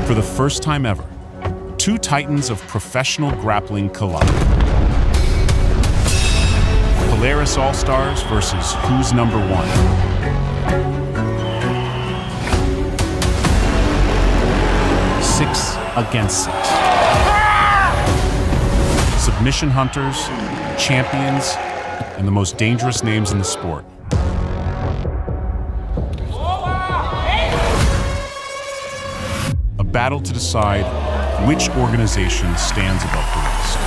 For the first time ever, two titans of professional grappling collide. Polaris All Stars versus Who's Number One. Six against six. Submission hunters, champions, and the most dangerous names in the sport. A battle to decide which organization stands above the rest.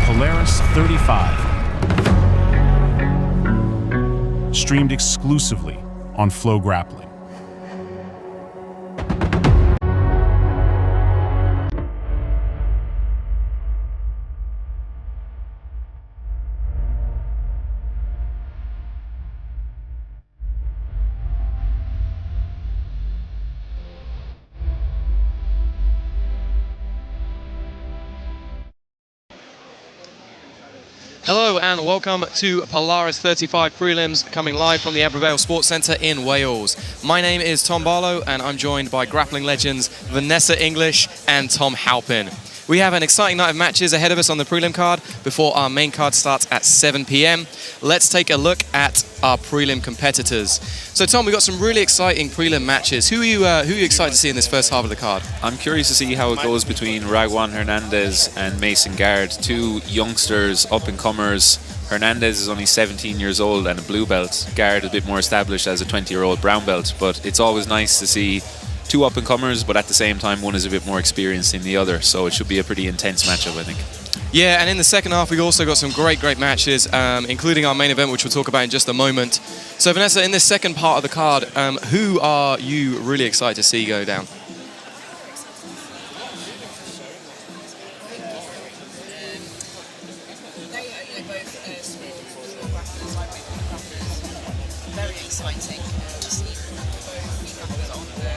Polaris 35. Streamed exclusively on Flow Grappling. Hello and welcome to Polaris 35 Prelims, coming live from the Abervale Sports Centre in Wales. My name is Tom Barlow and I'm joined by grappling legends Vanessa English and Tom Halpin. We have an exciting night of matches ahead of us on the prelim card before our main card starts at 7 p.m. Let's take a look at our prelim competitors. So Tom, we've got some really exciting prelim matches. Who are you excited to see in this first half of the card? I'm curious to see how it goes between Raguan-Hernandez and Mason Guard, two youngsters, up-and-comers. Hernandez is only 17 years old and a blue belt. Guard a bit more established as a 20-year-old brown belt, but it's always nice to see two up-and-comers, but at the same time one is a bit more experienced than the other, so it should be a pretty intense matchup, I think. Yeah, and in the second half we've also got some great matches, including our main event, which we'll talk about in just a moment. So Vanessa, in this second part of the card, who are you really excited to see go down? Very exciting to see both members on the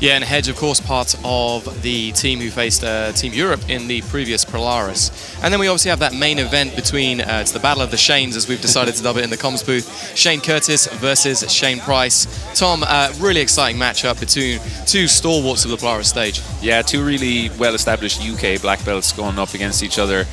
Yeah, and Hedge, of course, part of the team who faced Team Europe in the previous Polaris. And then we obviously have that main event between, it's the Battle of the Shanes, as we've decided to dub it in the comms booth. Shane Curtis versus Shane Price. Tom, really exciting matchup between two stalwarts of the Polaris stage. Yeah, two really well-established UK black belts going up against each other.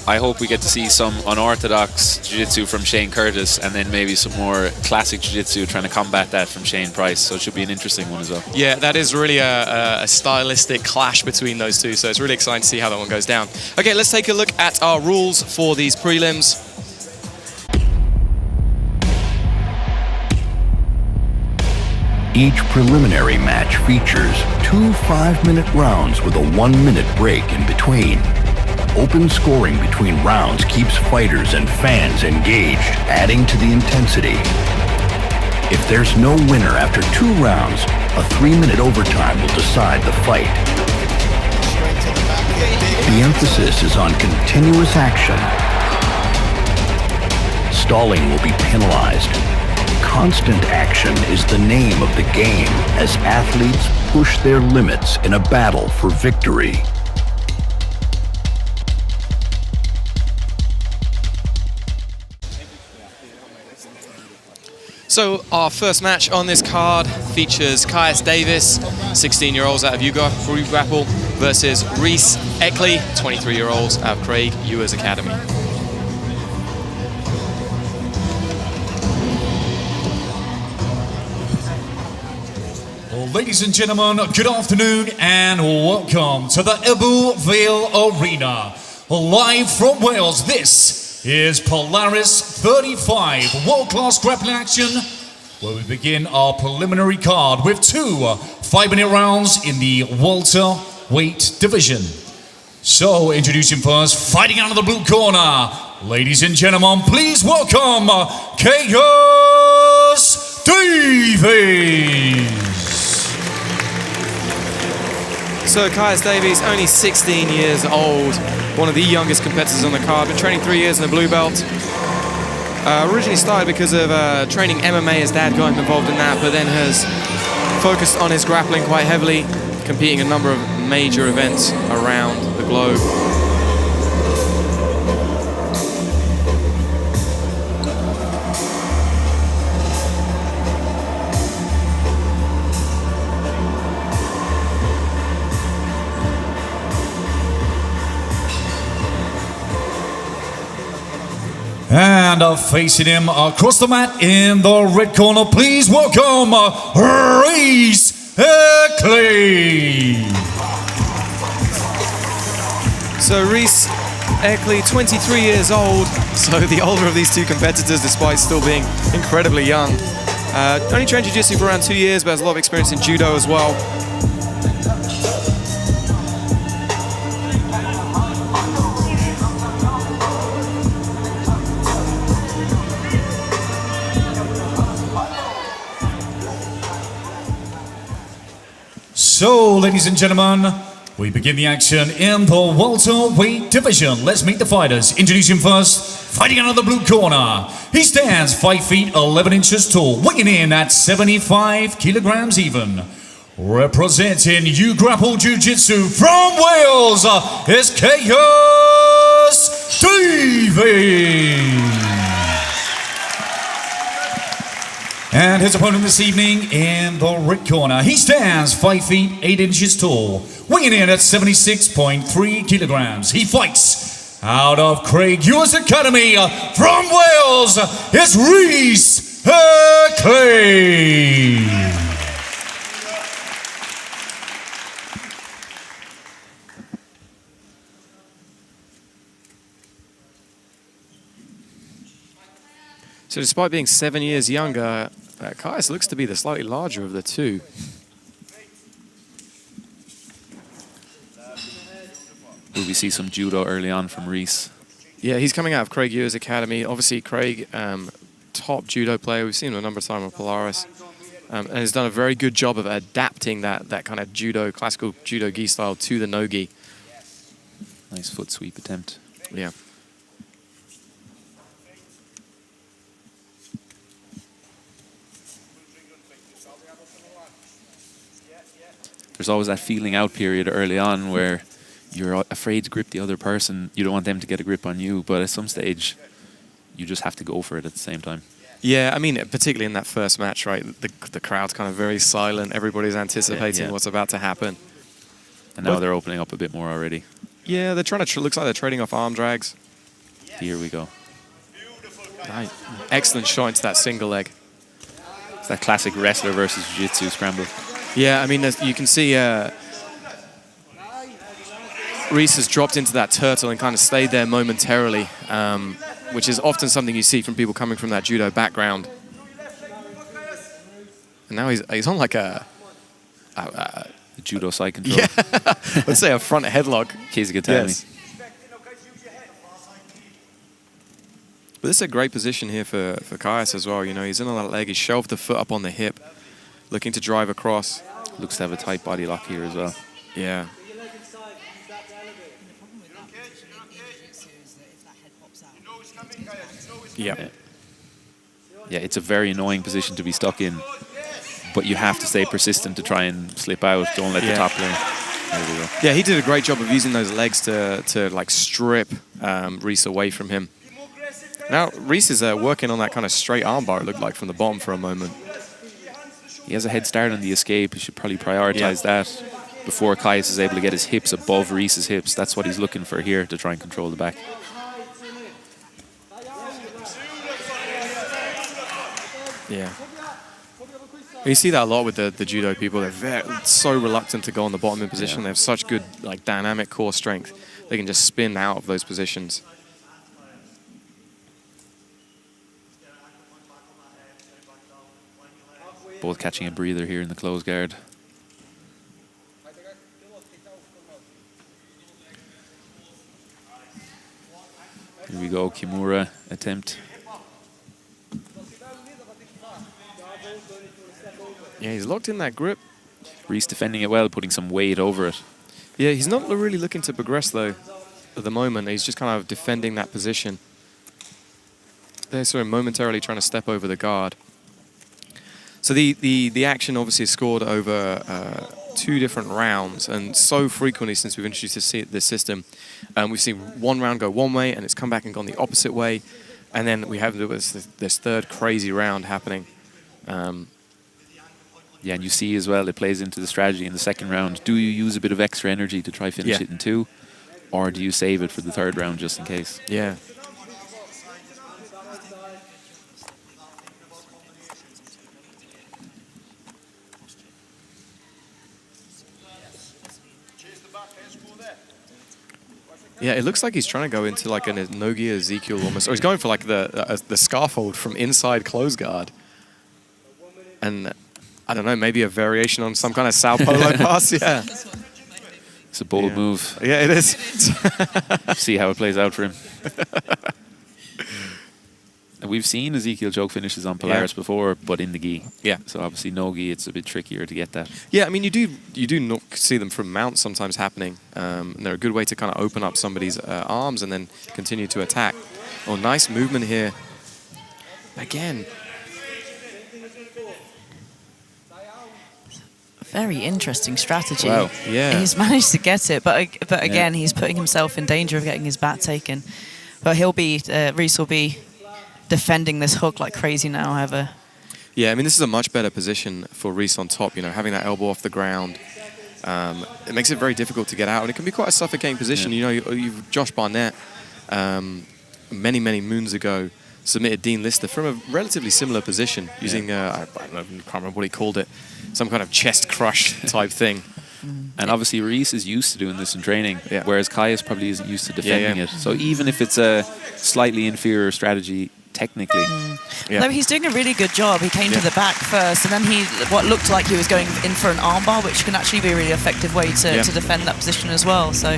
I hope we get to see some unorthodox jiu-jitsu from Shane Curtis and then maybe some more classic jiu-jitsu trying to combat that from Shane Price. So it should be an interesting one as well. Yeah, that is really a stylistic clash between those two. So it's really exciting to see how that one goes down. Okay, let's take a look at our rules for these prelims. Each preliminary match features 2 5-minute rounds with a 1-minute break in between. Open scoring between rounds keeps fighters and fans engaged, adding to the intensity. If there's no winner after 2 rounds, a 3-minute overtime will decide the fight. The emphasis is on continuous action. Stalling will be penalized. Constant action is the name of the game as athletes push their limits in a battle for victory. So our first match on this card features Caius Davies, 16-year-olds out of Free Grapple, versus Rhys Eckley, 23-year-olds out of Craig Ewers Academy. Well, ladies and gentlemen, good afternoon and welcome to the Ebbw Vale Arena. Live from Wales, this is Polaris 35 world-class grappling action, where we begin our preliminary card with 2 5-minute rounds in the welterweight division. So, introducing first, fighting out of the blue corner, ladies and gentlemen, please welcome Caius Davies. So Caius Davies, only 16 years old, one of the youngest competitors on the card, been training 3 years in the blue belt. Originally started because of training MMA, his dad got him involved in that, but then has focused on his grappling quite heavily, competing in a number of major events around the globe. And facing him across the mat in the red corner, please welcome Rhys Eckley. So Rhys Eckley, 23 years old, so the older of these two competitors despite still being incredibly young. Only trained jiu-jitsu for around 2 years, but has a lot of experience in judo as well. So, ladies and gentlemen, we begin the action in the welterweight division. Let's meet the fighters. Introducing first, fighting out of the blue corner. He stands 5 feet 11 inches tall, weighing in at 75 kilograms even. Representing U Grapple Jiu-Jitsu from Wales is Caius Davies. And his opponent this evening in the red corner. He stands 5 feet 8 inches tall, weighing in at 76.3 kilograms. He fights out of Craig Ewers Academy from Wales. It's Rhys Eckley. So despite being 7 years younger, Caius looks to be the slightly larger of the two. Will we see some judo early on from Rhys? Yeah, he's coming out of Craig Ewers Academy. Obviously, Craig, top judo player. We've seen him a number of times on Polaris. And has done a very good job of adapting that kind of judo, classical judo gi style to the no-gi. Nice foot sweep attempt. Yeah. There's always that feeling out period early on where you're afraid to grip the other person. You don't want them to get a grip on you, but at some stage, you just have to go for it at the same time. Yeah, I mean, particularly in that first match, right? The crowd's kind of very silent. Everybody's anticipating what's about to happen. And now they're opening up a bit more already. Yeah, they're trying to, looks like they're trading off arm drags. Here we go. Nice. Excellent shot into that single leg. It's that classic wrestler versus jiu-jitsu scramble. Yeah, I mean, you can see Rhys has dropped into that turtle and kind of stayed there momentarily, which is often something you see from people coming from that judo background. And now he's on like a judo side control. Yeah, let's say a front headlock. Yes. But this is a great position here for Caius as well. You know, he's in on that leg. He's shelved the foot up on the hip, looking to drive across. Looks to have a tight body lock here as well. Yeah. Yeah. Yeah, it's a very annoying position to be stuck in, but you have to stay persistent to try and slip out. Don't let the top lane. There we go. Yeah, he did a great job of using those legs to like strip Rhys away from him. Now Rhys is working on that kind of straight armbar, it looked like, from the bottom for a moment. He has a head start on the escape. He should probably prioritize that before Caius is able to get his hips above Rhys's hips. That's what he's looking for here to try and control the back. Yeah. You see that a lot with the judo people. They're so reluctant to go on the bottom in position. They have such good like dynamic core strength. They can just spin out of those positions. Both catching a breather here in the close guard. Here we go, Kimura attempt. Yeah, he's locked in that grip. Rhys defending it well, putting some weight over it. Yeah, he's not really looking to progress though at the moment. He's just kind of defending that position. They're sort of momentarily trying to step over the guard. So the action obviously is scored over 2 different rounds, and so frequently since we've introduced this system, we've seen one round go one way and it's come back and gone the opposite way, and then we have this third crazy round happening. Yeah, and you see as well, it plays into the strategy in the second round. Do you use a bit of extra energy to try finish it in 2, or do you save it for the third round just in case? Yeah. Yeah, it looks like he's trying to go into like an Nogi Ezekiel almost, or he's going for like the scaffold from inside close guard. And I don't know, maybe a variation on some kind of Sao Paulo pass. Yeah, it's a bold move. Yeah, it is. See how it plays out for him. And we've seen Ezekiel choke finishes on Polaris before, but in the gi. Yeah. So obviously no gi, it's a bit trickier to get that. Yeah, I mean you do not see them from mount sometimes happening. And they're a good way to kind of open up somebody's arms and then continue to attack. Oh, nice movement here. Again. Very interesting strategy. Wow. Yeah. He's managed to get it, but again, he's putting himself in danger of getting his bat taken. But Rhys will be defending this hook like crazy now, however. Yeah, I mean, this is a much better position for Rhys on top, you know, having that elbow off the ground. It makes it very difficult to get out, and it can be quite a suffocating position. You know, you've Josh Barnett, many moons ago, submitted Dean Lister from a relatively similar position using, I can't remember what he called it, some kind of chest crush type thing. And obviously Rhys is used to doing this in training, whereas Caius probably isn't used to defending it. So even if it's a slightly inferior strategy technically. No, he's doing a really good job. He came to the back first, and then what looked like he was going in for an armbar, which can actually be a really effective way to defend that position as well. So,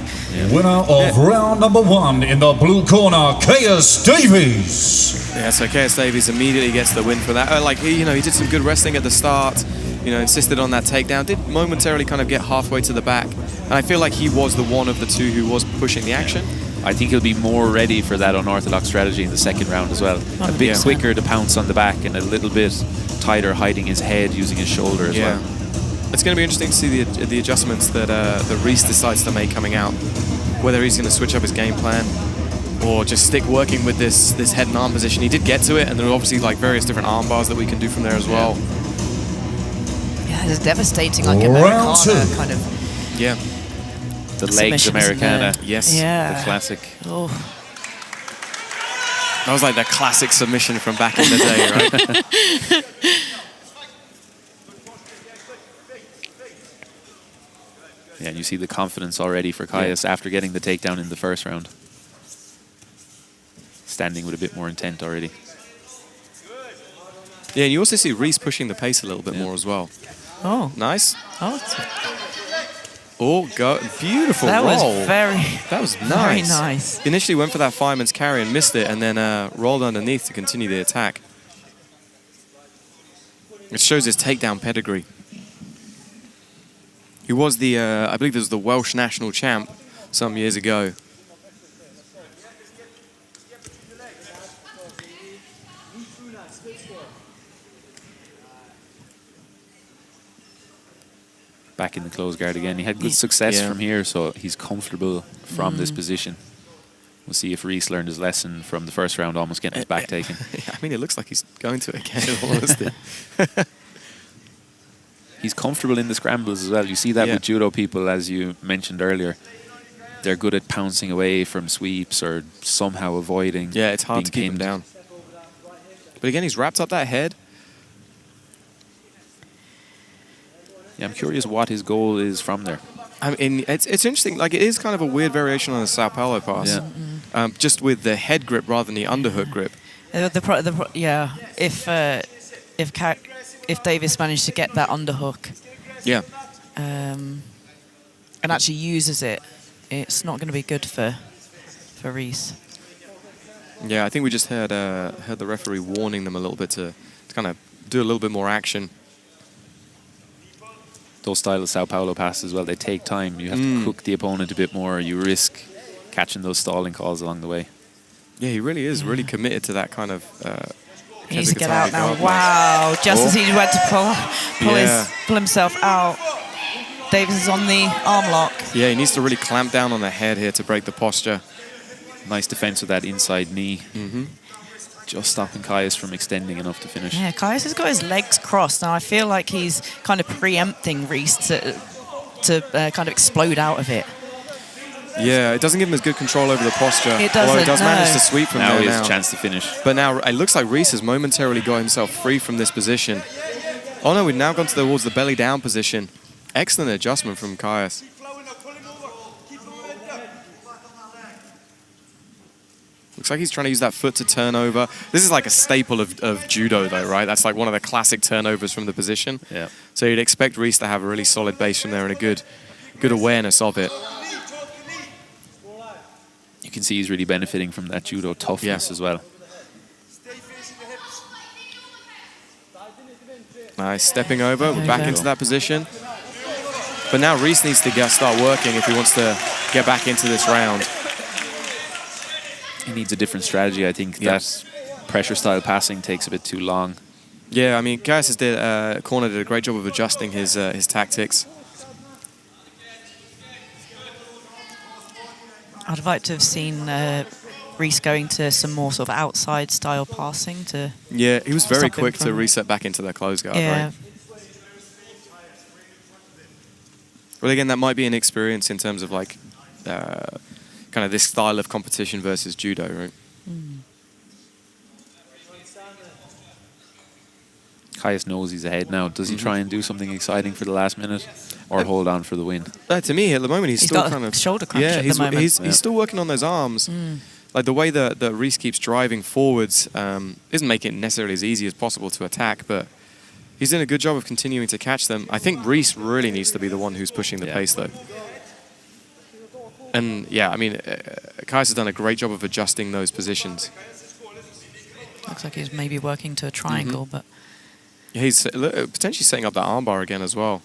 winner of round number 1 in the blue corner, Caius Davies. Yeah, so Caius Davies immediately gets the win for that. Like he did some good wrestling at the start. You know, insisted on that takedown. Did momentarily kind of get halfway to the back, and I feel like he was the one of the 2 who was pushing the action. I think he'll be more ready for that unorthodox strategy in the second round as well. A bit quicker to pounce on the back and a little bit tighter hiding his head using his shoulder as well. It's going to be interesting to see the adjustments that Rhys decides to make coming out. Whether he's going to switch up his game plan or just stick working with this head and arm position. He did get to it, and there are obviously like various different arm bars that we can do from there as well. Yeah, it's devastating, like Americana kind of. Yeah. The legs Americana. Yes. Yeah. The classic. Oh. That was like the classic submission from back in the day, right? Yeah, and you see the confidence already for Caius after getting the takedown in the first round. Standing with a bit more intent already. Yeah, and you also see Rhys pushing the pace a little bit more as well. Oh. Nice. Oh. Oh, beautiful That roll. was very, That was nice. very nice. Initially went for that fireman's carry and missed it, and then rolled underneath to continue the attack. It shows his takedown pedigree. He was the, I believe it was the Welsh national champ some years ago. Back in the close guard again. He had good success from here, so he's comfortable from this position. We'll see if Rhys learned his lesson from the first round, almost getting his back taken. I mean, it looks like he's going to it again, in all honesty. He's comfortable in the scrambles as well. You see that with judo people, as you mentioned earlier. They're good at pouncing away from sweeps or somehow avoiding. Yeah, it's hard to keep him down. But again, he's wrapped up that head. Yeah, I'm curious what his goal is from there. I mean, it's interesting. Like, it is kind of a weird variation on the Sao Paulo pass. Yeah. Just with the head grip rather than the underhook grip. If Davies managed to get that underhook, and actually uses it, it's not going to be good for Rhys. Yeah, I think we just heard the referee warning them a little bit to kind of do a little bit more action. Those style of Sao Paulo passes as well, they take time. You have to cook the opponent a bit more. You risk catching those stalling calls along the way. Yeah, he really is really committed to that kind of... he needs to get out now. Wow, just as he went to pull himself out. Davies is on the arm lock. Yeah, he needs to really clamp down on the head here to break the posture. Nice defense with that inside knee. Just stopping Caius from extending enough to finish. Yeah, Caius has got his legs crossed. Now I feel like he's kind of preempting Rhys to kind of explode out of it. Yeah, it doesn't give him as good control over the posture. It doesn't, although it does manage to sweep from there now. He has a chance to finish. But now it looks like Rhys has momentarily got himself free from this position. Oh no, we've now gone towards the belly down position. Excellent adjustment from Caius. Looks like he's trying to use that foot to turn over. This is like a staple of judo though, right? That's like one of the classic turnovers from the position. Yeah. So you'd expect Rhys to have a really solid base from there and a good awareness of it. You can see he's really benefiting from that judo toughness as well. Nice, stepping over, we're back into that position. But now Rhys needs to start working if he wants to get back into this round. He needs a different strategy. I think that pressure style passing takes a bit too long. Yeah, I mean, Caius corner did a great job of adjusting his tactics. I'd like to have seen Rhys going to some more sort of outside style passing to. Yeah, he was very quick to reset back into the close guard, right? Well, again, that might be an experience in terms of like kind of this style of competition versus judo, right? Caius knows he's ahead now. Does he try and do something exciting for the last minute, or hold on for the win? To me, at the moment, he's still got kind of shoulder crunch at the moment. He's still working on those arms. Like the way that Rhys keeps driving forwards isn't making it necessarily as easy as possible to attack, but he's doing a good job of continuing to catch them. I think Rhys really needs to be the one who's pushing the pace, though. And yeah, I mean, Caius has done a great job of adjusting those positions. Looks like he's maybe working to a triangle, but he's potentially setting up that armbar again as well.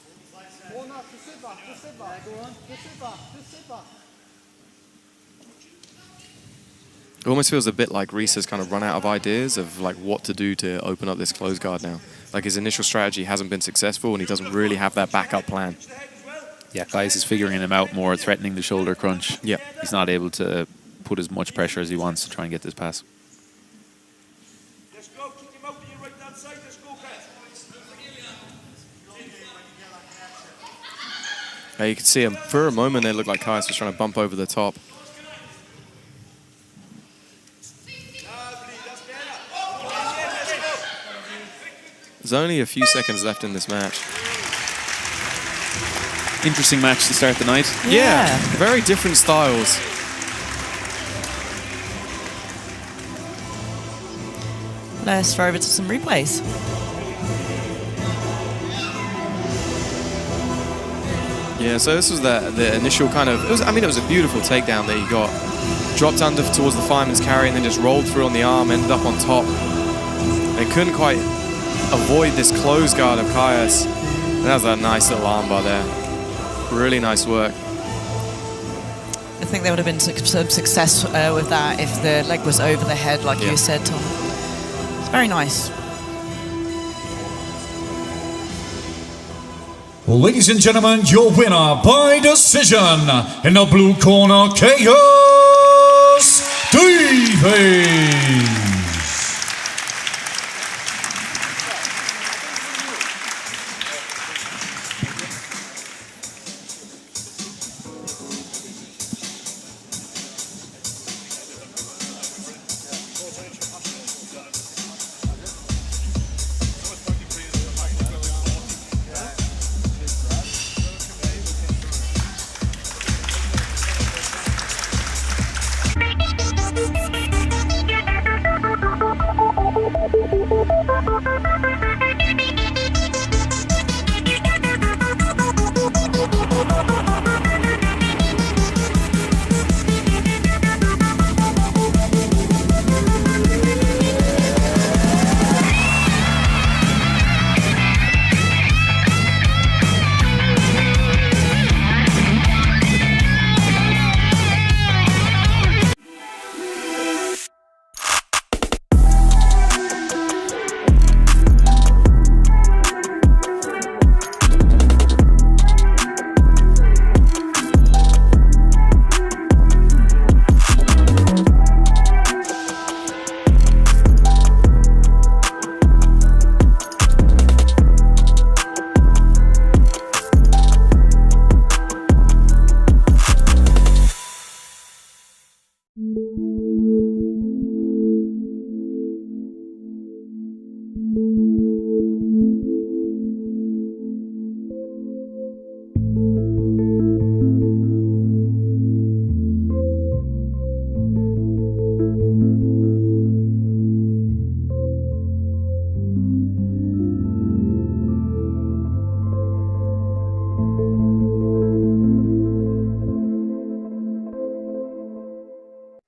It almost feels a bit like Rhys has kind of run out of ideas of like what to do to open up this close guard now. Like his initial strategy hasn't been successful and he doesn't really have that backup plan. Yeah, Caius is figuring him out more, threatening the shoulder crunch. Yeah. He's not able to put as much pressure as he wants to try and get this pass. You can see him for a moment. It looked like Caius was trying to bump over the top. There's only a few seconds left in this match. Interesting match to start the night. Yeah, very different styles. let's throw over to some replays. Yeah, so this was the initial kind of, it was a beautiful takedown that he got. Dropped under towards the fireman's carry and then just rolled through on the arm, ended up on top. And couldn't quite avoid this close guard of Caius. And that was a nice little armbar there. Really nice work. I think there would have been some success with that if the leg was over the head, like you said, Tom. It's very nice. Well, ladies and gentlemen, your winner by decision in the blue corner, Caius Davies.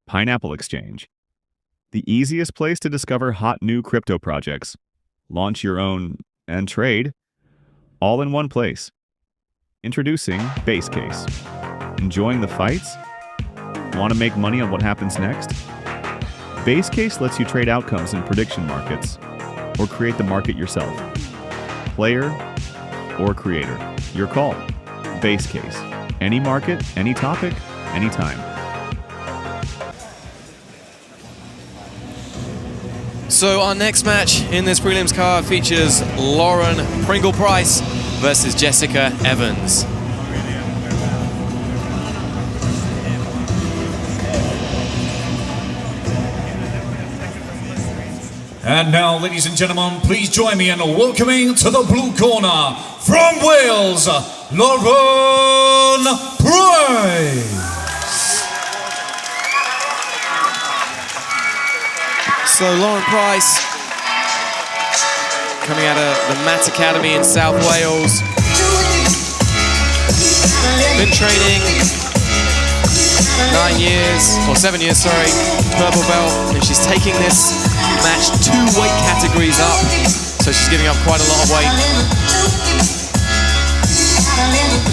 Pineapple Exchange, the easiest place to discover hot new crypto projects, launch your own, and trade, all in one place. Introducing Base Case. Enjoying the fights? Want to make money on what happens next? Base Case lets you trade outcomes in prediction markets, or create the market yourself. Player or creator, your call. Base Case. Any market, any topic, anytime. So our next match in this prelims card features Lauren Pringle-Price versus Jessica Evans. And now, ladies and gentlemen, please join me in welcoming to the blue corner from Wales, Lauren Price. So Lauren Price, coming out of the Mat Academy in South Wales. Been training 7 years, sorry, purple belt, and she's taking this match 2 weight categories up, so she's giving up quite a lot of weight.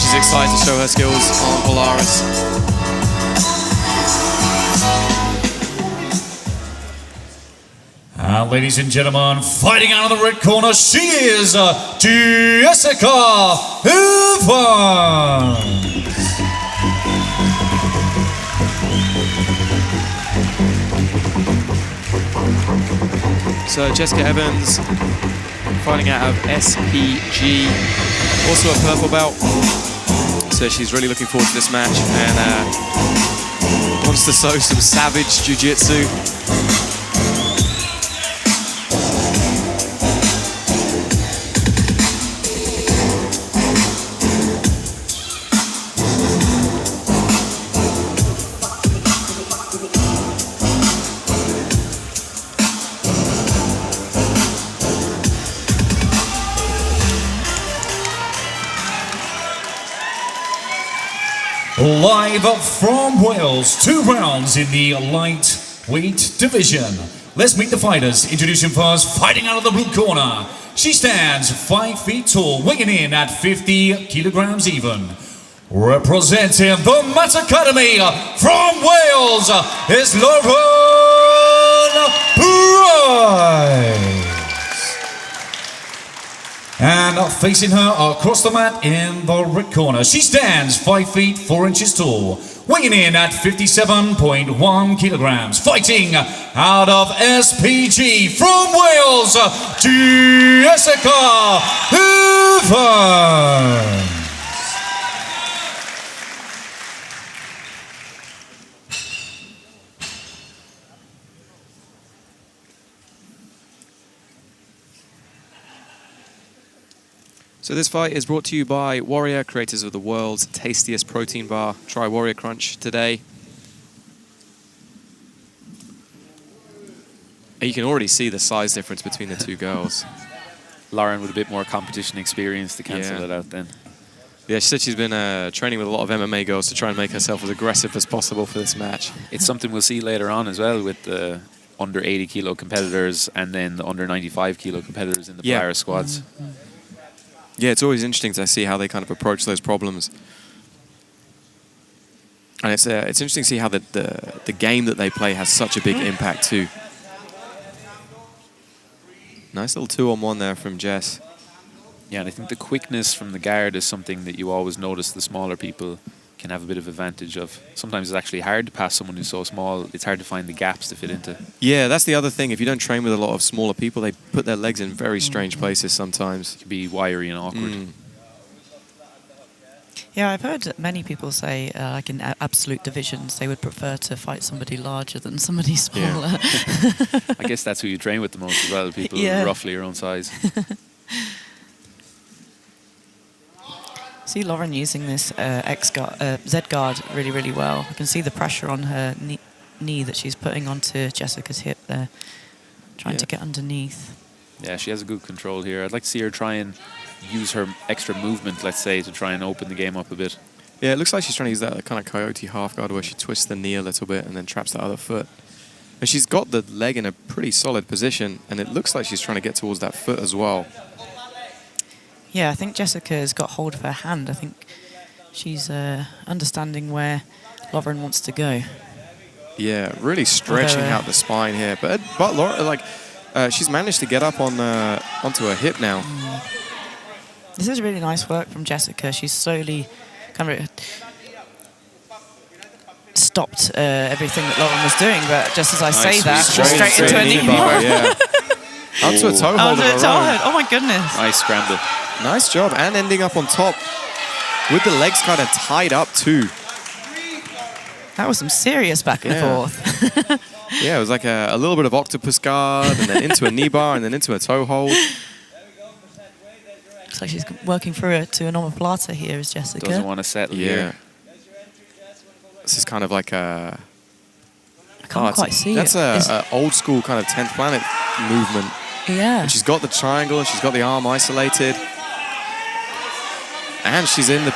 She's excited to show her skills on Polaris. Ladies and gentlemen, fighting out of the red corner, she is Jessica Evans. So Jessica Evans, fighting out of SPG, also a purple belt. So she's really looking forward to this match and wants to show some savage jiu-jitsu. Live from Wales, 2 rounds in the lightweight division. Let's meet the fighters. Introducing first, fighting out of the blue corner. She stands 5 feet tall, weighing in at 50 kilograms even. Representing the Matt Academy from Wales is Lauren Price. And facing her across the mat in the red corner, she stands 5 feet 4 inches tall, weighing in at 57.1 kilograms, fighting out of SPG from Wales, Jessica Evans. So this fight is brought to you by Warrior, creators of the world's tastiest protein bar. Try Warrior Crunch today. And you can already see the size difference between the two girls. Lauren with a bit more competition experience to cancel it out then. Yeah, she said she's been training with a lot of MMA girls to try and make herself as aggressive as possible for this match. It's something we'll see later on as well with the under 80 kilo competitors and then the under 95 kilo competitors in the Polaris squads. Yeah, it's always interesting to see how they kind of approach those problems. And it's interesting to see how the game that they play has such a big impact too. Nice little 2-on-1 there from Jess. Yeah, and I think the quickness from the guard is something that you always notice the smaller people can have a bit of advantage of. Sometimes it's actually hard to pass someone who's so small. It's hard to find the gaps to fit into. Yeah, that's the other thing. If you don't train with a lot of smaller people, they put their legs in very strange places sometimes. It can be wiry and awkward. Yeah, I've heard many people say, like in absolute divisions, they would prefer to fight somebody larger than somebody smaller. Yeah. I guess that's who you train with the most as well, people roughly your own size. See Lauren using this Z guard really, really well. I can see the pressure on her knee that she's putting onto Jessica's hip there, trying to get underneath. Yeah, she has a good control here. I'd like to see her try and use her extra movement, let's say, to try and open the game up a bit. Yeah, it looks like she's trying to use that kind of coyote half guard where she twists the knee a little bit and then traps the other foot. And she's got the leg in a pretty solid position, and it looks like she's trying to get towards that foot as well. Yeah, I think Jessica's got hold of her hand. I think she's understanding where Lauren wants to go. Yeah, really stretching out the spine here. But Lauren, like, she's managed to get up on onto her hip now. This is really nice work from Jessica. She's slowly kind of stopped everything that Lauren was doing. But just as I say that, she's straight into a knee bar. Yeah. Onto a toe hold of her own. Oh my goodness. Nice scramble. Nice job, and ending up on top with the legs kind of tied up too. That was some serious back and forth. Yeah, it was like a little bit of octopus guard, and then into a knee bar, and then into a toe hold. Looks like she's working through to an omoplata here, is Jessica. Doesn't want to settle here. This is kind of like a... I can't quite see That's an old school kind of 10th planet movement. Yeah. And she's got the triangle, and she's got the arm isolated. And she's in the...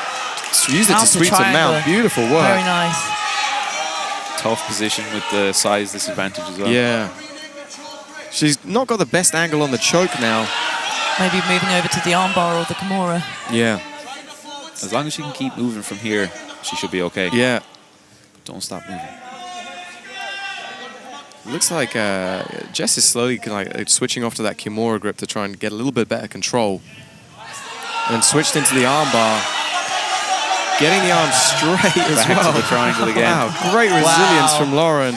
She used it to sweep to mount. Beautiful work. Very nice. Tough position with the size disadvantage as well. Yeah. She's not got the best angle on the choke now. Maybe moving over to the armbar or the Kimura. Yeah. As long as she can keep moving from here, she should be okay. Yeah. But don't stop moving. Looks like Jess is slowly like switching off to that Kimura grip to try and get a little bit better control. And then switched into the armbar. Getting the arm straight as Back well. to the triangle again. Wow, great resilience from Lauren.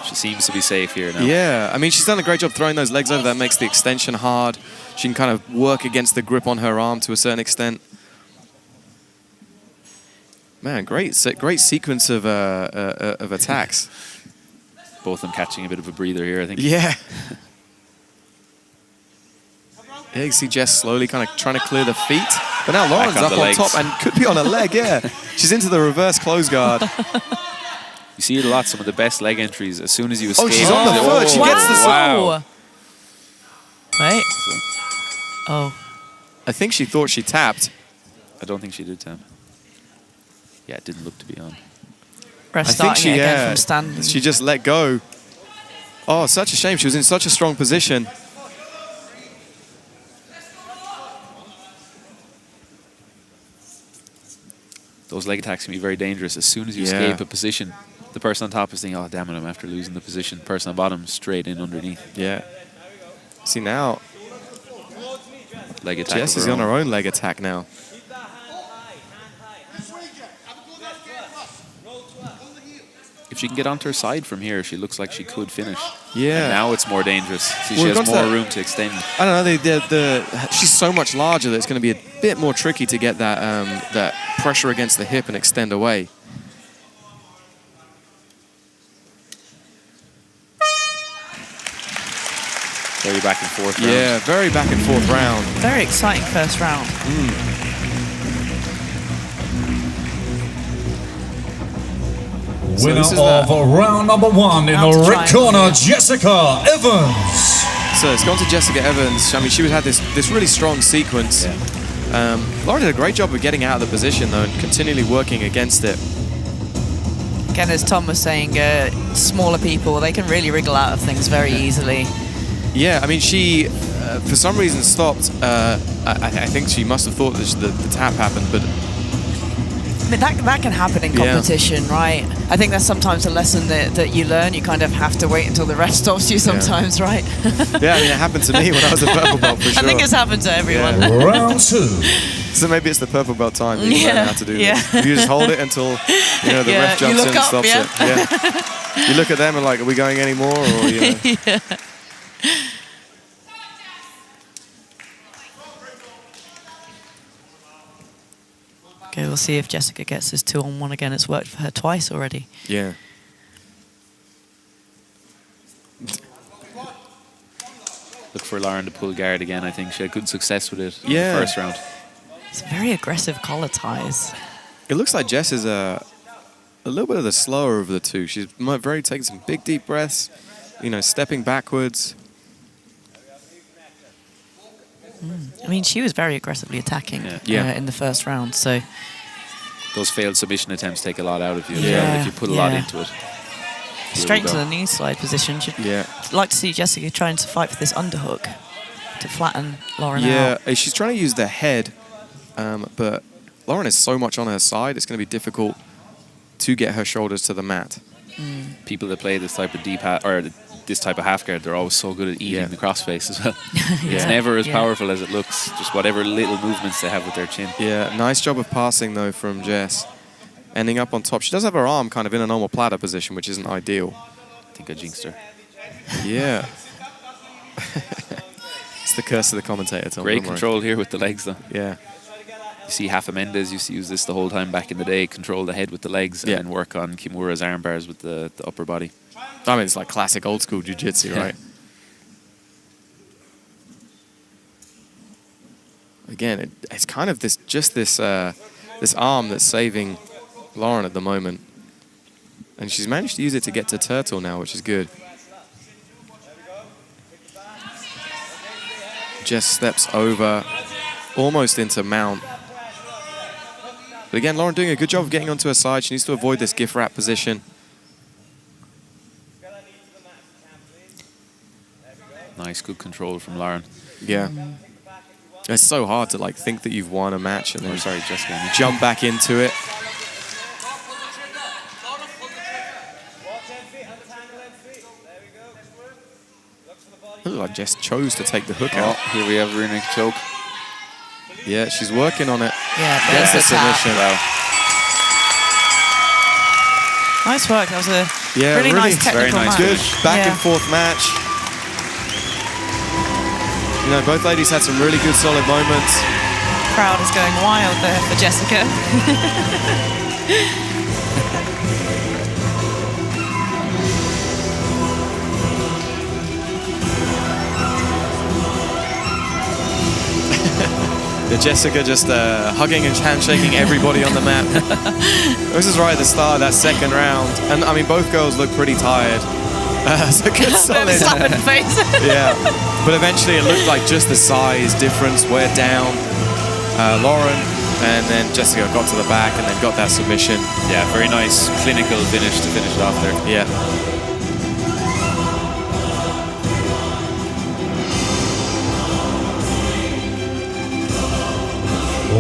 She seems to be safe here now. Yeah, I mean, she's done a great job throwing those legs over. That makes the extension hard. She can kind of work against the grip on her arm to a certain extent. Man, great sequence of attacks. Both of them catching a bit of a breather here, I think. Yeah. Yeah, you can see Jess slowly kind of trying to clear the feet. But now Lauren's up on top and could be on a leg, yeah. She's into the reverse close guard. You see it a lot, some of the best leg entries, as soon as you escape. Oh, she's on the foot. She gets the... Wow. Wait. Oh. I think she thought she tapped. I don't think she did tap. Yeah, it didn't look to be on. Rest I think starting it again from standing. she just let go. Oh, such a shame. She was in such a strong position. Those leg attacks can be very dangerous. As soon as you escape a position, the person on top is thinking, oh, damn it, I'm after losing the position. Person on bottom, straight in underneath. Yeah. See, now Leg attack. Jess is on her own leg attack now. If she can get onto her side from here, she looks like she could finish. Yeah. And now it's more dangerous. See, Well, she has we've got more that- room to extend. I don't know. She's so much larger that it's going to be a bit more tricky to get that that pressure against the hip and extend away. Very back and forth round. Yeah, very back and forth round. Very exciting first round. Winner this is of round number 1 in Out the to red try and corner, win. Jessica Evans. So it's gone to Jessica Evans. I mean, she had this really strong sequence. Lauren did a great job of getting out of the position, though, and continually working against it. Again, as Tom was saying, smaller people, they can really wriggle out of things very easily. Yeah, I mean, she, for some reason, stopped. I think she must have thought that the tap happened, but I mean, that can happen in competition, right? I think that's sometimes a lesson that you learn. You kind of have to wait until the ref stops you sometimes, right? yeah, I mean, it happened to me when I was a purple belt, for sure. I think it's happened to everyone. Yeah. Round 2. So maybe it's the purple belt time that you learn how to do this. You just hold it until the ref jumps in and stops it. Yeah. You look at them and like, are we going any more? Or, yeah. Okay, we'll see if Jessica gets this 2-on-1 again. It's worked for her twice already. Yeah. Look for Lauren to pull guard again, I think. She had good success with it in the Yeah. first round. It's very aggressive collar ties. It looks like Jess is a little bit of the slower of the two. She's very taking some big, deep breaths, stepping backwards. I mean, she was very aggressively attacking in the first round, so... Those failed submission attempts take a lot out of you. Yeah. If you put a lot into it. Straight into the knee slide position. I'd like to see Jessica trying to fight for this underhook to flatten Lauren out. Yeah, she's trying to use the head, but Lauren is so much on her side, it's going to be difficult to get her shoulders to the mat. People that play this type of this type of half guard, they're always so good at eating the crossface as well. It's never as powerful as it looks, just whatever little movements they have with their chin. Yeah, nice job of passing, though, from Jess. Ending up on top. She does have her arm kind of in a normal platter position, which isn't ideal. I think I jinxed her. Yeah. It's the curse of the commentator, Tom. Great control here with the legs, though. Yeah. You see Hernandez used to use this the whole time back in the day, control the head with the legs and then work on Kimura's arm bars with the upper body. I mean, it's like classic old school jiu-jitsu, right? Again, it's kind of this arm that's saving Lauren at the moment. And she's managed to use it to get to turtle now, which is good. Jess steps over, almost into mount. But again, Lauren doing a good job of getting onto her side. She needs to avoid this gift wrap position. Nice, good control from Lauren. Yeah. It's so hard to think that you've won a match and then Jessica. jump back into it. Looks like Jess chose to take the hook out. Here we have runic choke. Yeah, she's working on it. Yeah, Gets the there's the tap. submission. Wow. Nice work. That was a Yeah, really nice very technical nice match. Good back Yeah. and forth match. Both ladies had some really good solid moments. Crowd is going wild there for Jessica. Jessica just hugging and handshaking everybody on the mat. This is right at the start of that second round. And I mean, both girls look pretty tired. That's a good solid. Slap in the face. Yeah, but eventually it looked like just the size difference wear down Lauren, and then Jessica got to the back and then got that submission. Yeah, very nice clinical finish to finish it off there. Yeah.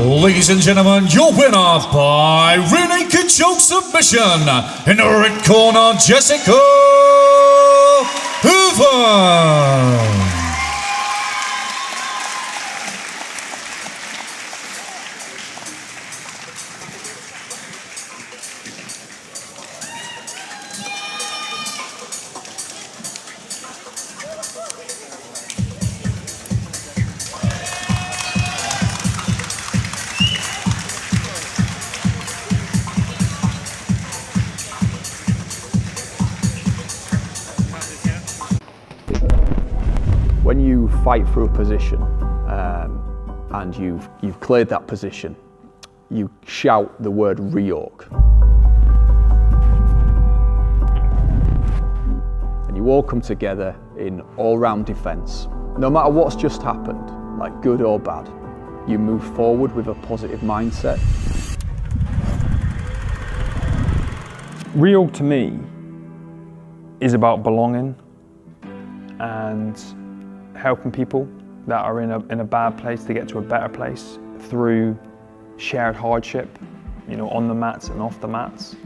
Ladies and gentlemen, your winner by rear naked choke submission in the red corner, Jessica Owen. When you fight through a position and you've cleared that position, you shout the word reorg. And you all come together in all-round defence. No matter what's just happened, like good or bad, you move forward with a positive mindset. Reorg to me is about belonging and helping people that are in a bad place to get to a better place through shared hardship, you know, on the mats and off the mats.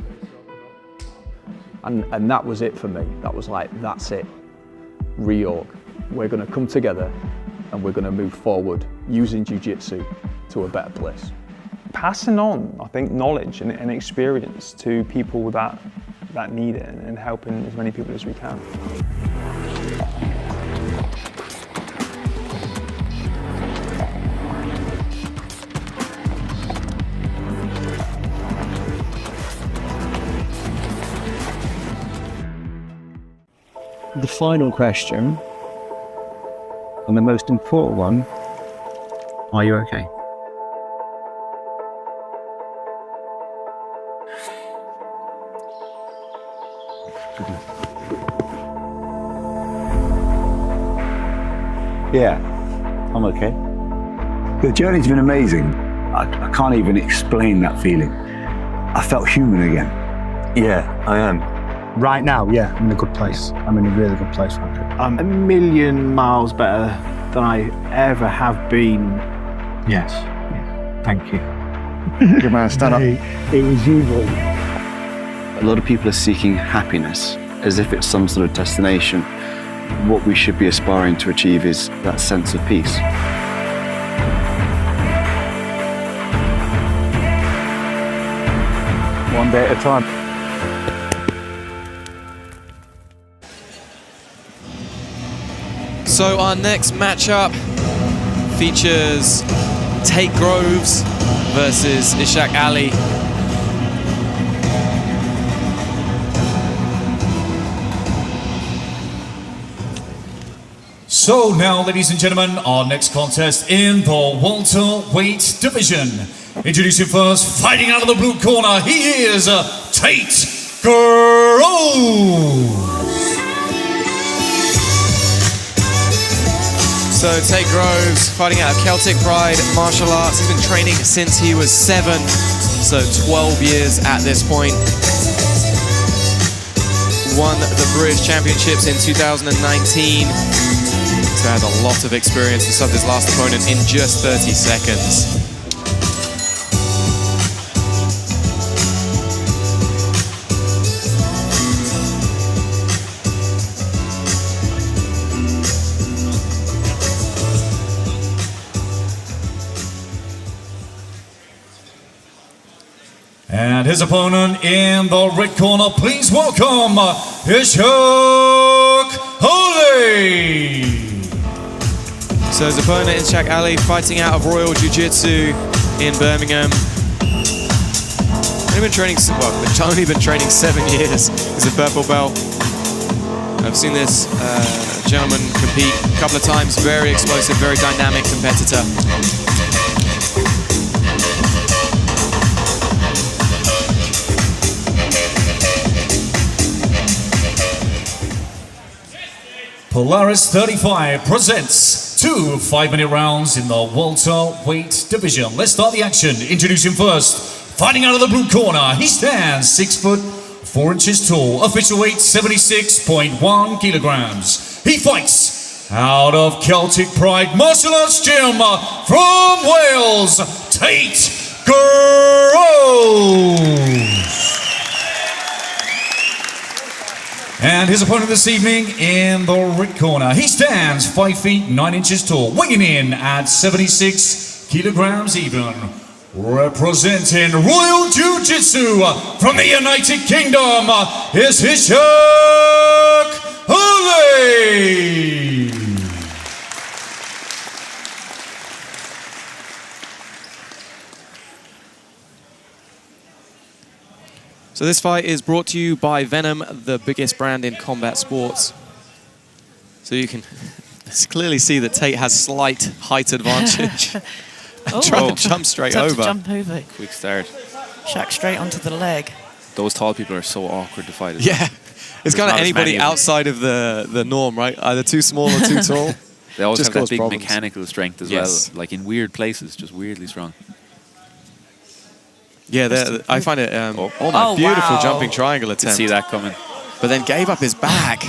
And that was it for me. That was like, that's it. Reorg. We're going to come together and we're going to move forward using jiu-jitsu to a better place. Passing on, I think, knowledge and experience to people that need it, and helping as many people as we can. The final question, and the most important one, are you okay? Yeah, I'm okay. The journey's been amazing. I can't even explain that feeling. I felt human again. Yeah, I am. Right now, yeah, I'm in a good place. I'm in a really good place, frankly. I'm a million miles better than I ever have been. Yes. Yeah. Thank you. Good man, stand up. It was you, boy. A lot of people are seeking happiness as if it's some sort of destination. What we should be aspiring to achieve is that sense of peace. One day at a time. So our next matchup features Tate Groves versus Ishaq Ali. So now, ladies and gentlemen, our next contest in the welterweight division. Introducing first, fighting out of the blue corner, he is Tate Groves. So Tate Groves, fighting out of Celtic Pride Martial Arts. He's been training since he was 7, so 12 years at this point. Won the British Championships in 2019. So has a lot of experience and subbed his last opponent in just 30 seconds. And his opponent in the red corner, please welcome Ishaq Ali. So his opponent is Ishaq Ali, fighting out of Royal Jiu-Jitsu in Birmingham. Only been training 7 years. He's a purple belt. I've seen this gentleman compete a couple of times. Very explosive, very dynamic competitor. Polaris 35 presents 2 5-minute rounds in the welterweight division. Let's start the action. Introducing first, fighting out of the blue corner, he stands 6 foot 4 inches tall, official weight 76.1 kilograms. He fights out of Celtic Pride Martial Arts Gym from Wales, Tate Groves. And his opponent this evening in the red corner, he stands 5 feet 9 inches tall, weighing in at 76 kilograms even. Representing Royal Jiu-Jitsu from the United Kingdom is Ishaq Owen. So this fight is brought to you by Venom, the biggest brand in combat sports. So you can clearly see that Tate has slight height advantage. Trying to jump straight over. To jump over. Quick start. Ishaq straight onto the leg. Those tall people are so awkward to fight. Yeah. It's kind of anybody outside of the norm, right? Either too small or too tall. They always just have that big problems. mechanical strength as Yes. well. Like in weird places, just weirdly strong. Yeah, I find it. Oh my beautiful wow. jumping triangle Didn't attempt. see that coming. But then gave up his back.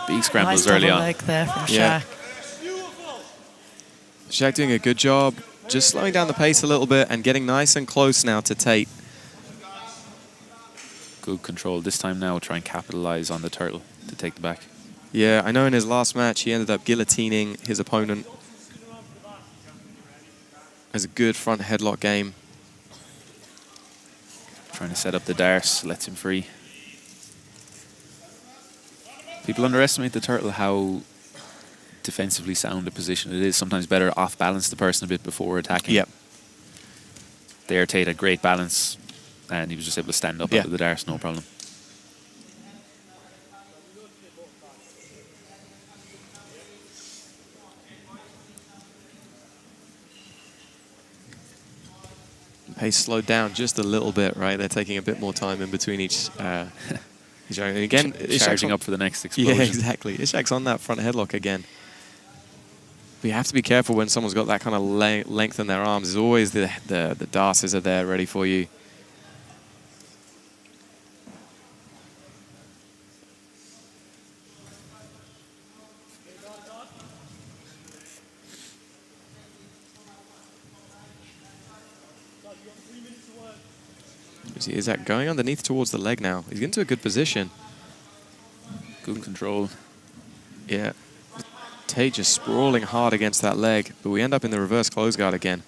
Big scrambles Nice early double on. leg there from Ishaq. Yeah. Ishaq doing a good job, just slowing down the pace a little bit and getting nice and close now to Tate. Good control. This time now, try and capitalize on the turtle to take the back. Yeah, I know in his last match he ended up guillotining his opponent. Has a good front headlock game. Trying to set up the darce, lets him free. People underestimate the turtle, how defensively sound a position it is. Sometimes better off-balance the person a bit before attacking. Yep. There, Tate had great balance, and he was just able to stand up out of the darce, no problem. Pace slowed down just a little bit, right? They're taking a bit more time in between each. Again, charging up for the next explosion. Yeah, exactly. Ishaq's on that front headlock again. But you have to be careful when someone's got that kind of length in their arms. There's always the darces are there ready for you. Is that going underneath towards the leg now? He's into a good position. Good control. Yeah. Tate just sprawling hard against that leg, but we end up in the reverse close guard again.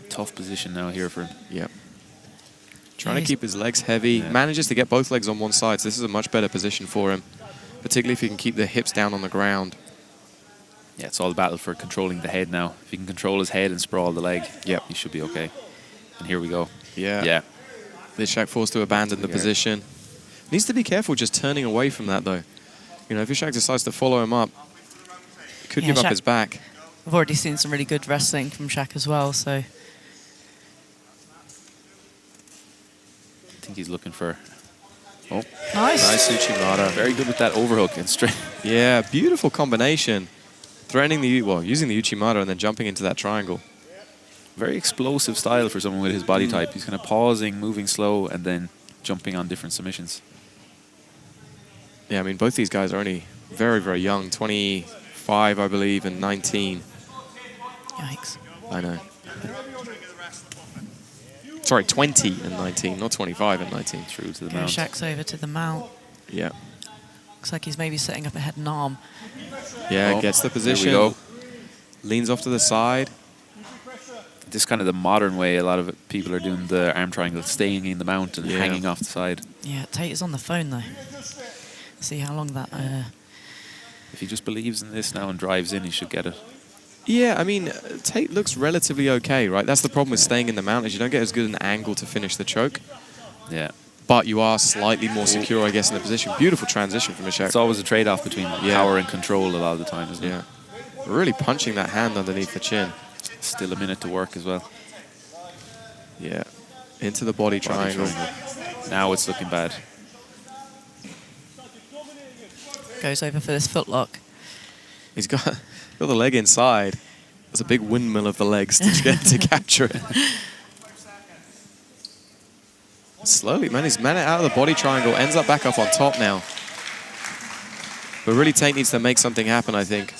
Tough position now here for him. Yep. Trying to keep his legs heavy. Yeah. Manages to get both legs on one side, so this is a much better position for him, particularly if he can keep the hips down on the ground. Yeah, it's all a battle for controlling the head now. If he can control his head and sprawl the leg, yep, he should be okay. And here we go. Yeah. Yeah. Ishaq forced to abandon the position. Needs to be careful just turning away from that, though. You know, if Ishaq decides to follow him up, he could give up his back. We've already seen some really good wrestling from Ishaq as well, so. I think he's looking for... Oh, nice Uchimata. Very good with that overhook and straight. Yeah, beautiful combination. Threatening using the Uchimata and then jumping into that triangle. Very explosive style for someone with his body type. He's kind of pausing, moving slow, and then jumping on different submissions. Yeah, I mean, both these guys are only very, very young. 25, I believe, and 19. Yikes. I know. Sorry, 20 and 19, not 25 and 19. True to the mount. Ishaq's over to the mount. Yeah. Looks like he's maybe setting up a head and arm. Yeah, gets the position. There we go. Leans off to the side. This is kind of the modern way a lot of people are doing the arm triangle, staying in the mount and hanging off the side. Yeah, Tate is on the phone though. See how long that... If he just believes in this now and drives in, he should get it. Yeah, I mean, Tate looks relatively okay, right? That's the problem with staying in the mount, is you don't get as good an angle to finish the choke. Yeah. But you are slightly more secure, I guess, in the position. Beautiful transition from Ishaq. It's always a trade-off between power and control a lot of the time, isn't it? Yeah. Really punching that hand underneath the chin. Still a minute to work as well. Yeah. Into the body triangle. Now it's looking bad. goes over for this footlock. He's got the leg inside. There's a big windmill of the legs to get to capture it. Slowly, man, he's man it out of the body triangle, ends up back up on top now. But really, Tate needs to make something happen, I think.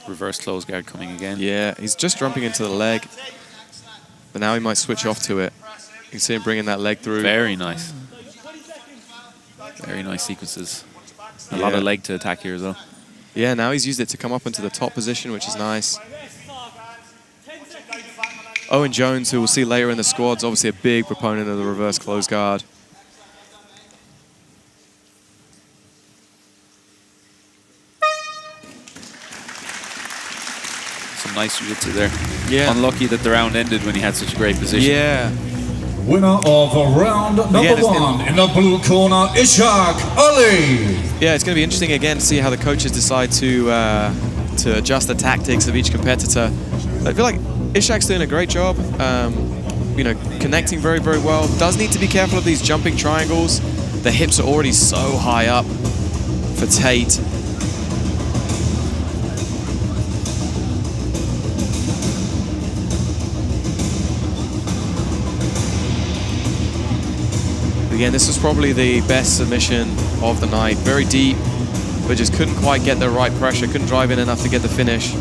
Reverse close guard coming again. Yeah, he's just jumping into the leg. But now he might switch off to it. You can see him bringing that leg through. Very nice. Very nice sequences. A lot of leg to attack here as well. Yeah, now he's used it to come up into the top position, which is nice. Owen Jones, who we'll see later in the squad's obviously a big proponent of the reverse close guard. Some nice jiu-jitsu there. Yeah. Unlucky that the round ended when he had such a great position. Yeah. Winner of round number one in the blue corner, Ishaq Ali. Yeah, it's going to be interesting again to see how the coaches decide to adjust the tactics of each competitor. I feel like Ishaq's doing a great job, you know, connecting very, very well. Does need to be careful of these jumping triangles. The hips are already so high up for Tate. Again, this was probably the best submission of the night. Very deep, but just couldn't quite get the right pressure, couldn't drive in enough to get the finish.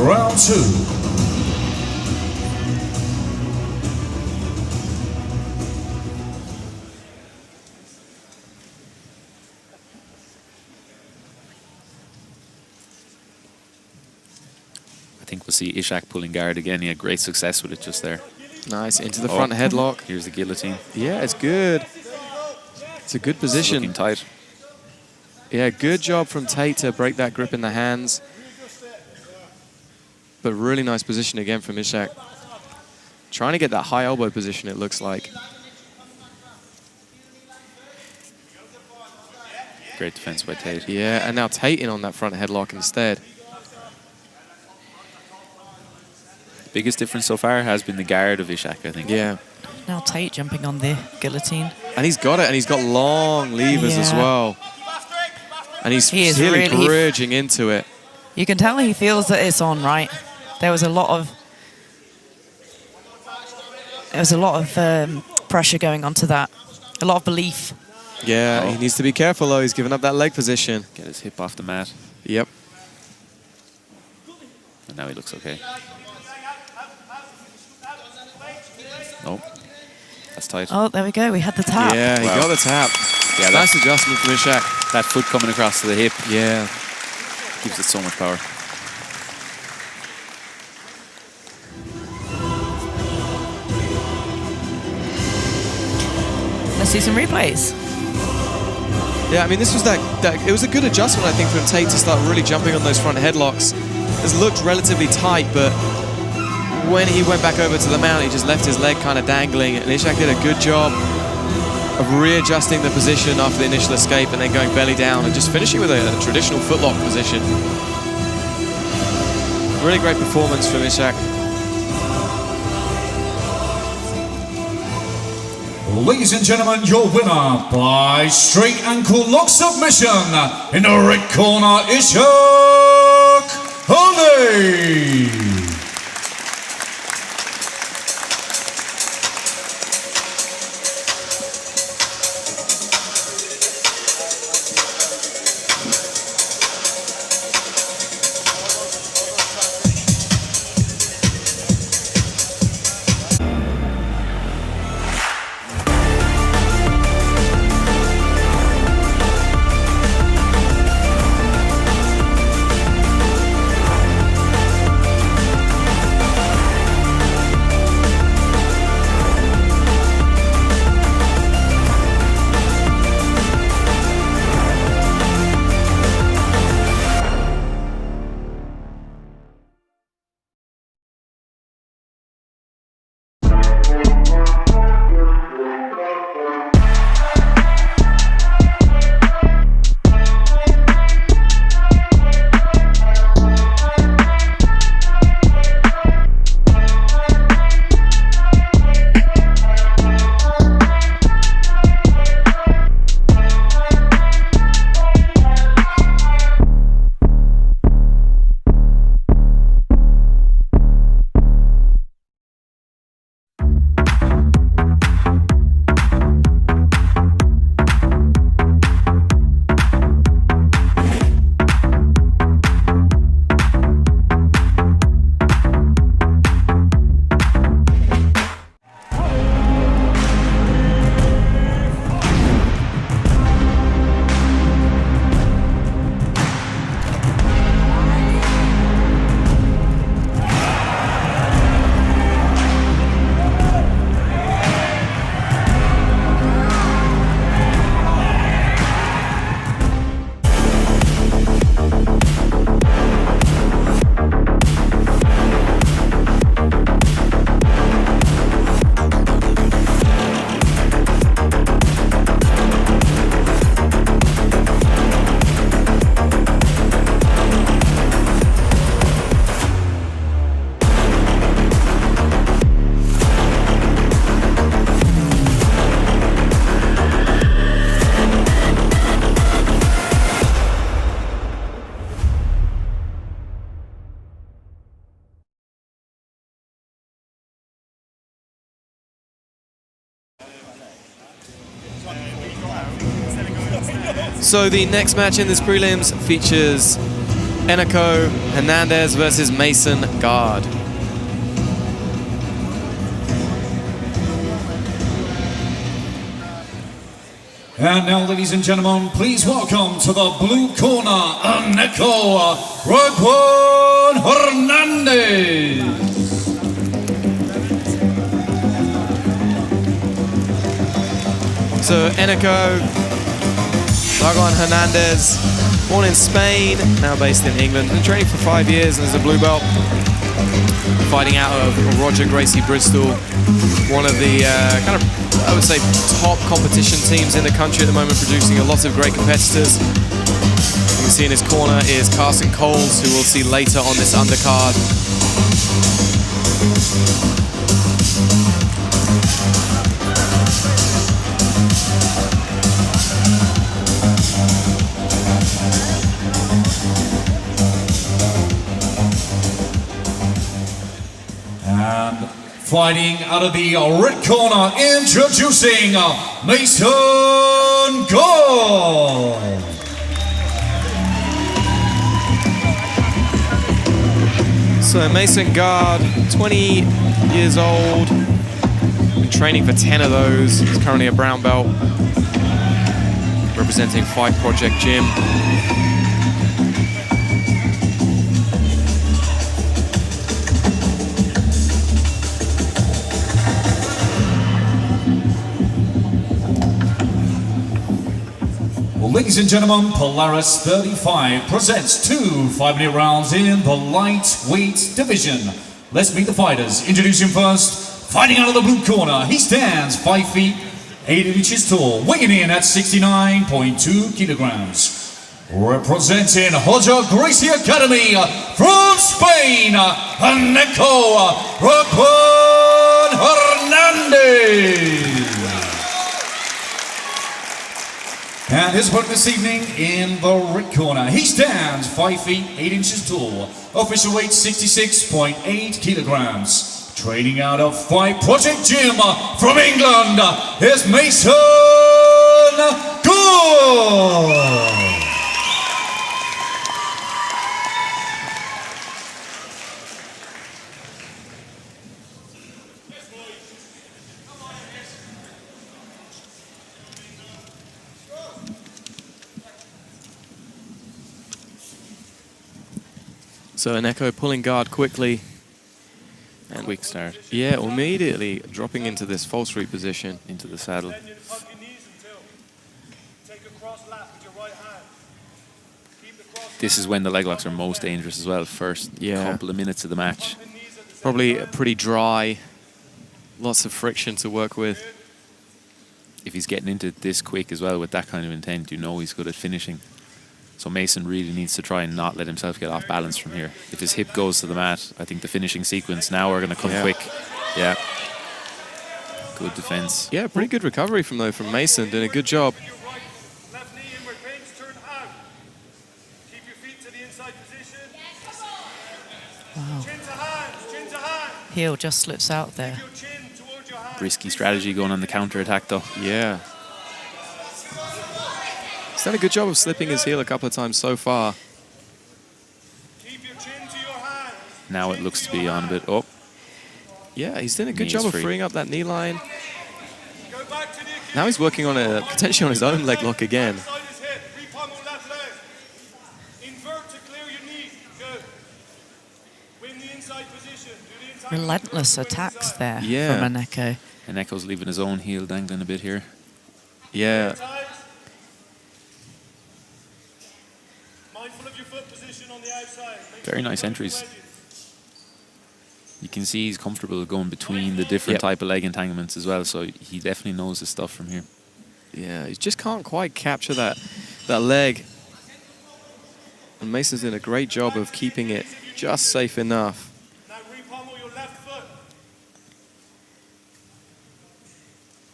Round two. I think we'll see Ishaq pulling guard again. He had great success with it just there. Nice, into the front headlock. Here's the guillotine. Yeah, it's good. It's a good position. It's looking tight. Yeah, good job from Tate to break that grip in the hands. But really nice position again from Ishaq. Trying to get that high elbow position, it looks like. Great defense by Tate. Yeah, and now Tate in on that front headlock instead. Biggest difference so far has been the guard of Ishaq, I think. Yeah. Now Tate jumping on the guillotine. And he's got it, and he's got long levers as well. And he's really bridging into it. You can tell he feels that it's on, right? There was a lot of pressure going onto that. A lot of belief. Yeah, he needs to be careful though. He's giving up that leg position. Get his hip off the mat. Yep. And now he looks okay. Nope. That's tight. Oh, there we go. We had the tap. Yeah, he got the tap. Yeah, nice adjustment from Ishaq. That foot coming across to the hip. Yeah. Gives it so much power. Let's see some replays. Yeah, I mean, this was it was a good adjustment, I think, from Tate to start really jumping on those front headlocks. It looked relatively tight, but when he went back over to the mount, he just left his leg kind of dangling, and Ishaq did a good job of readjusting the position after the initial escape and then going belly down and just finishing with a traditional footlock position. Really great performance from Ishaq. Ladies and gentlemen, your winner by straight ankle lock submission in the red corner, Ishaq Ali. So the next match in this prelims features Eneko Hernandez versus Mason Guard. And now, ladies and gentlemen, please welcome to the blue corner, Eneko Raguan-Hernandez. So Eneko Raguan-Hernandez, born in Spain, now based in England, been training for 5 years as a blue belt, fighting out of Roger Gracie Bristol, one of the kind of, I would say, top competition teams in the country at the moment, producing a lot of great competitors. You can see in his corner is Carson Coles, who we'll see later on this undercard. And fighting out of the red corner, introducing Mason Guard. So Mason Guard, 20 years old, been training for 10 of those. He's currently a brown belt, representing Fight Project Gym. Ladies and gentlemen, Polaris 35 presents 2 5-minute rounds in the lightweight division. Let's meet the fighters. Introducing first, fighting out of the blue corner. He stands 5 feet 8 inches tall, weighing in at 69.2 kilograms. Representing Roger Gracie Academy from Spain, Eneko Raguan-Hernandez. And his opponent this evening in the red corner. He stands 5 feet 8 inches tall, official weight 66.8 kilograms. Training out of Fight Project Gym from England, is Mason Guard. So Eneko pulling guard quickly. And quick start. Yeah, immediately dropping into this false root position. Into the saddle. This is when the leg locks are most dangerous as well. First couple of minutes of the match. Probably pretty dry. Lots of friction to work with. If he's getting into it this quick as well with that kind of intent, you know he's good at finishing. So Mason really needs to try and not let himself get off balance from here. If his hip goes to the mat, I think the finishing sequence now are going to come quick. Yeah. Good defense. Yeah, pretty good recovery from Mason. Doing a good job. Wow. Heel just slips out there. Risky strategy going on the counter attack though. Yeah. He's done a good job of slipping his heel a couple of times so far. Now it looks to be on a bit up. Yeah, he's doing a good job of freeing up that knee line. Now he's working on potentially on his own leg lock again. Relentless attacks there from Eneko. Eneko's leaving his own heel dangling a bit here. Yeah. Very nice entries. You can see he's comfortable going between the different type of leg entanglements as well, so he definitely knows his stuff from here. Yeah, he just can't quite capture that leg. And Mason's doing a great job of keeping it just safe enough.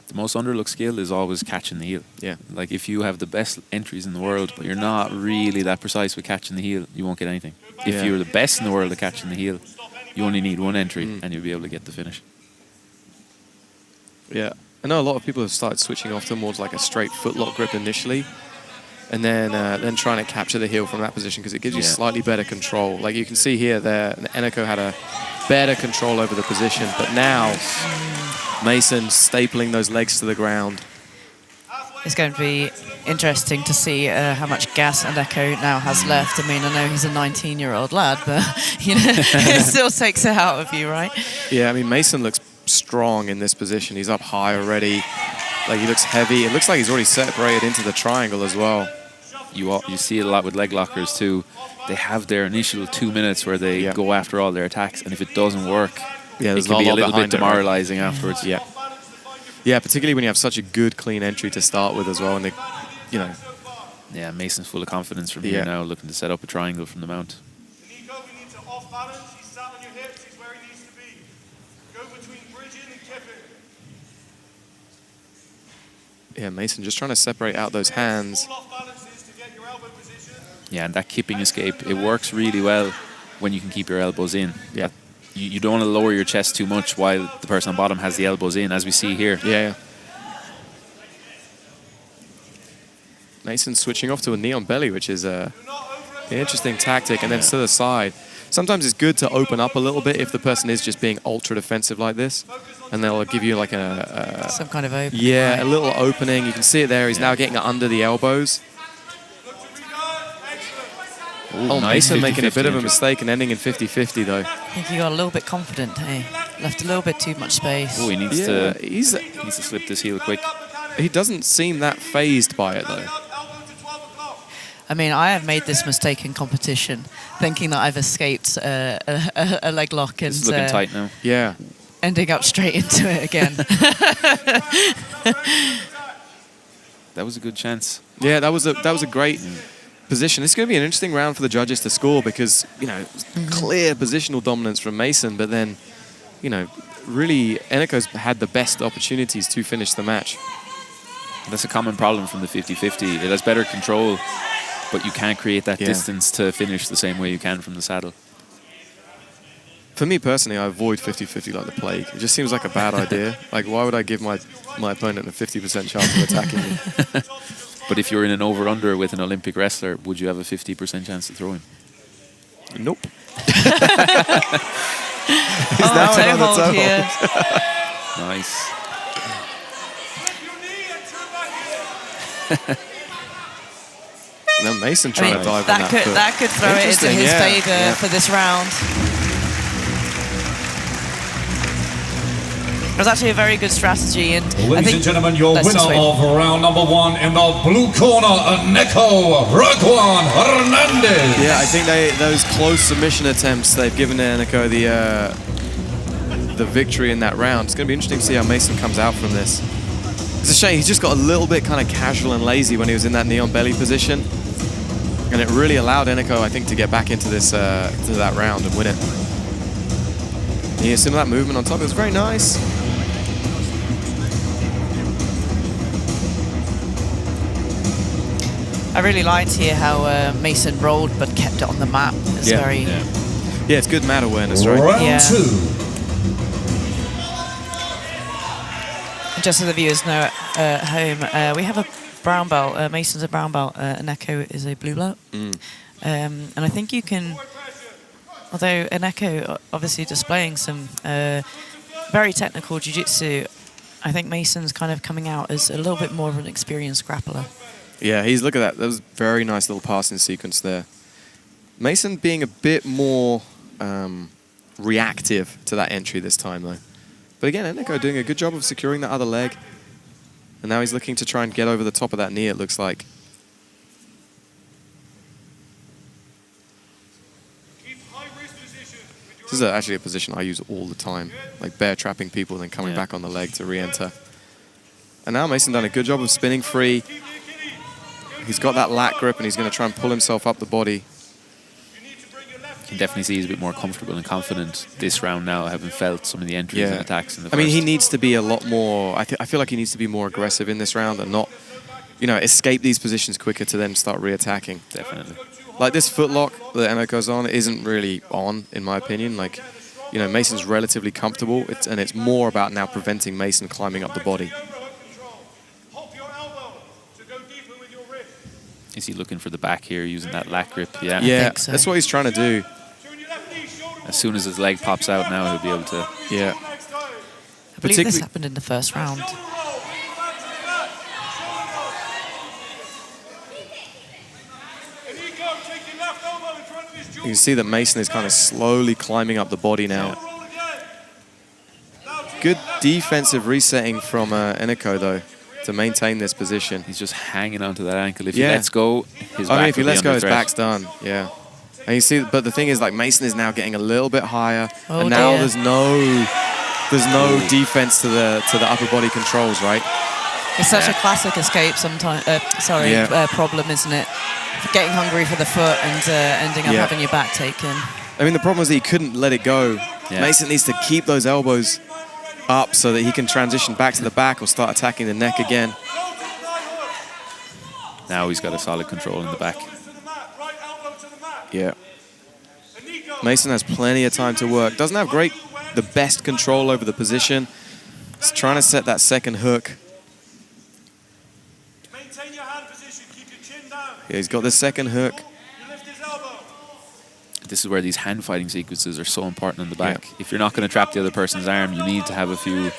The most underlooked skill is always catching the heel. Yeah. Like if you have the best entries in the world, but you're not really that precise with catching the heel, you won't get anything. If you're the best in the world at catching the heel, you only need one entry and you'll be able to get the finish. Yeah. I know a lot of people have started switching off towards like a straight footlock grip initially, and then trying to capture the heel from that position because it gives you slightly better control. Like you can see here, Eneko had a better control over the position, but now Mason stapling those legs to the ground. It's going to be interesting to see how much gas Eneko now has left. I mean, I know he's a 19-year-old lad, but you know, it still takes it out of you, right? Yeah, I mean, Mason looks strong in this position. He's up high already. Like, he looks heavy. It looks like he's already separated into the triangle as well. You see it a lot with leg lockers too. They have their initial 2 minutes where they go after all their attacks, and if it doesn't work, it can be a little bit demoralizing afterwards. Yeah. Yeah, particularly when you have such a good, clean entry to start with as well. And they, you know. Yeah, Mason's full of confidence from here now, looking to set up a triangle from the mount. Eneko, we need to off balance. He's sat on your hips. He's where he needs to be. Go between bridging and kipping. Yeah, Mason just trying to separate out those hands. Yeah, and that kipping escape, it works really well when you can keep your elbows in. Yeah. You don't want to lower your chest too much while the person on bottom has the elbows in, as we see here. Yeah. Mason switching off to a knee on belly, which is an interesting tactic, and then to the side. Sometimes it's good to open up a little bit if the person is just being ultra defensive like this, and they'll give you like some kind of opening. Yeah, right? A little opening. You can see it there. He's now getting it under the elbows. Ooh, Mason making a bit of a mistake and ending in 50-50 though. I think he got a little bit confident, hey? Left a little bit too much space. Oh, he needs to slip this heel quick. He doesn't seem that phased by it though. I mean, I have made this mistake in competition, thinking that I've escaped a leg lock and it's looking tight now. Yeah. Ending up straight into it again. That was a good chance. Yeah, that was a great position. This is going to be an interesting round for the judges to score because, you know, clear positional dominance from Mason, but then, you know, really Eneko's had the best opportunities to finish the match. That's a common problem from the 50-50. It has better control, but you can't create that distance to finish the same way you can from the saddle. For me personally, I avoid 50-50 like the plague. It just seems like a bad idea. Like, why would I give my opponent a 50% chance of attacking me? But if you're in an over-under with an Olympic wrestler, would you have a 50% chance to throw him? Nope. He's now toe hold here. Nice. Now Mason trying to dive on that foot. That could throw it into his favour for this round. It was actually a very good strategy. And ladies and gentlemen, your winner of round number 1 in the blue corner, Eneko Raguan-Hernandez. Yeah, I think those close submission attempts, they've given Eneko the victory in that round. It's going to be interesting to see how Mason comes out from this. It's a shame, he's just got a little bit kind of casual and lazy when he was in that knee on belly position. And it really allowed Eneko, I think, to get back into this to that round and win it. Yeah, some of that movement on top, it was very nice. I really liked here how Mason rolled but kept it on the map. It's very... Yeah, it's good mat awareness, right? Round 2. Just so the viewers know at home, we have a brown belt. Mason's a brown belt. Eneko is a blue belt. And I think you can... Although Eneko obviously displaying some very technical jiu-jitsu, I think Mason's kind of coming out as a little bit more of an experienced grappler. Yeah, look at that. That was a very nice little passing sequence there. Mason being a bit more reactive to that entry this time, though. But again, Eneko doing a good job of securing that other leg. And now he's looking to try and get over the top of that knee, it looks like. This is actually a position I use all the time, like bear trapping people and then coming back on the leg to re-enter. And now Mason done a good job of spinning free. He's got that lat grip and he's going to try and pull himself up the body. You can definitely see he's a bit more comfortable and confident this round now, having felt some of the entries and attacks in the first. I mean, he needs to be a lot more, I feel like he needs to be more aggressive in this round and not, you know, escape these positions quicker to then start re-attacking. Definitely. Like this footlock that Eneko's on isn't really on, in my opinion. Like, you know, Mason's relatively comfortable, and it's more about now preventing Mason climbing up the body. Is he looking for the back here, using that lat grip? Yeah, yeah, I think so. That's what he's trying to do. As soon as his leg pops out now, he'll be able to... Yeah. I believe this happened in the first round. You can see that Mason is kind of slowly climbing up the body now. Good defensive resetting from Eneko, though, to maintain this position. He's just hanging onto that ankle. If he lets go, his back if he lets go, his back's done. Yeah. And you see, but the thing is, like, Mason is now getting a little bit higher, and now there's no defense to the upper body controls, right? It's such a classic escape sometimes. Problem, isn't it? Getting hungry for the foot and ending up having your back taken. I mean, the problem was that he couldn't let it go. Yeah. Mason needs to keep those elbows up so that he can transition back to the back or start attacking the neck again. Now he's got a solid control in the back. Yeah. Mason has plenty of time to work. Doesn't have the best control over the position. He's trying to set that second hook. Yeah, he's got the second hook. This is where these hand fighting sequences are so important in the back. Yeah. If you're not going to trap the other person's arm, you need to have a few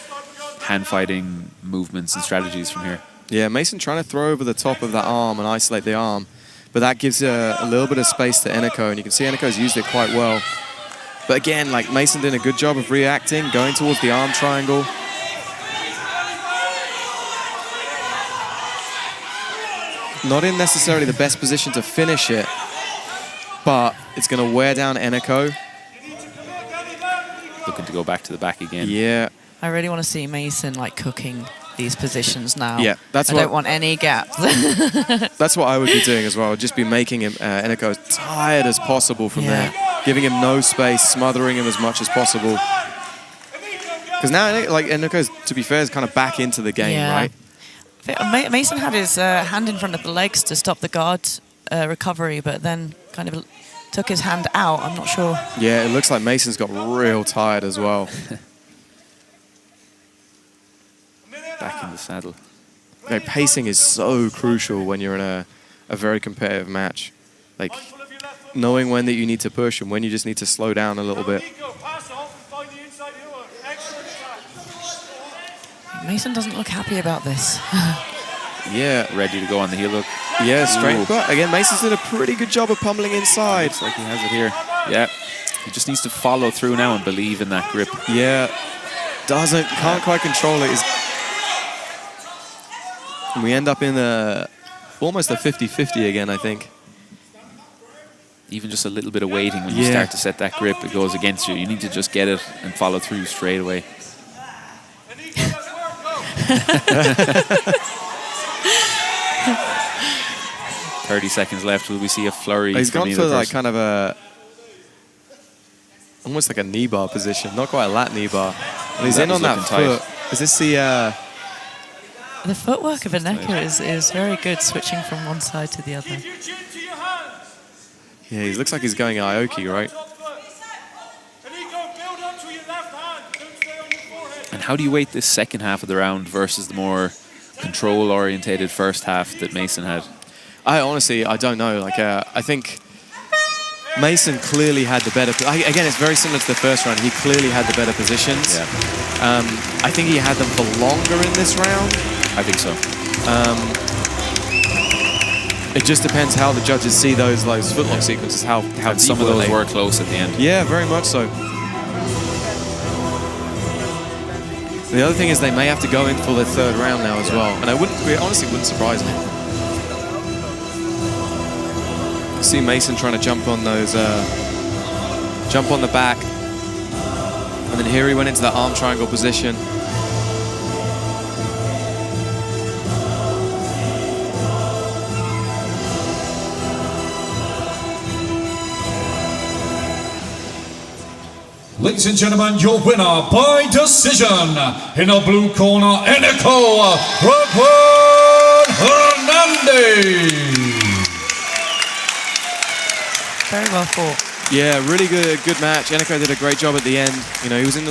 hand fighting movements and strategies from here. Yeah, Mason trying to throw over the top of that arm and isolate the arm, but that gives a little bit of space to Eneko, and you can see Eneko's used it quite well. But again, like, Mason did a good job of reacting, going towards the arm triangle. Not in necessarily the best position to finish it, but it's going to wear down Eneko. Looking to go back to the back again. Yeah. I really want to see Mason, like, cooking these positions now. Yeah, I don't want any gaps. That's what I would be doing as well. Just be making him, Eneko, as tired as possible from there. Giving him no space, smothering him as much as possible. Because now, like, Eneko, to be fair, is kind of back into the game, right? Mason had his hand in front of the legs to stop the guard recovery, but then kind of took his hand out. I'm not sure. Yeah, it looks like Mason's got real tired as well. Back in the saddle. You know, pacing is so crucial when you're in a very competitive match. Like, knowing when that you need to push and when you just need to slow down a little bit. Mason doesn't look happy about this. Yeah. Ready to go on the heel hook. Yeah, straight. But again, Mason's did a pretty good job of pummeling inside. Looks like he has it here. Yeah. He just needs to follow through now and believe in that grip. Yeah. Can't quite control it. And we end up in almost a 50-50 again, I think. Even just a little bit of waiting when you start to set that grip, it goes against you. You need to just get it and follow through straight away. 30 seconds left. Will we see a flurry? He's gone for like kind of almost like a knee bar position, not quite a lat knee bar. And he's in on that foot. Is this the footwork of Eneko is very good, switching from one side to the other. Yeah, he looks like he's going Aoki, right? And how do you weight this second half of the round versus the more control-orientated first half that Mason had? I don't know. Like, I think Mason clearly had the better... Again, it's very similar to the first round. He clearly had the better positions. Yeah. I think he had them for longer in this round. I think so. It just depends how the judges see those footlock sequences, how deep some of those were close at the end. Yeah, very much so. The other thing is they may have to go in for the third round now as well, and it honestly wouldn't surprise me. You see Mason trying to jump on those, jump on the back, and then here he went into that arm triangle position. Ladies and gentlemen, your winner by decision in the blue corner, Eneko Raguan-Hernandez. Very well fought. Yeah, really good match. Eneko did a great job at the end. You know, he was in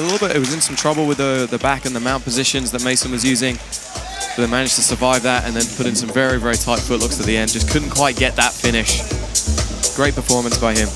some trouble with the back and the mount positions that Mason was using. But they managed to survive that and then put in some very, very tight footlooks at the end. Just couldn't quite get that finish. Great performance by him.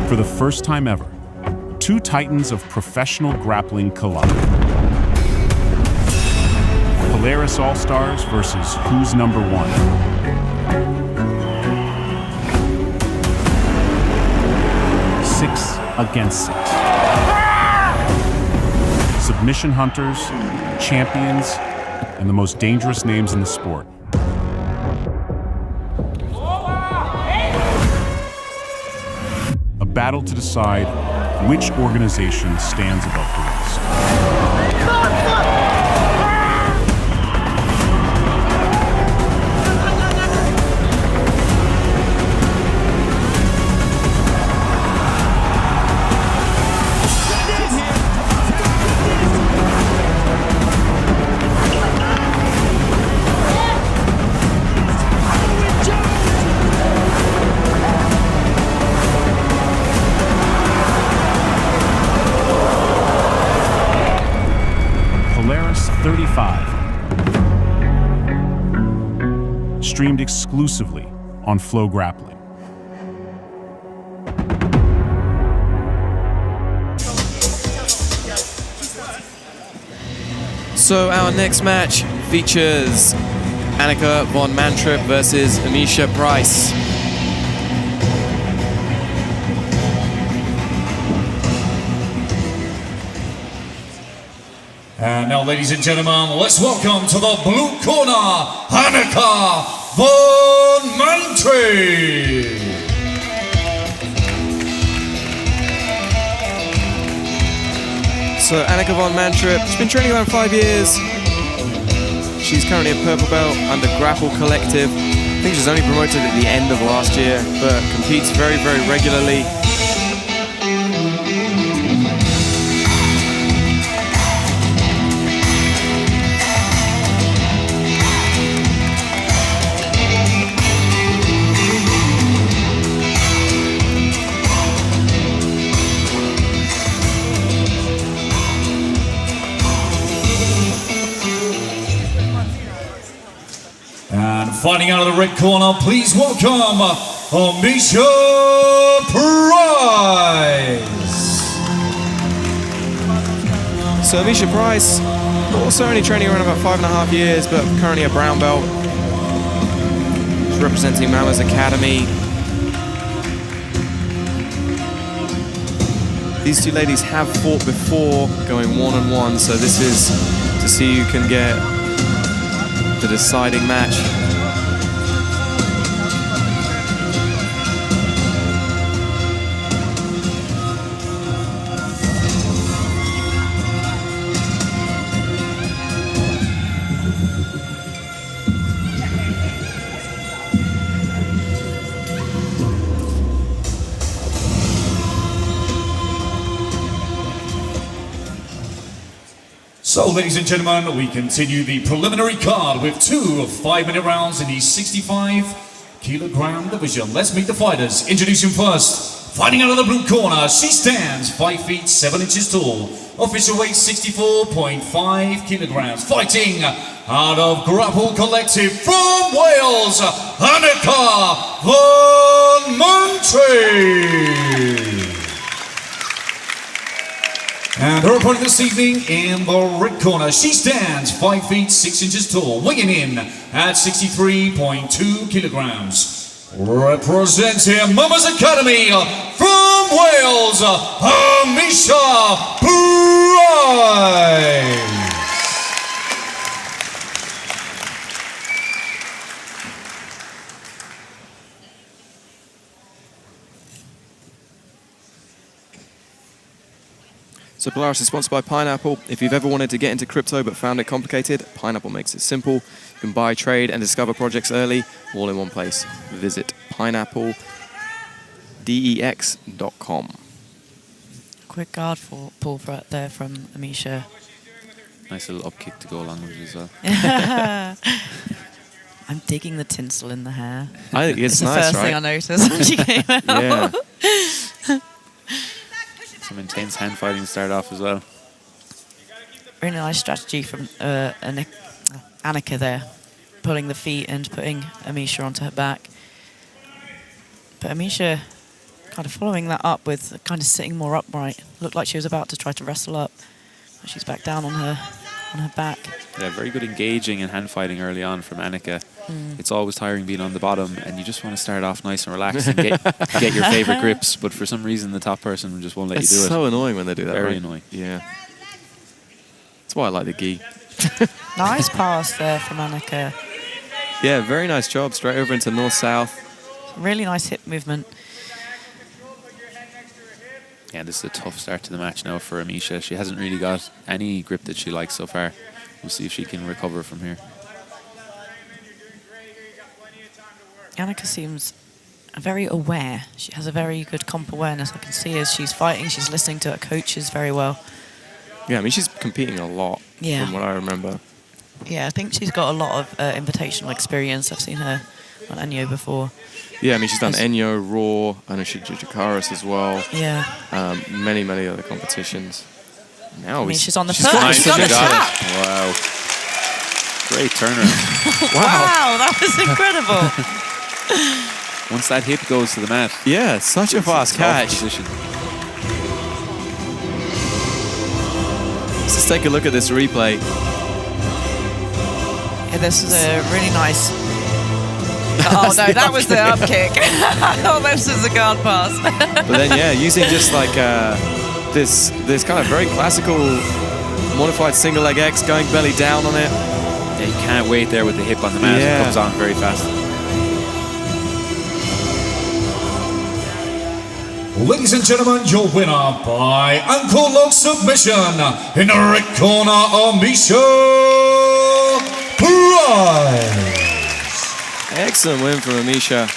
For the first time ever, two titans of professional grappling collide. Polaris All Stars versus Who's Number One. Six against six. Submission hunters, champions, and the most dangerous names in the sport. A battle to decide which organization stands above the rest. Polaris 35. Streamed exclusively on Flow Grappling. So our next match features Annica von Mantripp versus Amisha Price. And now, ladies and gentlemen, let's welcome to the blue corner, Annica von Mantripp. So Annica von Mantripp, she's been training around 5 years. She's currently a purple belt under Grapple Collective. I think she's only promoted at the end of last year, but competes very, very regularly. And fighting out of the red corner, please welcome Amisha Price. So Amisha Price, also only training around about 5.5 years, but currently a brown belt. She's representing Mama's Academy. These two ladies have fought before, going 1-on-1, so this is to see who can get the deciding match. So, ladies and gentlemen, we continue the preliminary card with 2 5-minute rounds in the 65-kilogram division. Let's meet the fighters. Introducing first, Fighting out of the blue corner, she stands 5 feet 7 inches tall. Official weight 64.5 kilograms. Fighting out of Grapple Collective from Wales, Annica von Mantripp. And her opponent this evening in the red corner, she stands 5 feet 6 inches tall, weighing in at 63.2 kilograms. Representing Mama's Academy from Wales, Amisha Parry. So Polaris is sponsored by Pineapple. If you've ever wanted to get into crypto but found it complicated, Pineapple makes it simple. You can buy, trade, and discover projects early, all in one place. Visit pineappledex.com. Quick guard for pull right there from Amisha. Nice little up kick to go along with it as well. I'm digging the tinsel in the hair. I think it's nice, the first thing I noticed when she came out. Yeah. Some intense hand fighting to start off as well. Really nice strategy from Annica there, pulling the feet and putting Amisha onto her back. But Amisha kind of following that up with kind of sitting more upright. Looked like she was about to try to wrestle up, but she's back down on her back. Yeah, very good engaging and hand fighting early on from Annica. It's always tiring being on the bottom, and you just want to start off nice and relaxed and get your favorite grips, but for some reason the top person just won't let you do it. It's so annoying when they do that. Very right? annoying. Yeah. That's why I like the gi. Nice pass there from Annica. Yeah, very nice job. Straight over into north-south. Really nice hip movement. Yeah, this is a tough start to the match now for Amisha. She hasn't really got any grip that she likes so far. We'll see if she can recover from here. Annica seems very aware. She has a very good comp awareness. I can see as she's fighting, she's listening to her coaches very well. Yeah, I mean, she's competing a lot from what I remember. Yeah, I think she's got a lot of invitational experience. I've seen her on Eneko before. Yeah, I mean, she's done Enyo, Raw, I know she did Caris as well. Yeah. Many other competitions. Now she's on the first. She's got the trap. Wow. Great turnaround. Wow, that was incredible. Once that hip goes to the mat. Yeah, such a fast catch. Position. Let's just take a look at this replay. Yeah, this is a really nice... Oh no, that was the up kick. Oh, this is a guard pass. But then, yeah, using just like this kind of very classical modified single leg X, going belly down on it. Yeah, you can't wait there with the hip on the mat. Yeah. It comes on very fast. Ladies and gentlemen, your winner by ankle lock submission in the red corner, Amisha Parry. Excellent win from Amisha.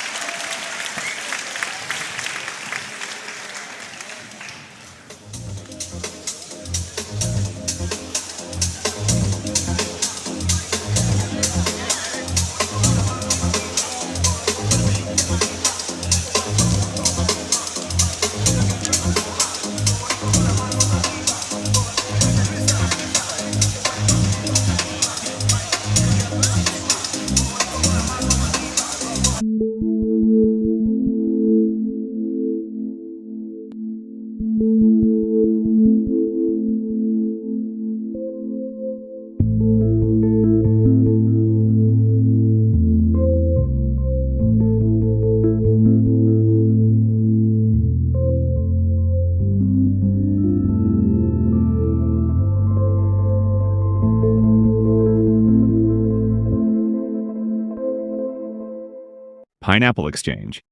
Pineapple Exchange,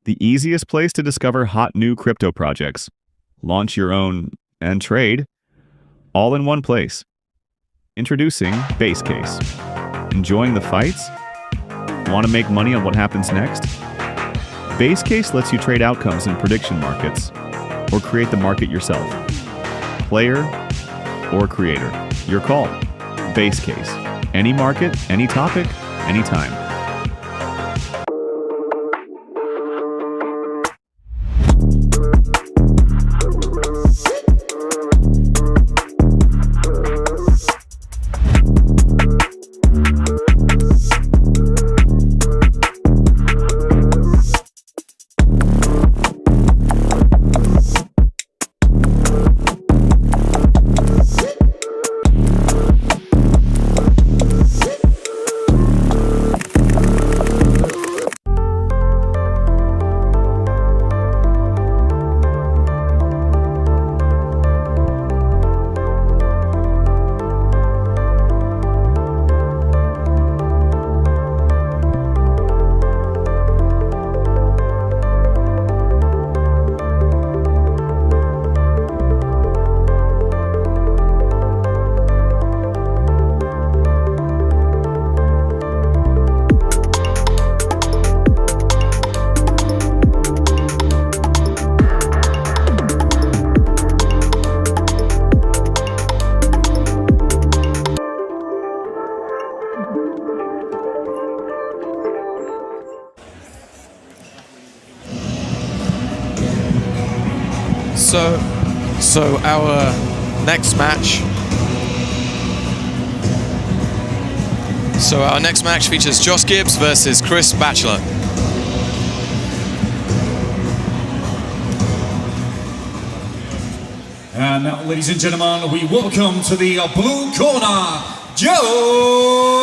the easiest place to discover hot new crypto projects, launch your own, and trade, all in one place. Introducing Base Case. Enjoying the fights? Want to make money on what happens next? Base Case lets you trade outcomes in prediction markets, or create the market yourself. Player or creator, your call. Base Case. Any market, any topic, anytime. So our next match. So our next match features Josh Gibbs versus Chris Batchelor. And now, ladies and gentlemen, we welcome to the blue corner, Josh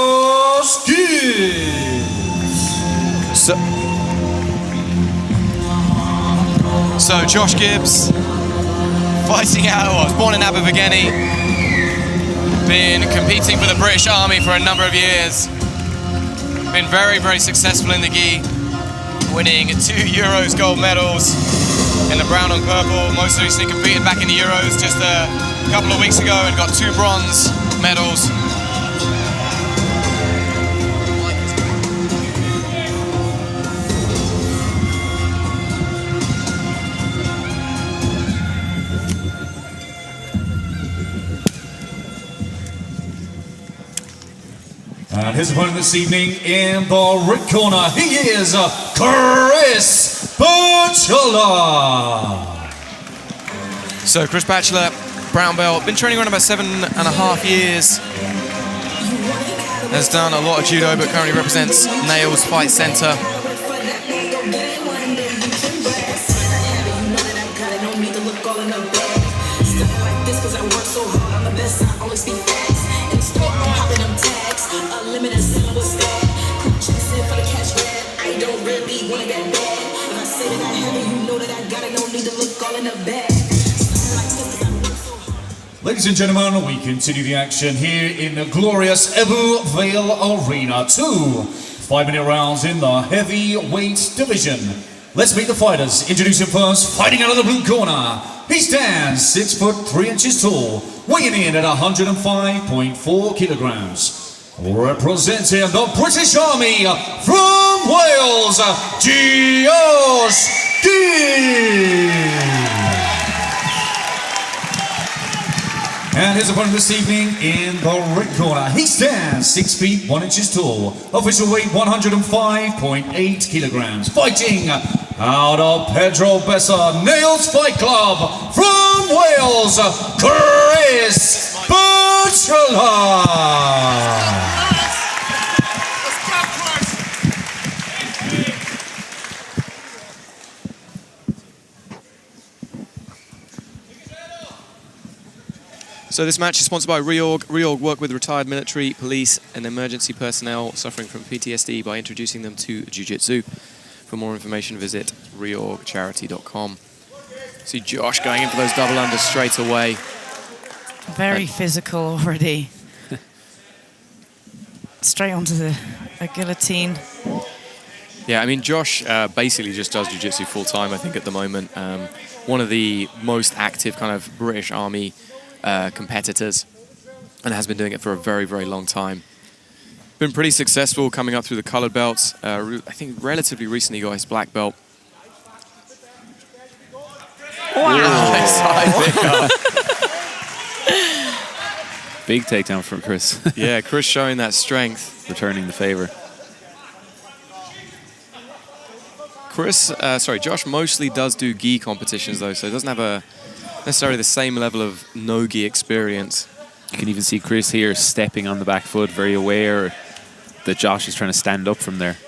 Gibbs. So Josh Gibbs, fighting out, was born in Abergavenny, been competing for the British Army for a number of years, been very, very successful in the gi, winning 2 Euros gold medals in the brown and purple. Most recently competed back in the Euros just a couple of weeks ago and got 2 bronze medals. And his opponent this evening in the red corner, he is Chris Batchelor. So Chris Batchelor, brown belt, been training around about 7.5 years. Has done a lot of judo, but currently represents Nails Fight Center. Ladies and gentlemen, we continue the action here in the glorious Ebu Vale Arena. 2 5-minute rounds in the heavyweight division. Let's meet the fighters. Introduce him first, fighting out of the blue corner. He stands 6 foot 3 inches tall, weighing in at 105.4 kilograms. Representing the British Army from Wales, Josh Gibbs. And his opponent this evening in the red corner, he stands 6 feet 1 inches tall, official weight 105.8 kilograms, fighting out of Pedro Bessa Nails Fight Club from Wales, Chris Batchelor. So this match is sponsored by Reorg. Reorg work with retired military, police and emergency personnel suffering from PTSD by introducing them to Jiu-Jitsu. For more information, visit reorgcharity.com. See Josh going in for those double unders straight away. Very physical already. Straight onto the guillotine. Yeah, I mean, Josh basically just does Jiu-Jitsu full-time, I think, at the moment. One of the most active kind of British Army competitors, and has been doing it for a very, very long time. Been pretty successful coming up through the colored belts. I think relatively recently got his black belt. Wow! Big takedown from Chris. Yeah, Chris showing that strength. Returning the favor. Josh mostly does do gi competitions though, so he doesn't have necessarily the same level of no-gi experience. You can even see Chris here stepping on the back foot, very aware that Josh is trying to stand up from there.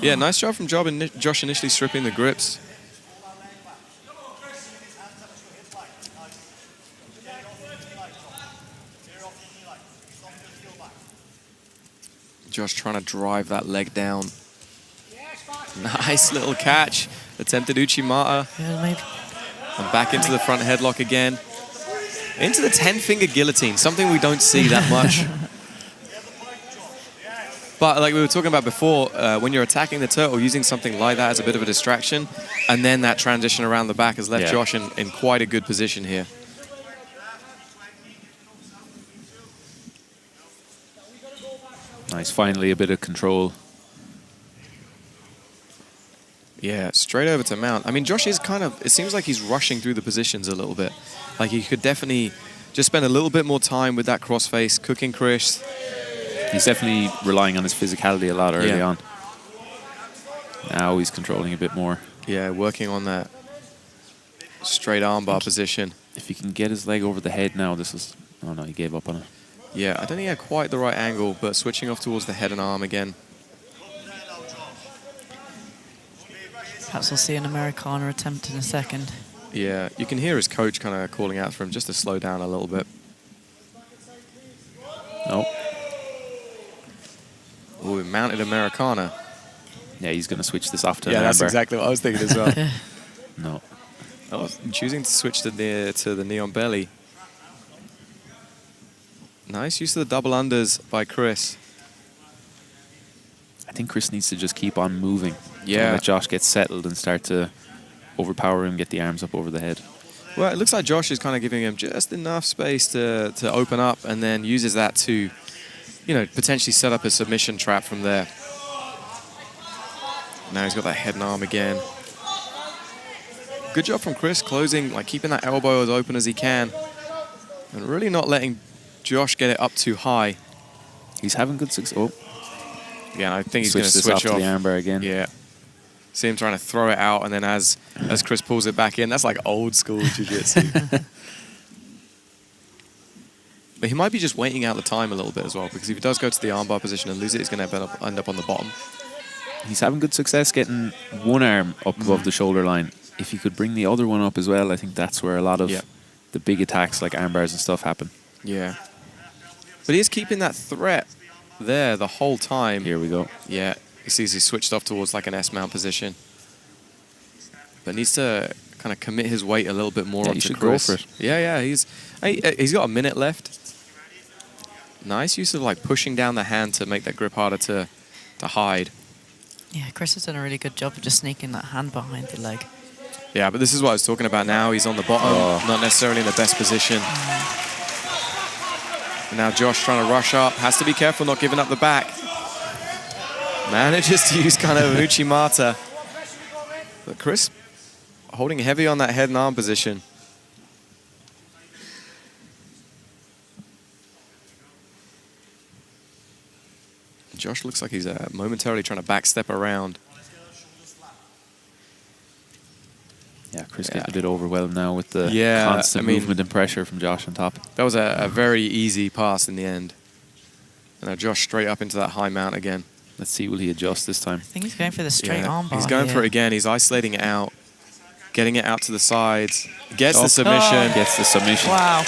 Yeah, nice job from Josh initially stripping the grips. Josh trying to drive that leg down. Nice little catch. Attempted Uchimata. Yeah, maybe. And back into the front headlock again. Into the 10-finger guillotine, something we don't see that much. But like we were talking about before, when you're attacking the turtle, using something like that as a bit of a distraction, and then that transition around the back has left Josh in quite a good position here. Nice, finally a bit of control. Yeah, straight over to mount. I mean, Josh is kind of, it seems like he's rushing through the positions a little bit. Like he could definitely just spend a little bit more time with that crossface, cooking Chris. He's definitely relying on his physicality a lot early on. Now he's controlling a bit more. Yeah, working on that straight armbar position. If he can get his leg over the head now, this is... Oh, no, he gave up on it. Yeah, I don't think he had quite the right angle, but switching off towards the head and arm again. Perhaps we'll see an Americana attempt in a second. Yeah, you can hear his coach kind of calling out for him just to slow down a little bit. No. Oh, mounted Americana. Yeah, he's going to switch this off to yeah, an that's armbar. exactly what I was thinking as well. No. Oh, choosing to switch to the knee on belly. Nice use of the double unders by Chris. I think Chris needs to just keep on moving. Yeah. Let Josh get settled and start to overpower him, get the arms up over the head. Well, it looks like Josh is kind of giving him just enough space to open up, and then uses that to, you know, potentially set up a submission trap from there. Now he's got that head and arm again. Good job from Chris, closing, like keeping that elbow as open as he can, and really not letting Josh get it up too high. He's having good success. Oh. Yeah, I think he's going to this switch off to off. the armbar again. Yeah. See him trying to throw it out, and then as Chris pulls it back in, that's like old school jiu-jitsu. But he might be just waiting out the time a little bit as well, because if he does go to the armbar position and lose it, he's going to end up on the bottom. He's having good success getting one arm up above the shoulder line. If he could bring the other one up as well, I think that's where a lot of the big attacks like armbars and stuff happen. Yeah. But he is keeping that threat there the whole time. Here we go. Yeah. He sees he's switched off towards like an S-mount position. But needs to kind of commit his weight a little bit more onto Chris. Go for it. Yeah, he's got a minute left. Nice use of like pushing down the hand to make that grip harder to hide. Yeah, Chris has done a really good job of just sneaking that hand behind the leg. Yeah, but this is what I was talking about now. He's on the bottom, not necessarily in the best position. And now Josh trying to rush up. Has to be careful not giving up the back. Manages to use kind of Uchimata. But Chris holding heavy on that head and arm position. Josh looks like he's momentarily trying to backstep around. Yeah, Chris getting a bit overwhelmed now with the constant movement and pressure from Josh on top. That was a very easy pass in the end. And now Josh straight up into that high mount again. Let's see, will he adjust this time? I think he's going for the straight arm bar. He's going for it again. He's isolating it out, getting it out to the sides. Gets the submission. Gets the submission. Wow.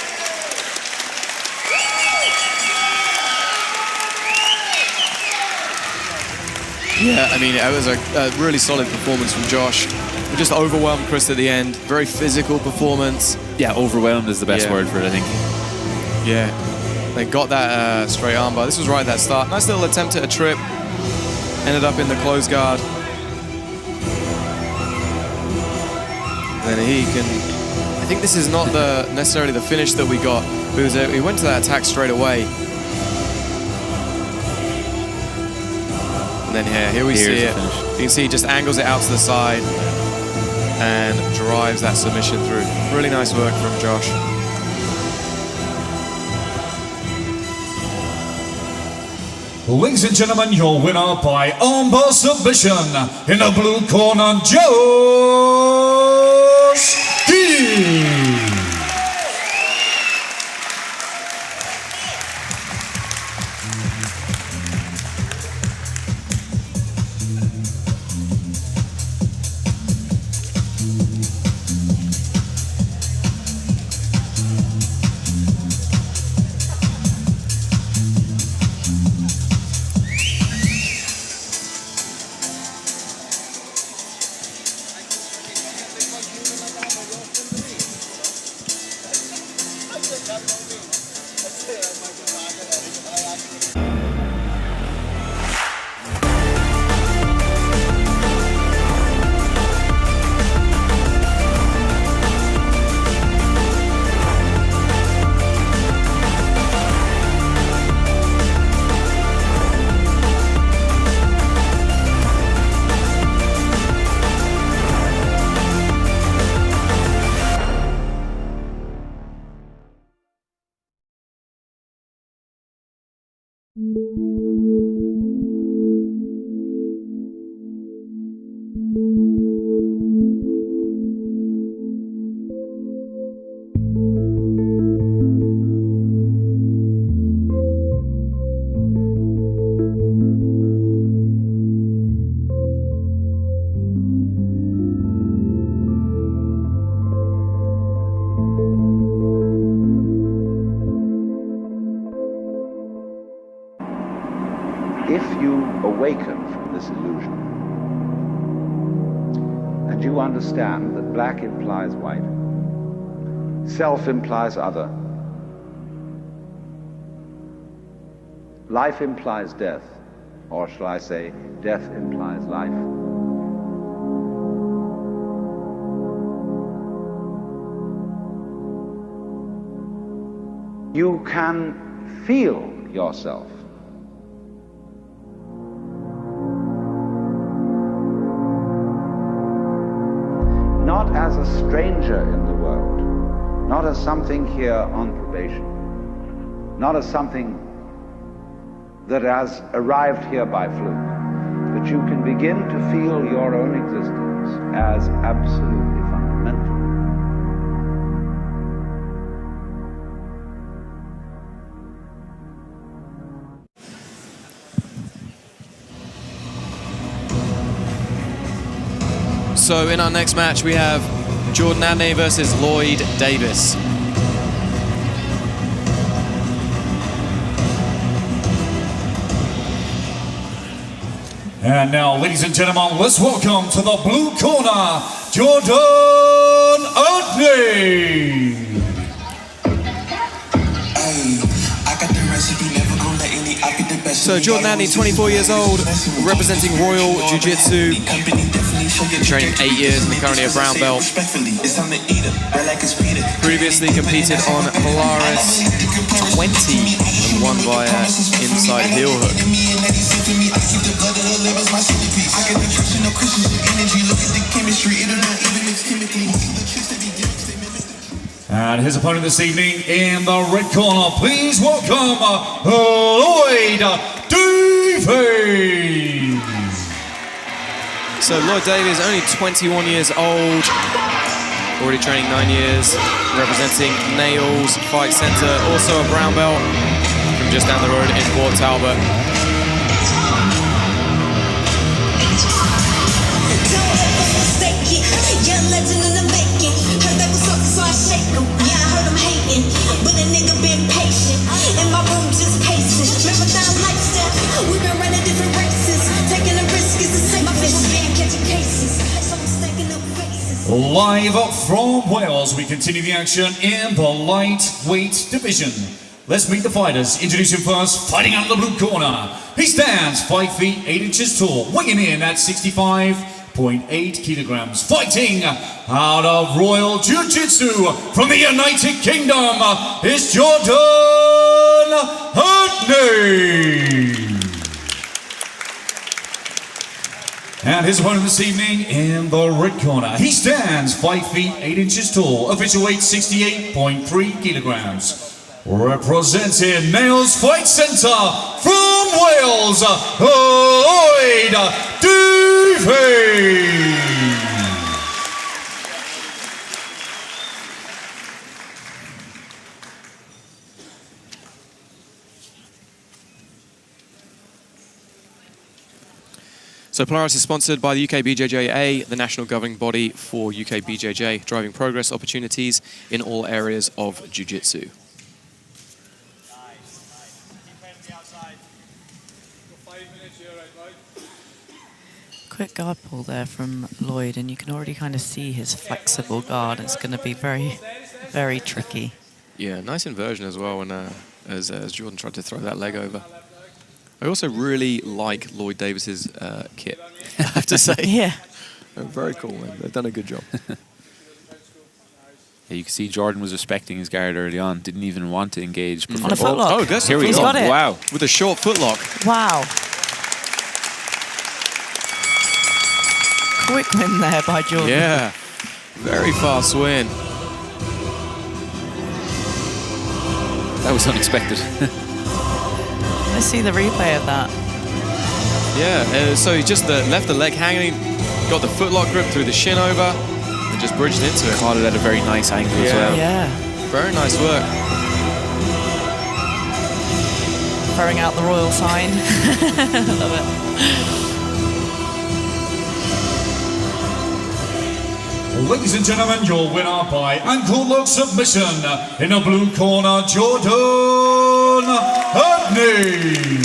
Yeah, I mean, it was a really solid performance from Josh. We just overwhelmed Chris at the end. Very physical performance. Yeah, overwhelmed is the best word for it, I think. Yeah. They got that straight armbar. This was right at that start. Nice little attempt at a trip. Ended up in the close guard. Then he can... I think this is not necessarily the finish that we got. He went to that attack straight away. And then here we see it. You can see he just angles it out to the side and drives that submission through. Really nice work from Josh. Ladies and gentlemen, your winner by armbar submission in the blue corner, Josh Gibbs. awaken from this illusion, and you understand that black implies white, self implies other, life implies death, or shall I say, death implies life. You can feel yourself. Not as a stranger in the world, not as something here on probation, not as something that has arrived here by fluke, but you can begin to feel your own existence as absolutely fundamental. So in our next match, we have Jordan Adney versus Lloyd Davies. And now, ladies and gentlemen, let's welcome to the blue corner, Jordan Adney. So Jordan Adney, 24 years old, representing Royal Jiu-Jitsu, training 8 years and currently a brown belt. Previously competed on Polaris 20 and won via inside heel hook. And his opponent this evening in the red corner, please welcome Lloyd Davies. So Lloyd Davies, only 21 years old, already training 9 years, representing Nails Fight Center, also a brown belt from just down the road in Port Talbot. Live from Wales, we continue the action in the lightweight division. Let's meet the fighters. Introduce him first, fighting out of the blue corner. He stands 5 feet 8 inches tall, weighing in at 65.8 kilograms. Fighting out of Royal Jiu-Jitsu from the United Kingdom is Jordan Adney. And his opponent this evening in the red corner. He stands 5 feet 8 inches tall, official weight 68.3 kilograms. Representing Nails Fight Center from Wales, Lloyd Davies. So Polaris is sponsored by the UK BJJA, the national governing body for UK BJJ, driving progress opportunities in all areas of Jiu-Jitsu. Quick guard pull there from Lloyd, and you can already kind of see his flexible guard. It's going to be very, very tricky. Yeah, nice inversion as well when as Jordan tried to throw that leg over. I also really like Lloyd Davis's kit, I have to say. Yeah. Very cool, man. They've done a good job. Yeah, you can see Jordan was respecting his guard early on, didn't even want to engage. On a footlock. Oh, good. Here we He's go. got it. Wow. With a short footlock. Wow. Quick win there by Jordan. Yeah. Very fast win. That was unexpected. Let's see the replay of that. Yeah, so he just left the leg hanging, got the footlock grip through the shin over, and just bridged into it. Caught it at a very nice angle as well. Yeah. Very nice work. Throwing out the royal sign. Love it. Ladies and gentlemen, your winner by ankle lock submission in the blue corner, Jordan Adney.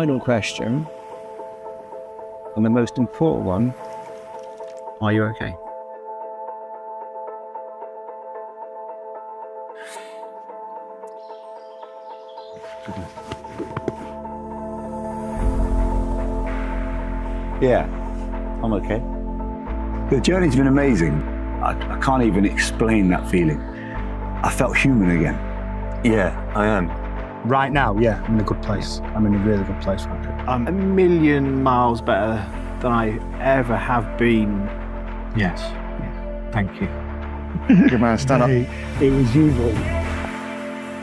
final question, and the most important one, are you okay? Yeah, I'm okay. The journey's been amazing. I can't even explain that feeling. I felt human again. Yeah, I am. Right now, yeah, I'm in a good place. I'm in a really good place right now. I'm a million miles better than I ever have been. Yes. Thank you. Good man, stand up. It was you, boy.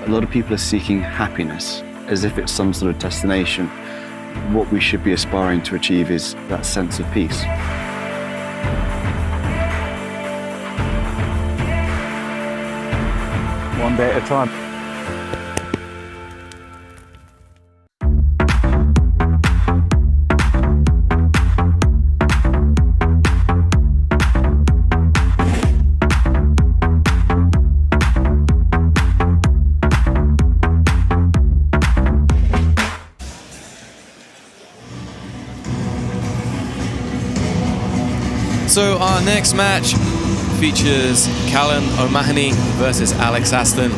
A lot of people are seeking happiness as if it's some sort of destination. What we should be aspiring to achieve is that sense of peace. One day at a time. So our next match features Callen O'Mahony versus Alex Aston.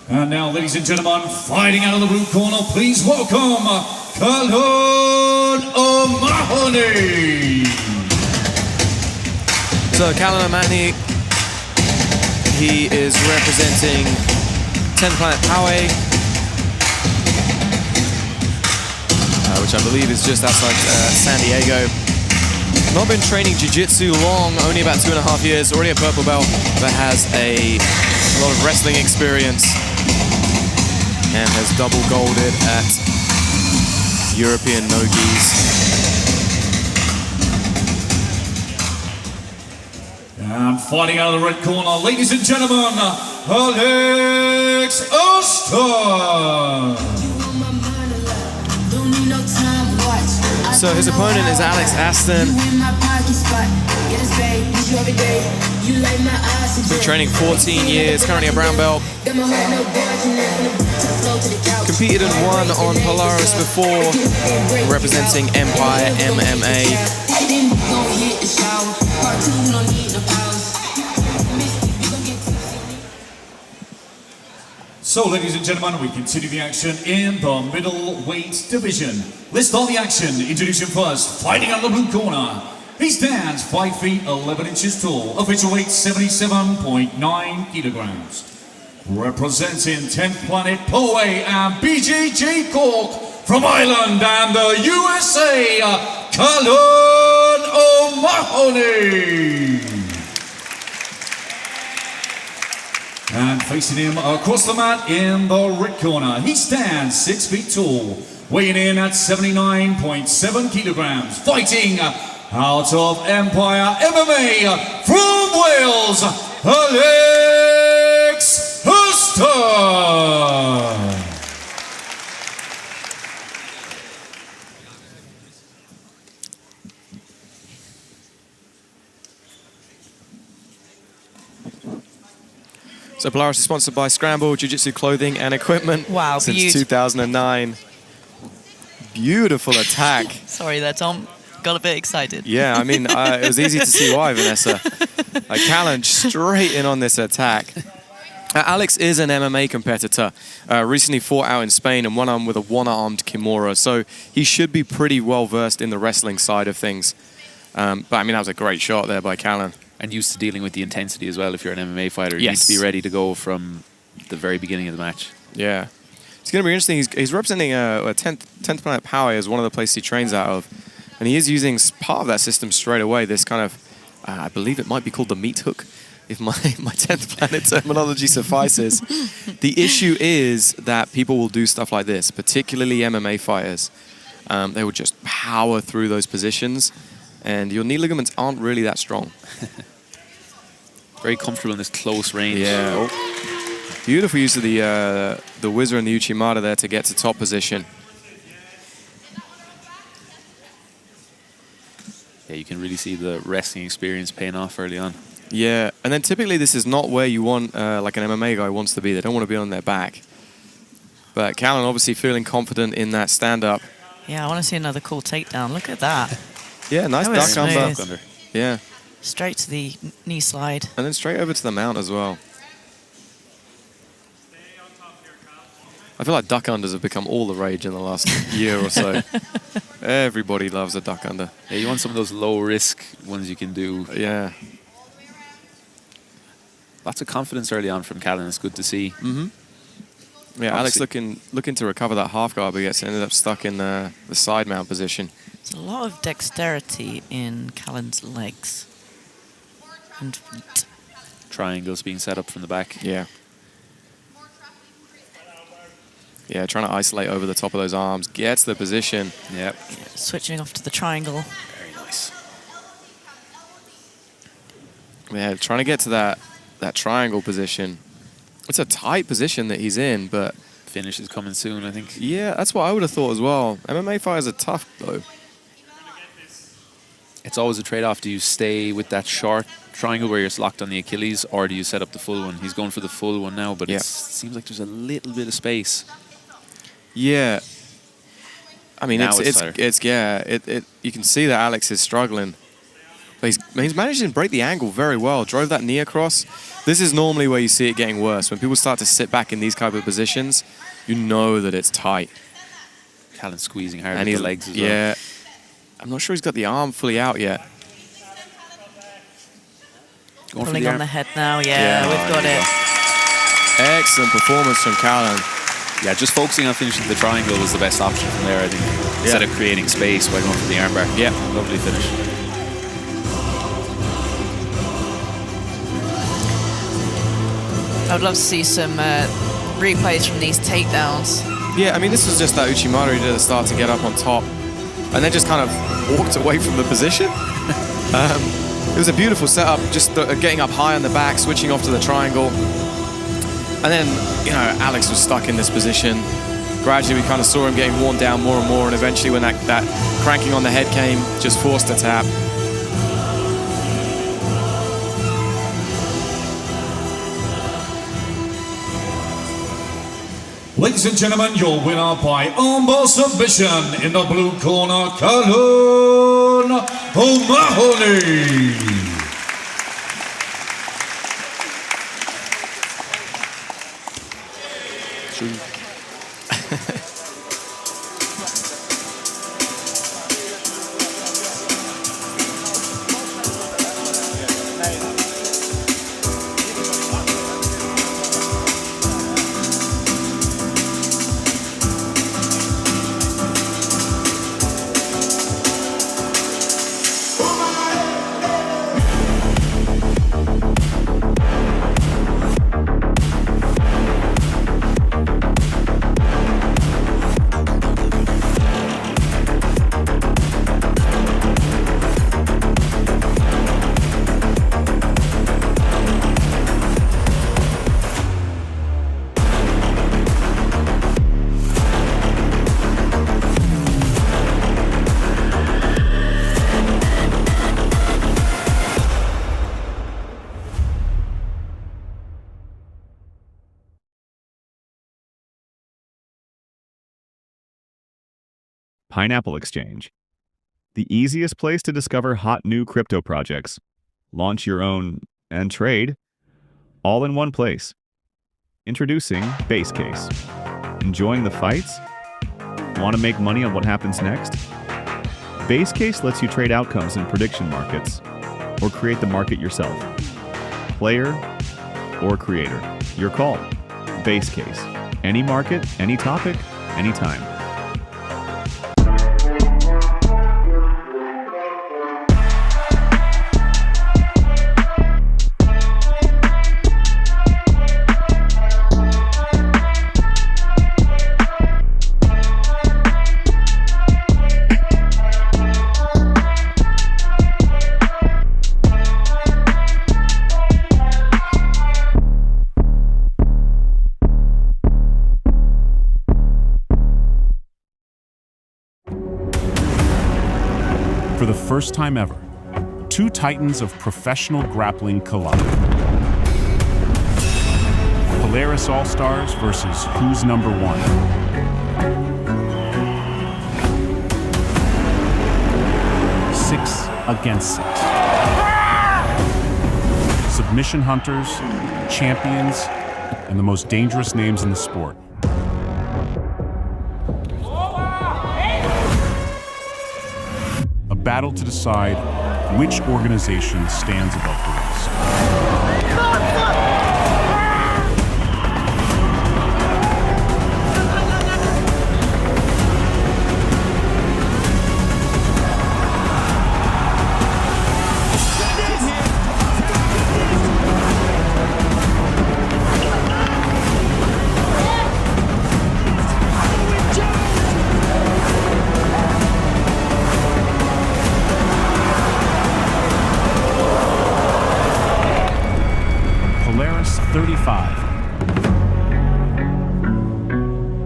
And now, ladies and gentlemen, fighting out of the blue corner, please welcome Callen O'Mahony. So Callen O'Mahony, he is representing 10th Planet Poway, which I believe is just outside San Diego. Not been training jiu-jitsu long, only about 2.5 years, already a purple belt, but has a lot of wrestling experience and has double golded at European no-gis. And fighting out of the red corner, ladies and gentlemen, Alex Aston. So his opponent is Alex Aston. He's been training 14 years, currently a brown belt. Competed and won on Polaris before, representing Empire MMA. So, ladies and gentlemen, we continue the action in the middleweight division. Let's start the action. Introducing first, fighting out of the blue corner. He stands 5 feet 11 inches tall, official weight 77.9 kilograms. Representing 10th Planet Poway and BJJ Cork from Ireland and the USA, Callen O'Mahony. And facing him across the mat in the red corner, he stands 6 feet tall, weighing in at 79.7 kilograms, fighting out of Empire MMA from Wales, Alex Aston. So Polaris is sponsored by Scramble Jiu-Jitsu clothing and equipment. Wow, since 2009. Beautiful attack. Sorry there, Tom. Got a bit excited. Yeah, I mean, it was easy to see why, Vanessa. Callen straight in on this attack. Alex is an MMA competitor. Recently fought out in Spain and won on with a one-armed Kimura, so he should be pretty well versed in the wrestling side of things. But I mean, that was a great shot there by Callen. And used to dealing with the intensity as well. If you're an MMA fighter, you Yes. need to be ready to go from the very beginning of the match. Yeah. It's going to be interesting. He's representing 10th Planet Poway as one of the places he trains out of. And he is using part of that system straight away. This kind of, I believe it might be called the meat hook, if my 10th Planet terminology suffices. The issue is that people will do stuff like this, particularly MMA fighters. They will just power through those positions. And your knee ligaments aren't really that strong. Very comfortable in this close range. Yeah. Oh. Beautiful use of the whizzer and the Uchimata there to get to top position. Yeah, you can really see the wrestling experience paying off early on. Yeah, and then typically this is not where you want, like an MMA guy wants to be. They don't want to be on their back. But Callen obviously feeling confident in that stand-up. Yeah, I want to see another cool takedown. Look at that. Yeah, nice duck under. Yeah. Straight to the knee slide. And then straight over to the mount as well. I feel like duck unders have become all the rage in the last year or so. Everybody loves a duck under. Yeah, you want some of those low-risk ones you can do. Yeah. Lots of confidence early on from Callen. It's good to see. Mm-hmm. Yeah, Alex looking to recover that half guard, but gets ended up stuck in the side mount position. There's a lot of dexterity in Callen's legs and feet. Triangles being set up from the back. Yeah. Yeah, trying to isolate over the top of those arms. Gets the position. Yep. Yeah, switching off to the triangle. Very nice. Yeah, trying to get to that triangle position. It's a tight position that he's in, but... Finish is coming soon, I think. Yeah, that's what I would have thought as well. MMA fighters are tough, though. It's always a trade-off. Do you stay with that short triangle where you're locked on the Achilles, or do you set up the full one? He's going for the full one now, but it seems like there's a little bit of space. Yeah. I mean, now it's you can see that Alex is struggling. But he's managed to break the angle very well. Drove that knee across. This is normally where you see it getting worse. When people start to sit back in these type of positions, you know that it's tight. Callen squeezing hard with the legs as well. Yeah. I'm not sure he's got the arm fully out yet. Pulling on the head now, yeah, we've got it. Excellent performance from Callen. Yeah, just focusing on finishing the triangle was the best option from there, I think. Instead of creating space by going for the armbar. Yeah. Lovely finish. I would love to see some replays from these takedowns. Yeah, I mean, this was just that Uchimaru did at the start to get up on top and then just kind of walked away from the position. It was a beautiful setup, just getting up high on the back, switching off to the triangle. And then, you know, Alex was stuck in this position. Gradually, we kind of saw him getting worn down more and more, and eventually when that cranking on the head came, just forced a tap. Ladies and gentlemen, your winner by armbar submission in the blue corner, Callen O'Mahony. Pineapple Exchange, the easiest place to discover hot new crypto projects, launch your own, and trade, all in one place. Introducing Base Case. Enjoying the fights? Want to make money on what happens next? Base Case lets you trade outcomes in prediction markets, or create the market yourself. Player or creator, your call. Base Case. Any market, any topic, anytime. For the first time ever, two titans of professional grappling collide. Polaris All Stars versus Who's Number One. Six against six. Submission hunters, champions, and the most dangerous names in the sport. A battle to decide which organization stands above the rest. Polaris 35.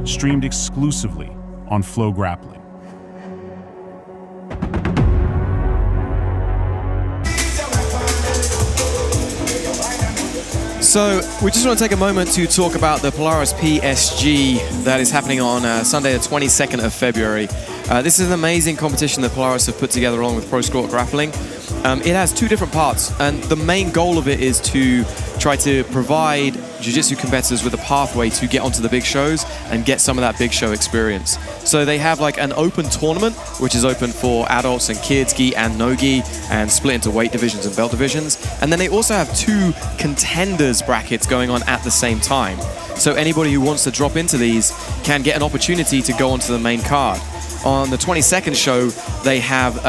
Streamed exclusively on Flow Grappling. So we just want to take a moment to talk about the Polaris PSG that is happening on Sunday the 22nd of February. This is an amazing competition that Polaris have put together along with Pro Sport Grappling. It has two different parts, and the main goal of it is to try to provide jiu-jitsu competitors with a pathway to get onto the big shows and get some of that big show experience. So they have like an open tournament, which is open for adults and kids, gi and no gi, and split into weight divisions and belt divisions. And then they also have two contenders brackets going on at the same time. So anybody who wants to drop into these can get an opportunity to go onto the main card. On the 22nd show, they have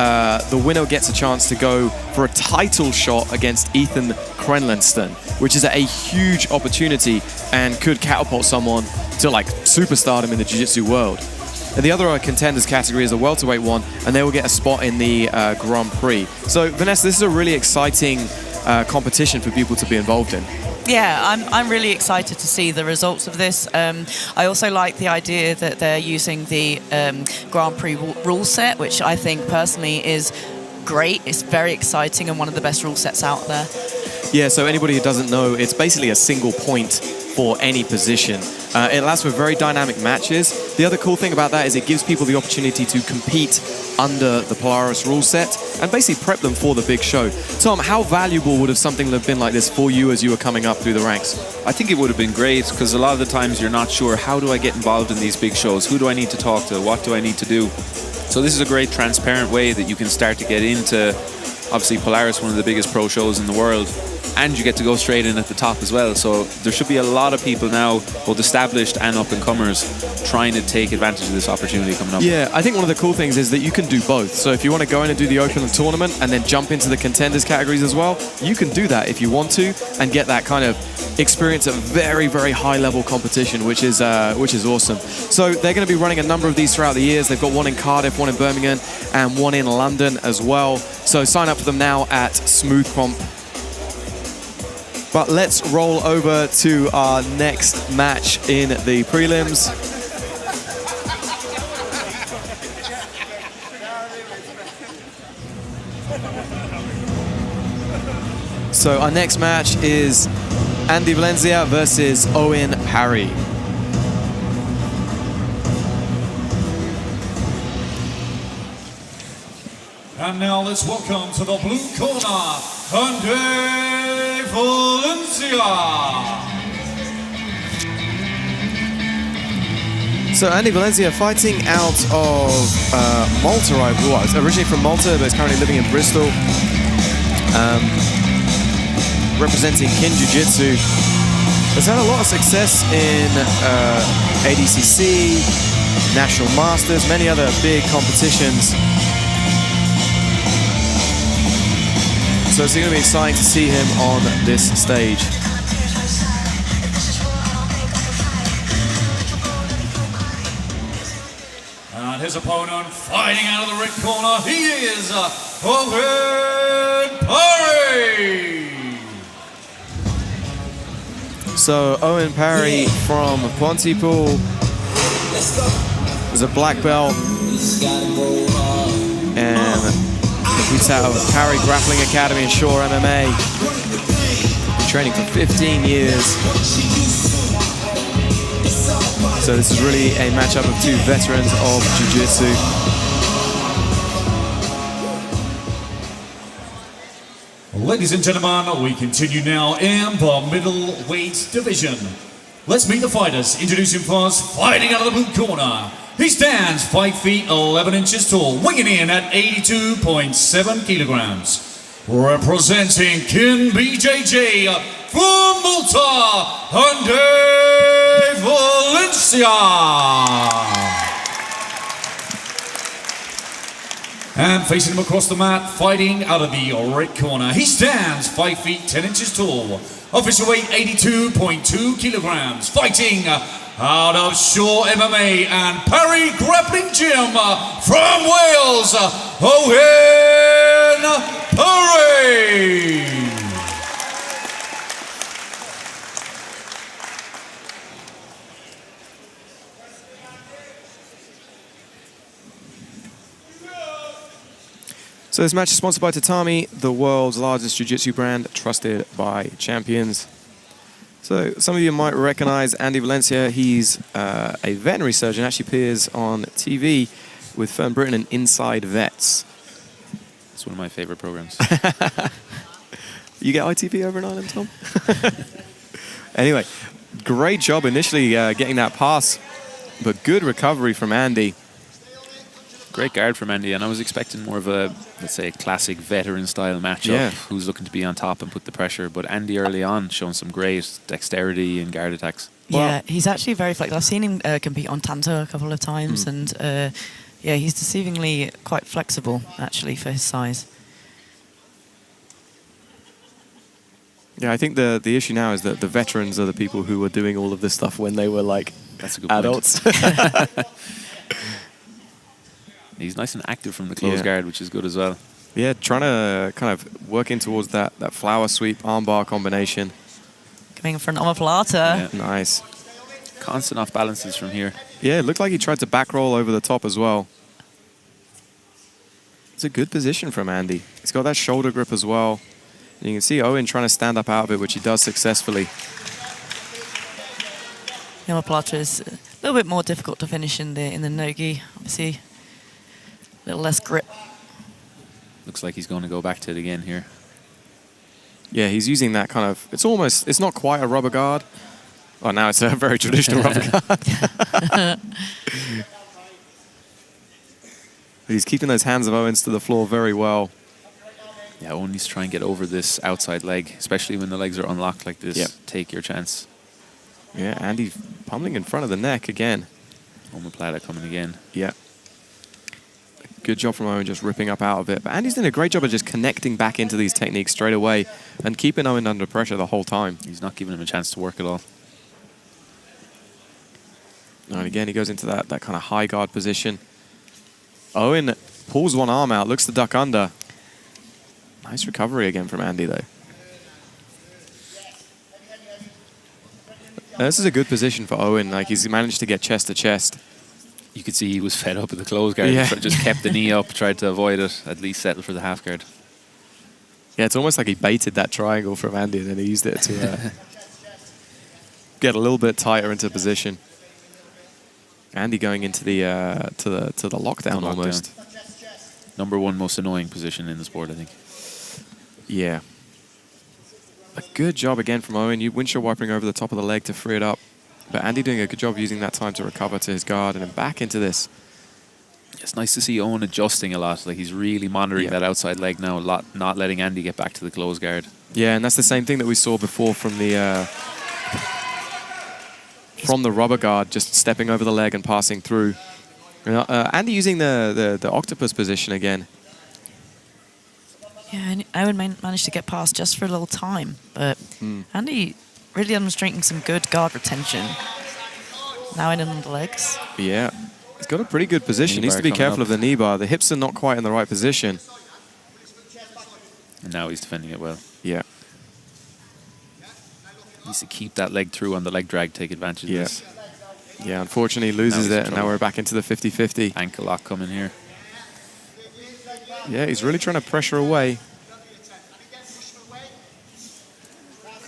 the winner gets a chance to go for a title shot against Ethan Krenlensten, which is a huge opportunity and could catapult someone to like superstardom in the jiu-jitsu world. And the other contenders category is the welterweight one, and they will get a spot in the Grand Prix. So Vanessa, this is a really exciting competition for people to be involved in. Yeah, I'm really excited to see the results of this. I also like the idea that they're using the Grand Prix rule set, which I think personally is great. It's very exciting and one of the best rule sets out there. Yeah, so anybody who doesn't know, it's basically a single point for any position. It allows for very dynamic matches. The other cool thing about that is it gives people the opportunity to compete under the Polaris rule set and basically prep them for the big show. Tom, how valuable would have something have been like this for you as you were coming up through the ranks? I think it would have been great because a lot of the times you're not sure, how do I get involved in these big shows? Who do I need to talk to? What do I need to do? So this is a great transparent way that you can start to get into, obviously Polaris, one of the biggest pro shows in the world, and you get to go straight in at the top as well. So there should be a lot of people now, both established and up-and-comers, trying to take advantage of this opportunity coming up. Yeah, I think one of the cool things is that you can do both. So if you want to go in and do the open tournament and then jump into the contenders categories as well, you can do that if you want to and get that kind of experience at very, very high-level competition, which is awesome. So they're going to be running a number of these throughout the years. They've got one in Cardiff, one in Birmingham, and one in London as well. So sign up for them now at Smooth Comp. But let's roll over to our next match in the prelims. So our next match is Andy Valenzia versus Owen Parry. And now let's welcome to the blue corner, Valenzia. So Andy Valenzia fighting out of Malta, originally from Malta, but is currently living in Bristol. Representing Kin Jiu-Jitsu. Has had a lot of success in ADCC, National Masters, many other big competitions. So it's going to be exciting to see him on this stage. And his opponent fighting out of the red corner, he is Owen Parry. So Owen Parry from Pontypool is a black belt, and the He's out of Parry Grappling Academy in Shore MMA. Been training for 15 years. So this is really a matchup of two veterans of Jiu-Jitsu. Ladies and gentlemen, we continue now in the middleweight division. Let's meet the fighters. Introducing first, fighting out of the blue corner. He stands 5 feet 11 inches tall, weighing in at 82.7 kilograms. Representing Kin BJJ from Malta, Valenzia. And facing him across the mat, fighting out of the red corner. He stands 5 feet 10 inches tall. Official weight 82.2 kilograms. Fighting out of Shore MMA and Parry Grappling Gym from Wales, Owen Parry. So this match is sponsored by Tatami, the world's largest jiu-jitsu brand, trusted by champions. So some of you might recognize Andy Valenzia. He's a veterinary surgeon, actually appears on TV with Fern Britain and Inside Vets. It's one of my favorite programs. You get ITV over in Ireland, Tom? Anyway, great job initially getting that pass, but good recovery from Andy. Great guard from Andy, and I was expecting more of a, let's say, a classic veteran-style matchup, who's looking to be on top and put the pressure. But Andy early on showing some great dexterity and guard attacks. Yeah, he's actually very flexible. I've seen him compete on Tanto a couple of times, and yeah, he's deceivingly quite flexible, actually, for his size. Yeah, I think the issue now is that the veterans are the people who were doing all of this stuff when they were, like, adults. He's nice and active from the close guard, which is good as well. Yeah, trying to kind of work in towards that flower sweep armbar combination. Coming in front of a plata. Yeah. Nice. Constant off balances from here. Yeah, it looked like he tried to back roll over the top as well. It's a good position from Andy. He's got that shoulder grip as well. And you can see Owen trying to stand up out of it, which he does successfully. The omoplata is a little bit more difficult to finish in the no-gi, obviously. A little less grip. Looks like he's going to go back to it again here. Yeah, he's using that kind of, it's not quite a rubber guard. Oh, now it's a very traditional rubber guard. He's keeping those hands of Owens to the floor very well. Yeah, Owen needs to try and get over this outside leg, especially when the legs are unlocked like this. Yep. Take your chance. Yeah, Andy pummeling in front of the neck again. Omoplata coming again. Yeah. Good job from Owen just ripping up out of it. But Andy's doing a great job of just connecting back into these techniques straight away and keeping Owen under pressure the whole time. He's not giving him a chance to work at all. And again, he goes into that kind of high guard position. Owen pulls one arm out, looks to duck under. Nice recovery again from Andy, though. Now, this is a good position for Owen. Like, he's managed to get chest to chest. You could see he was fed up with the close guard. Yeah. Just kept the knee up, tried to avoid it, at least settle for the half guard. Yeah, it's almost like he baited that triangle from Andy and then he used it to get a little bit tighter into position. Andy going into the lockdown almost. #1 most annoying position in the sport, I think. Yeah. A good job again from Owen. Windshield wiping over the top of the leg to free it up. But Andy doing a good job using that time to recover to his guard and then back into this. It's nice to see Owen adjusting a lot. Like, he's really monitoring that outside leg now a lot, not letting Andy get back to the close guard. Yeah, and that's the same thing that we saw before from the rubber guard, just stepping over the leg and passing through. Andy using the octopus position again. Yeah, and Owen managed to get past just for a little time, but Andy really demonstrating some good guard retention. Now in on the legs. Yeah, he's got a pretty good position. Needs to be careful of the knee bar. The hips are not quite in the right position. And now he's defending it well. Yeah. Needs to keep that leg through on the leg drag, take advantage of this. Yeah, unfortunately he loses it, and now we're back into the 50-50. Ankle lock coming here. Yeah, he's really trying to pressure away.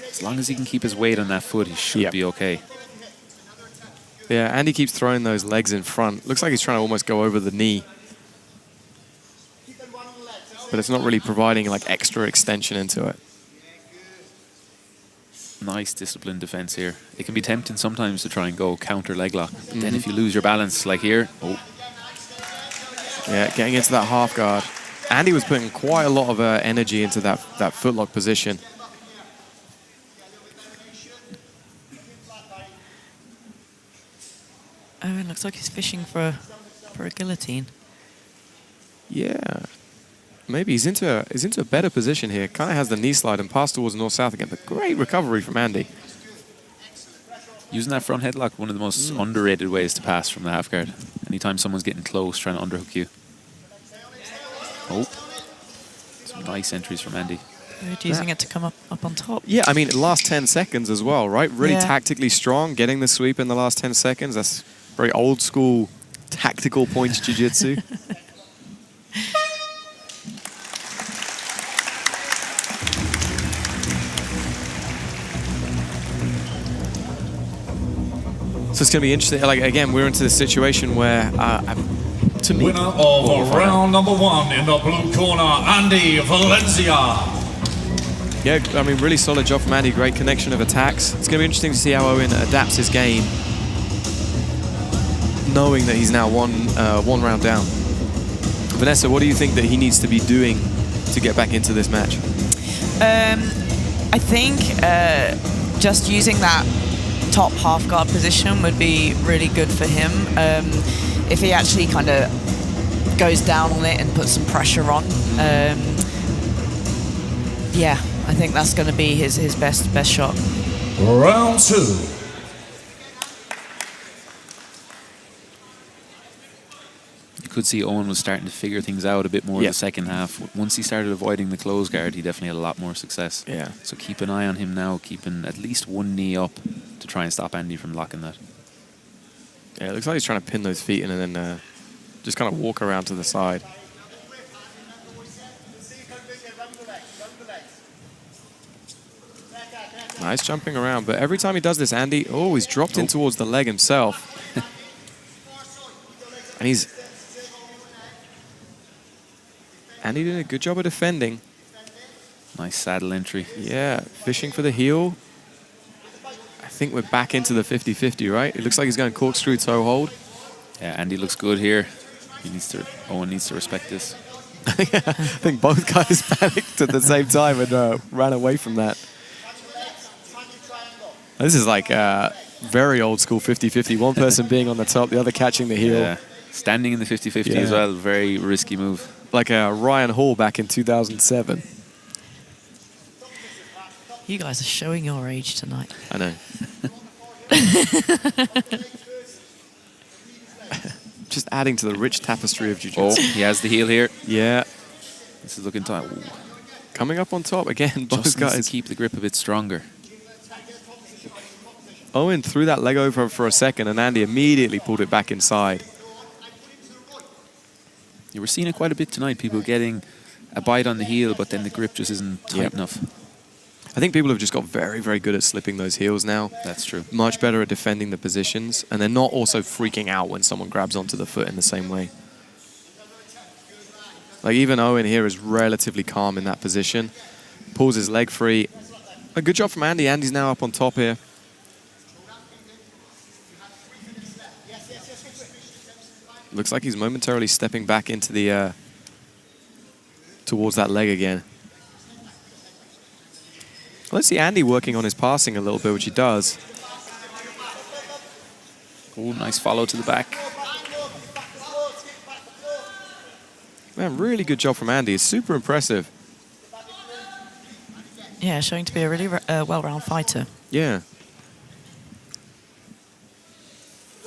As long as he can keep his weight on that foot, he should be okay. Yeah, Andy keeps throwing those legs in front. Looks like he's trying to almost go over the knee. But it's not really providing like extra extension into it. Nice disciplined defense here. It can be tempting sometimes to try and go counter leg lock. But then if you lose your balance, like here, Yeah, getting into that half guard. Andy was putting quite a lot of energy into that footlock position. Owen looks like he's fishing for a guillotine. Yeah. Maybe he's into a better position here. Kind of has the knee slide and pass towards north-south again. But great recovery from Andy. Using that front headlock, one of the most underrated ways to pass from the half guard. Anytime someone's getting close, trying to underhook you. Oh, some nice entries from Andy. Good, using it to come up on top. Yeah, I mean, last 10 seconds as well, right? Really tactically strong, getting the sweep in the last 10 seconds. That's very old school tactical points jiu-jitsu. So it's going to be interesting. Like, again, we're into the situation where, to me... Winner of round number 1 in the blue corner, Andy Valenzia. Yeah, I mean, really solid job from Andy. Great connection of attacks. It's going to be interesting to see how Owen adapts his game, knowing that he's now one round down. Vanessa, what do you think that he needs to be doing to get back into this match? I think just using that top half guard position would be really good for him. If he actually kind of goes down on it and puts some pressure on, yeah, I think that's going to be his best shot. Round 2. You could see Owen was starting to figure things out a bit more in the second half. Once he started avoiding the close guard, he definitely had a lot more success. Yeah. So keep an eye on him now, keeping at least one knee up to try and stop Andy from locking that. Yeah, it looks like he's trying to pin those feet in and then just kind of walk around to the side. Nice jumping around, but every time he does this, Andy, he's dropped in towards the leg himself. And Andy did a good job of defending. Nice saddle entry. Yeah, fishing for the heel. I think we're back into the 50-50, right? It looks like he's going corkscrew toe hold. Yeah, Andy looks good here. Owen needs to respect this. I think both guys panicked at the same time and ran away from that. This is like very old school 50-50. One person being on the top, the other catching the heel. Yeah. Standing in the 50-50 as well. Very risky move. Like Ryan Hall back in 2007. You guys are showing your age tonight. I know. Just adding to the rich tapestry of jiu-jitsu. Oh, he has the heel here. Yeah. This is looking tight. Coming up on top again, both guys. Keep the grip a bit stronger. Owen threw that leg over for a second and Andy immediately pulled it back inside. You were seeing it quite a bit tonight, people getting a bite on the heel, but then the grip just isn't tight enough. I think people have just got very, very good at slipping those heels now. That's true. Much better at defending the positions, and they're not also freaking out when someone grabs onto the foot in the same way. Like even Owen here is relatively calm in that position. Pulls his leg free. A good job from Andy. Andy's now up on top here. Looks like he's momentarily stepping back into the towards that leg again. Let's see Andy working on his passing a little bit, which he does. Oh, nice follow to the back. Man, really good job from Andy. It's super impressive. Yeah, showing to be a really well-rounded fighter. Yeah.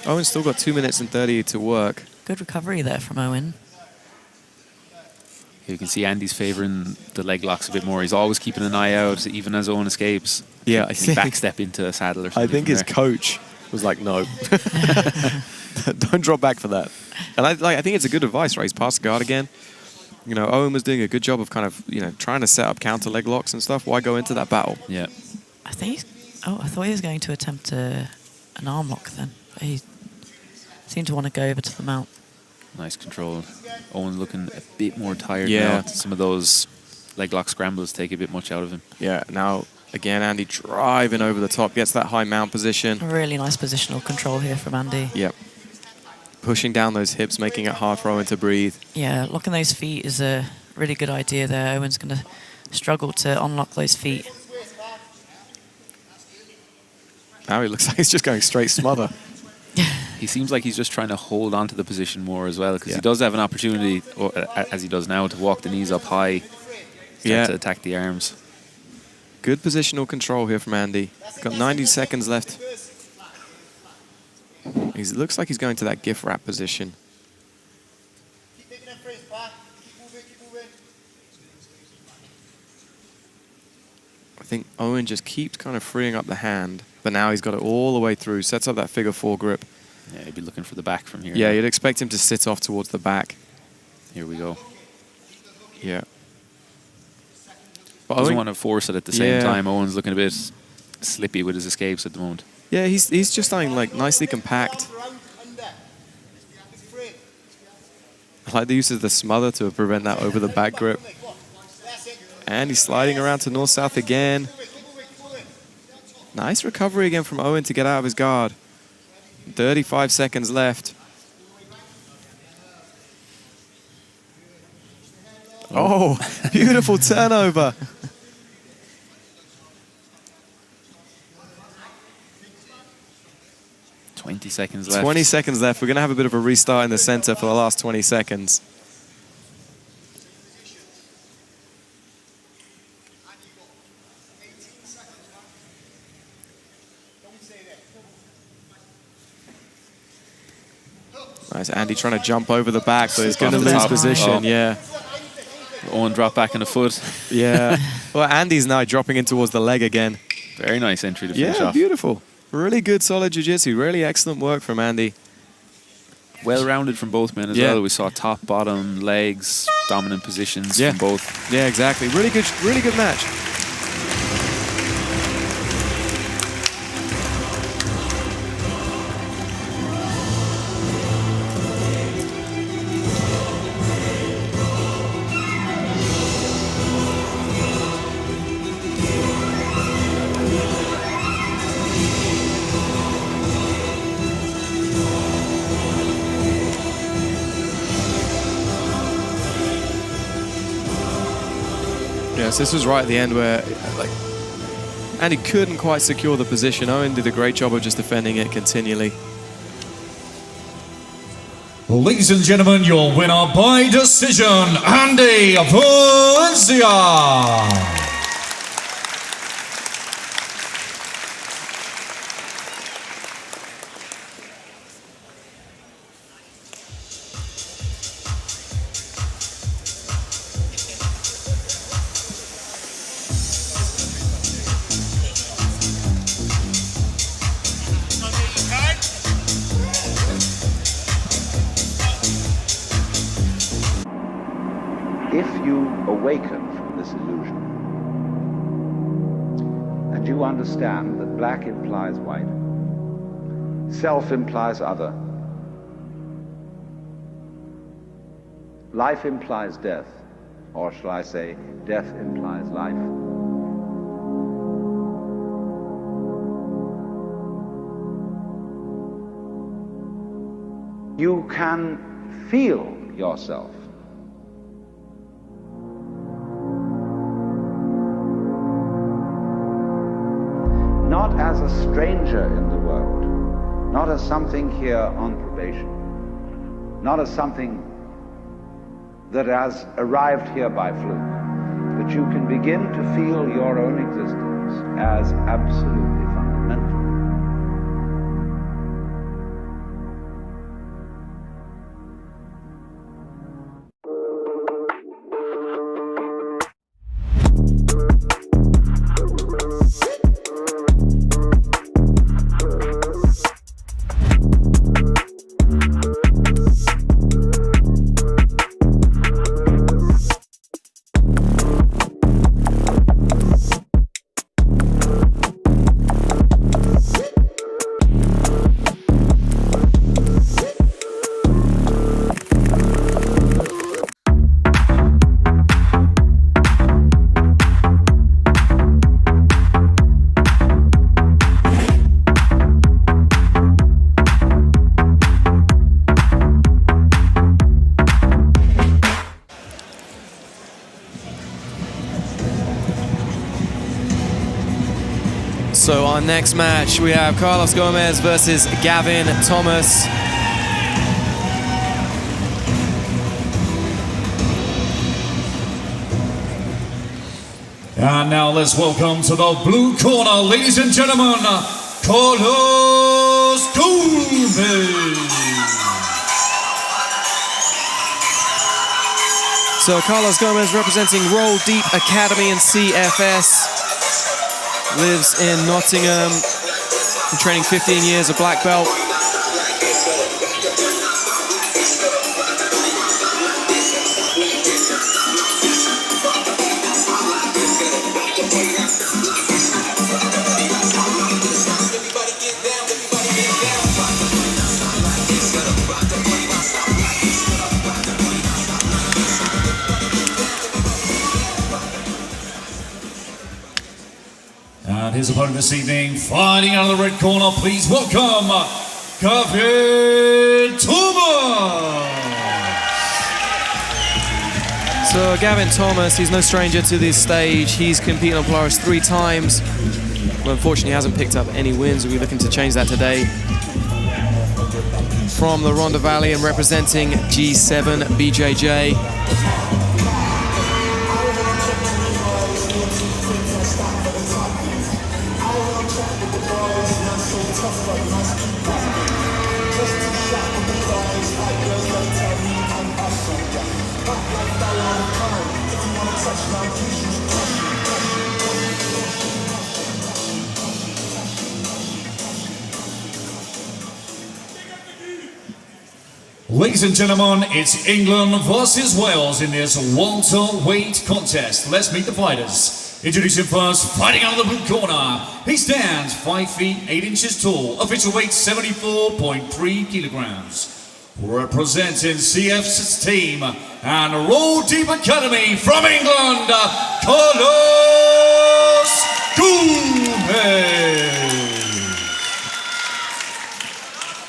Owen's still got 2 minutes and 30 to work. Good recovery there from Owen. You can see Andy's favouring the leg locks a bit more. He's always keeping an eye out, even as Owen escapes. Yeah, I think backstep into a saddle or something. I think his coach was like, no. Don't drop back for that. And I think it's a good advice, right? He's past the guard again. You know, Owen was doing a good job of kind of, you know, trying to set up counter leg locks and stuff. Why go into that battle? Yeah. I think I thought he was going to attempt an arm lock then. But he seemed to want to go over to the mount. Nice control. Owen looking a bit more tired Yeah. now. Some of those leg lock scrambles take a bit much out of him. Yeah, now, again, Andy driving over the top, gets that high mount position. Really nice positional control here from Andy. Yep. Pushing down those hips, making it hard for Owen to breathe. Yeah, locking those feet is a really good idea there. Owen's going to struggle to unlock those feet. Now he looks like he's just going straight smother. He seems like he's just trying to hold on to the position more as well, because he does have an opportunity, or, as he does now, to walk the knees up high, to attack the arms. Good positional control here from Andy. Got 90 seconds left. He looks like he's going to that gift wrap position. I think Owen just keeps kind of freeing up the hand, but now he's got it all the way through, sets up that figure 4 grip. Yeah, he'd be looking for the back from here. Yeah, you'd expect him to sit off towards the back. Here we go. Yeah. But doesn't want to force it at the same time. Owen's looking a bit slippy with his escapes at the moment. Yeah, he's just starting like nicely compact. I like the use of the smother to prevent that over the back grip. And he's sliding around to north-south again. Nice recovery again from Owen to get out of his guard. 35 seconds left. Oh, beautiful turnover. $20 seconds left. 20 seconds left. We're going to have a bit of a restart in the center for the last 20 seconds. Nice, Andy trying to jump over the back, but he's going to lose position, yeah. Owen dropped back on the foot. Yeah. Well, Andy's now dropping in towards the leg again. Very nice entry to finish Yeah, off. beautiful. Really good, solid jiu-jitsu. Really excellent work from Andy. Well-rounded from both men as well. We saw top, bottom, legs, dominant positions from both. Yeah, exactly. Really good match. Yes, this was right at the end where Andy couldn't quite secure the position. Owen did a great job of just defending it continually. Ladies and gentlemen, your winner by decision, Andy Valenzia. If you awaken from this illusion and you understand that black implies white, self implies other, life implies death, or shall I say, death implies life, you can feel yourself. Not as a stranger in the world, not as something here on probation, not as something that has arrived here by fluke, but you can begin to feel your own existence as absolutely fundamental. Our next match, we have Carlos Gomes versus Gavin Thomas. And now let's welcome to the blue corner, ladies and gentlemen, Carlos Gomes. So Carlos Gomes representing Roll Deep Academy in CFS. Lives in Nottingham. Been training 15 years, a black belt. And his opponent this evening, fighting out of the red corner, please welcome Gavin Thomas. So Gavin Thomas, he's no stranger to this stage. He's competed on Polaris 3 times. But unfortunately, he hasn't picked up any wins. We'll be looking to change that today. From the Rhondda Valley and representing G7 BJJ. Ladies and gentlemen, it's England versus Wales in this welterweight contest. Let's meet the fighters. Introducing first, fighting out of the blue corner. He stands 5 feet 8 inches tall, official weight 74.3 kilograms. Representing CF's team and Roll Deep Academy from England, Carlos Gomes.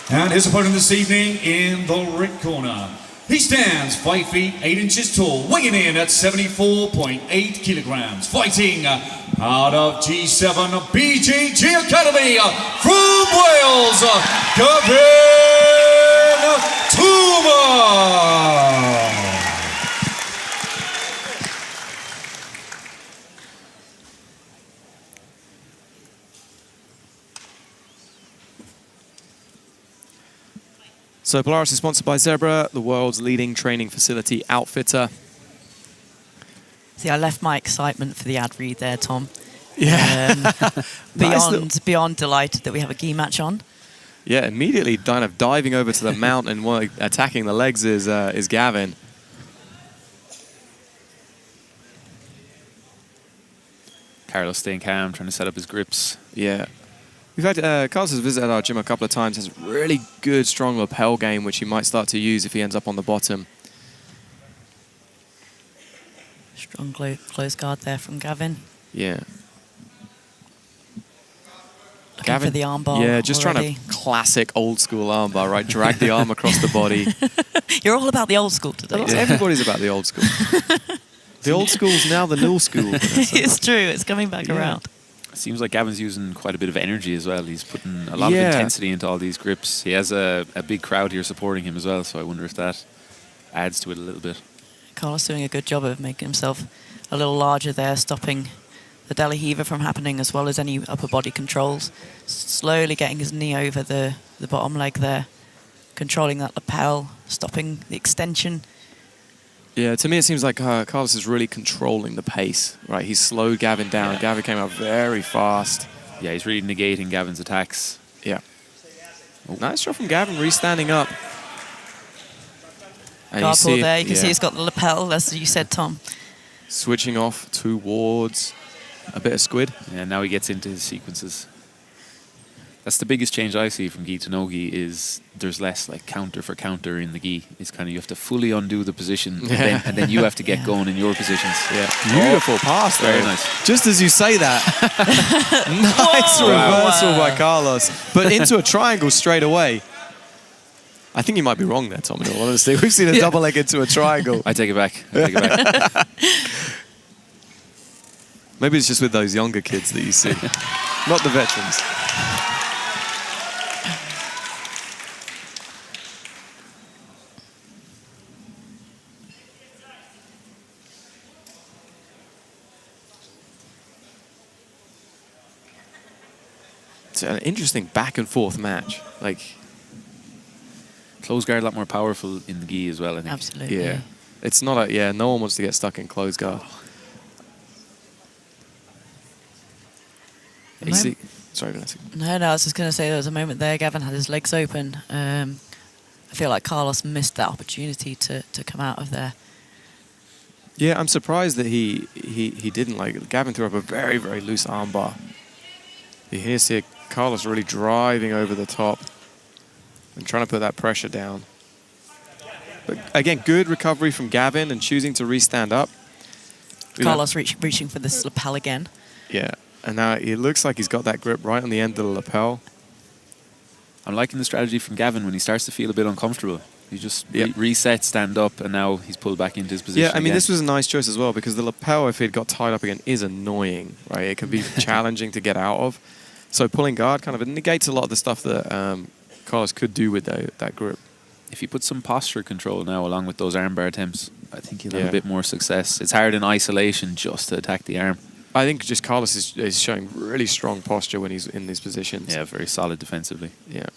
And his opponent this evening in the red corner. He stands 5 feet 8 inches tall, weighing in at 74.8 kilograms. Fighting out of G7 BJJ Academy from Wales, Gavin Thomas. So Polaris is sponsored by Zebra, the world's leading training facility outfitter. See, I left my excitement for the ad read there, Tom. Yeah. Beyond delighted that we have a gi match on. Yeah, immediately kind of diving over to the mount and attacking the legs is Gavin. Carlos staying calm, trying to set up his grips. Yeah. We've had Carlos has visited our gym a couple of times, has a really good, strong lapel game, which he might start to use if he ends up on the bottom. Strong close guard there from Gavin. Yeah. Looking for the armbar. Yeah, just already. trying to classic old school armbar, right? Drag the arm across the body. You're all about the old school today. Everybody's about the old school. The old school's now the new school. It's true, it's coming back around. It seems like Gavin's using quite a bit of energy as well. He's putting a lot of intensity into all these grips. He has a big crowd here supporting him as well, so I wonder if that adds to it a little bit. Carlos doing a good job of making himself a little larger there, stopping the Delhi heaver from happening as well as any upper body controls. Slowly getting his knee over the bottom leg there, controlling that lapel, stopping the extension. Yeah, to me it seems like Carlos is really controlling the pace, right? He's slowed Gavin down. Yeah. Gavin came out very fast. Yeah, he's really negating Gavin's attacks. Yeah. Oh. Nice shot from Gavin, re-standing up. Guard pull there, you can see he's got the lapel, as you said, Tom. Switching off towards a bit of squid. Yeah, now he gets into his sequences. That's the biggest change I see from gi to no gi is there's less like counter for counter in the gi. It's kind of you have to fully undo the position and then you have to get going in your positions. Yeah, beautiful pass there. Very nice. Just as you say that, nice reversal by Carlos, but into a triangle straight away. I think you might be wrong there, Tom, in all honesty. We've seen a double leg into a triangle. I take it back. I take it back. Maybe it's just with those younger kids that you see, not the veterans. It's an interesting back and forth match. Like, close guard a lot more powerful in the gi as well, I think. Absolutely. yeah, it's not a, yeah, no one wants to get stuck in close guard. You see, sorry, Vanessa. No, I was just going to say there was a moment there. Gavin had his legs open. I feel like Carlos missed that opportunity to come out of there. Yeah, I'm surprised that he didn't. Like, Gavin threw up a very, very loose armbar. You hear see Carlos really driving over the top and trying to put that pressure down. But again, good recovery from Gavin and choosing to re-stand up. Carlos reaching for this lapel again. Yeah, and now it looks like he's got that grip right on the end of the lapel. I'm liking the strategy from Gavin when he starts to feel a bit uncomfortable. He just resets, stand up, and now he's pulled back into his position. Yeah, I mean, again. this was a nice choice as well, because the lapel, if it got tied up again, is annoying, right? It can be challenging to get out of. So pulling guard kind of negates a lot of the stuff that Carlos could do with that grip. If you put some posture control now along with those armbar attempts, I think he'll have a bit more success. It's hard in isolation just to attack the arm. I think just Carlos is showing really strong posture when he's in these positions. Yeah, very solid defensively. Yeah.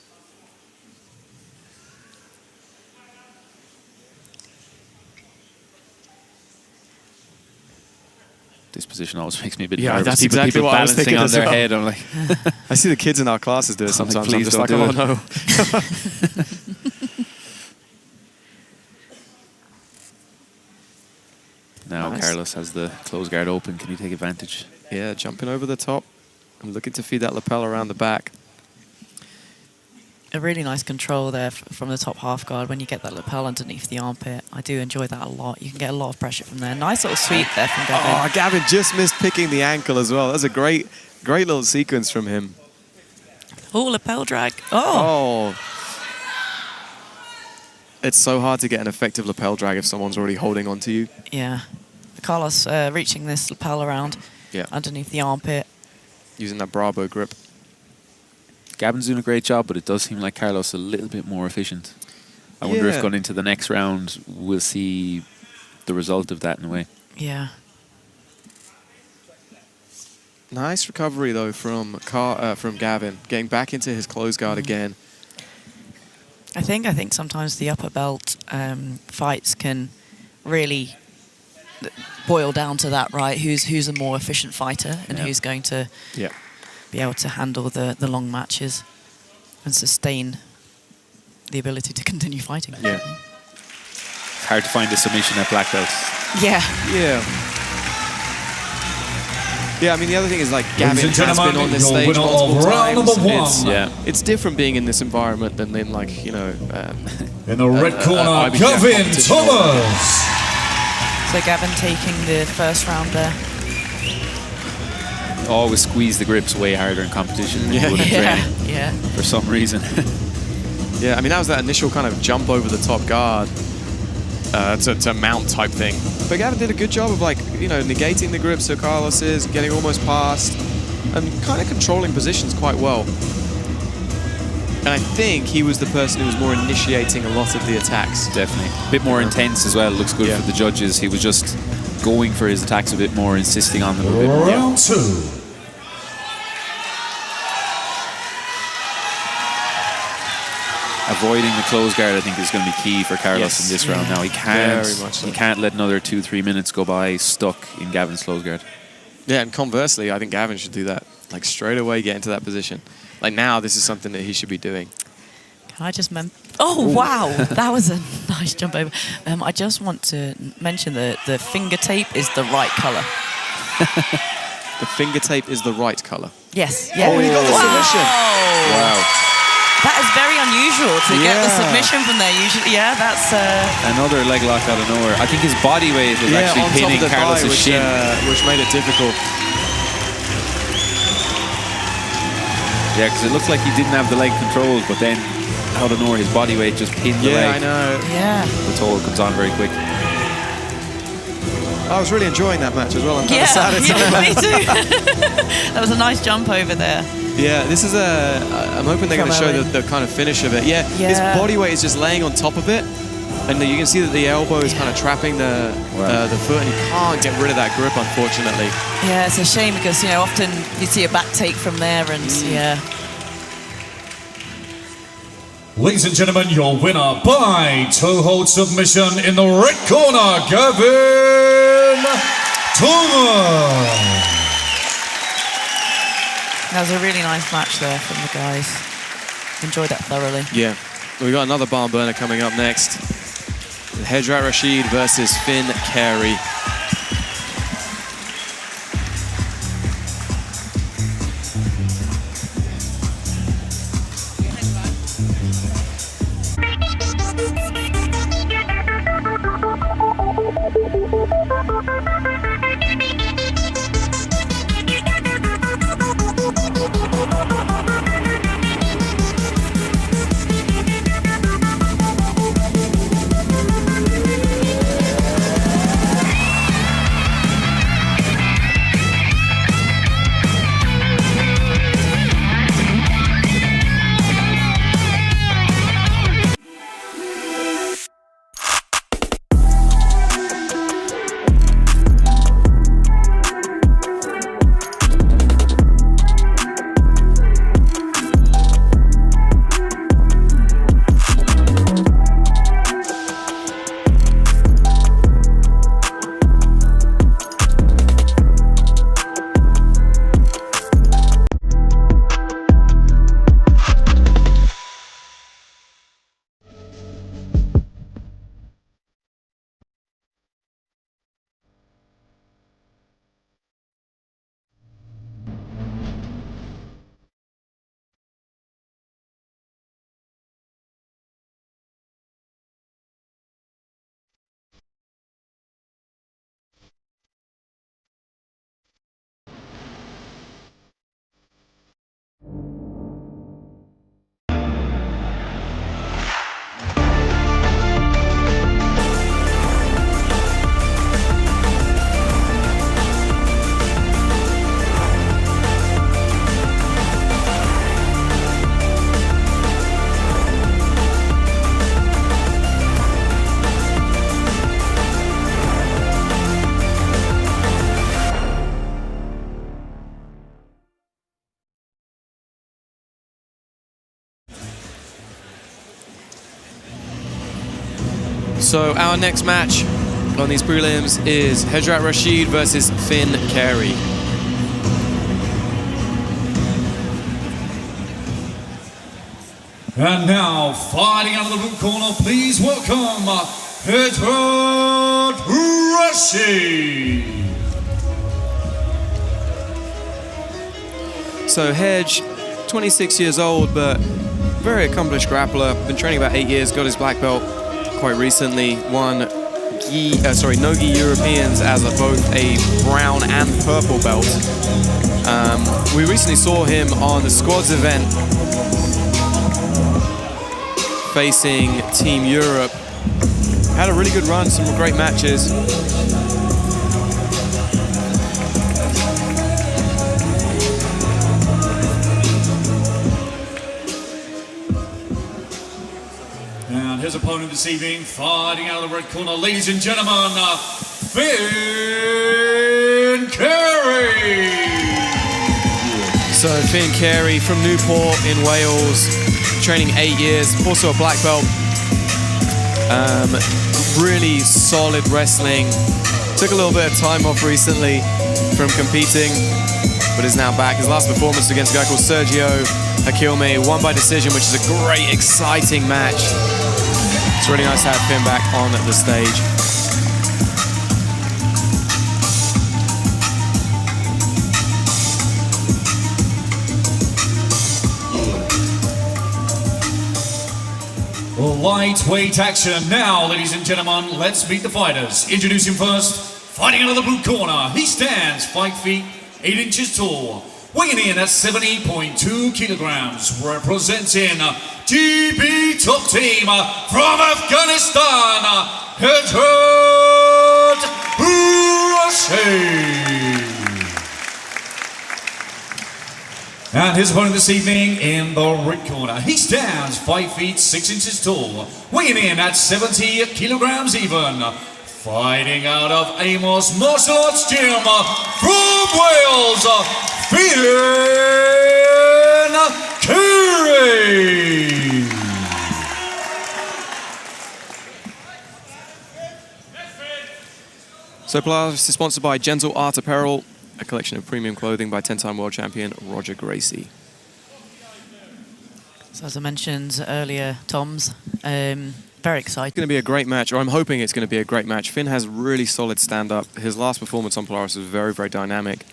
This position always makes me a bit nervous. That's exactly people what I was balancing thinking on as their well. head. I'm like, I see the kids in our classes do it sometimes. I'm just like, oh no. Now Nice. Carlos has the close guard open. Can he take advantage? Yeah, jumping over the top and looking to feed that lapel around the back. A really nice control there from the top half guard when you get that lapel underneath the armpit. I do enjoy that a lot. You can get a lot of pressure from there. Nice little sweep there from Gavin. Oh, Gavin just missed picking the ankle as well. That's a great little sequence from him. Oh, lapel drag. Oh. It's so hard to get an effective lapel drag if someone's already holding on to you. Yeah. Carlos reaching this lapel around underneath the armpit. Using that Bravo grip. Gavin's doing a great job, but it does seem like Carlos a little bit more efficient. I wonder if going into the next round, we'll see the result of that in a way. Yeah. Nice recovery, though, from Gavin. Getting back into his close guard again. I think sometimes the upper belt fights can really boil down to that, right? Who's a more efficient fighter and who's going to be able to handle the long matches and sustain the ability to continue fighting. Yeah. It's hard to find a submission at black belts. Yeah. Yeah. Yeah, I mean, the other thing is, like, Gavin has been on this stage multiple times. It's different being in this environment than in, like, you know... in the red corner, Gavin Thomas! So Gavin taking the first round there. Always squeeze the grips way harder in competition than you would in training. Yeah. For some reason. Yeah, I mean, that was that initial kind of jump over the top guard to mount type thing. But Gavin did a good job of, like, you know, negating the grips so Carlos is, getting almost past, and kind of controlling positions quite well. And I think he was the person who was more initiating a lot of the attacks. Definitely. A bit more intense as well. Looks good for the judges. He was just going for his attacks a bit more, insisting on them a bit more. Round 2. Avoiding the close guard, I think, is going to be key for Carlos in this round. Now he can't, Very much so. he can't let another 2-3 minutes go by stuck in Gavin's close guard. Yeah, and conversely, I think Gavin should do that. Like, straight away get into that position. Like, now this is something that he should be doing. Can I just wow, that was a nice jump over. I just want to mention that the finger tape is the right colour. The finger tape is the right colour. Yes. Yeah. Oh, he got the submission. Wow. That is very unusual to get the submission from there. Usually, that's another leg lock out of nowhere. I think his body weight was actually on top pinning of the Carlos' thigh, shin, which made it difficult. Yeah, because it looked like he didn't have the leg controlled, but then out of nowhere, his body weight just pinned the leg. Yeah, I know. Yeah. The toe comes on very quick. I was really enjoying that match as well. I'm kind of sad it's yeah, over. me too. That was a nice jump over there. Yeah, this is I'm hoping they're going to show the kind of finish of it. Yeah, his body weight is just laying on top of it. And you can see that the elbow is kind of trapping the foot, and he can't get rid of that grip, unfortunately. Yeah, it's a shame because, you know, often you see a back take from there, and yeah. Ladies and gentlemen, your winner by toe hold submission in the red corner, Gavin Thomas. That was a really nice match there from the guys. Enjoyed that thoroughly. Yeah. We've got another barn burner coming up next. Hejrat Rashid versus Finn Carey. So our next match on these prelims is Hejrat Rashid versus Finn Carey. And now, fighting out of the root corner, please welcome Hejrat Rashid. So Hedge, 26 years old, but very accomplished grappler. Been training about 8 years, got his black belt quite recently. Won Nogi Europeans as both a brown and purple belt. We recently saw him on the squads event facing Team Europe. Had a really good run, some great matches. And his opponent this evening, fighting out of the red corner, ladies and gentlemen, Finn Carey. So Finn Carey from Newport in Wales, training 8 years, also a black belt. Really solid wrestling. Took a little bit of time off recently from competing, but is now back. His last performance against a guy called Sergio Akilme, won by decision, which is a great, exciting match. It's really nice to have Finn back on the stage. Lightweight action now, ladies and gentlemen. Let's meet the fighters. Introducing first, fighting out of the blue corner. He stands 5 feet 8 inches tall, weighing in at 70.2 kilograms, representing GB top team from Afghanistan, Hejrat USA. And his opponent this evening in the red corner. He stands 5 feet 6 inches tall, weighing in at 70 kilograms even. Fighting out of Amos Martial Arts Gym from Wales, Finn Carey. So Polaris is sponsored by Gentle Art Apparel, a collection of premium clothing by 10-time world champion Roger Gracie. So as I mentioned earlier, Tom's very excited. It's going to be a great match, or I'm hoping it's going to be a great match. Finn has really solid stand-up. His last performance on Polaris was very, very dynamic.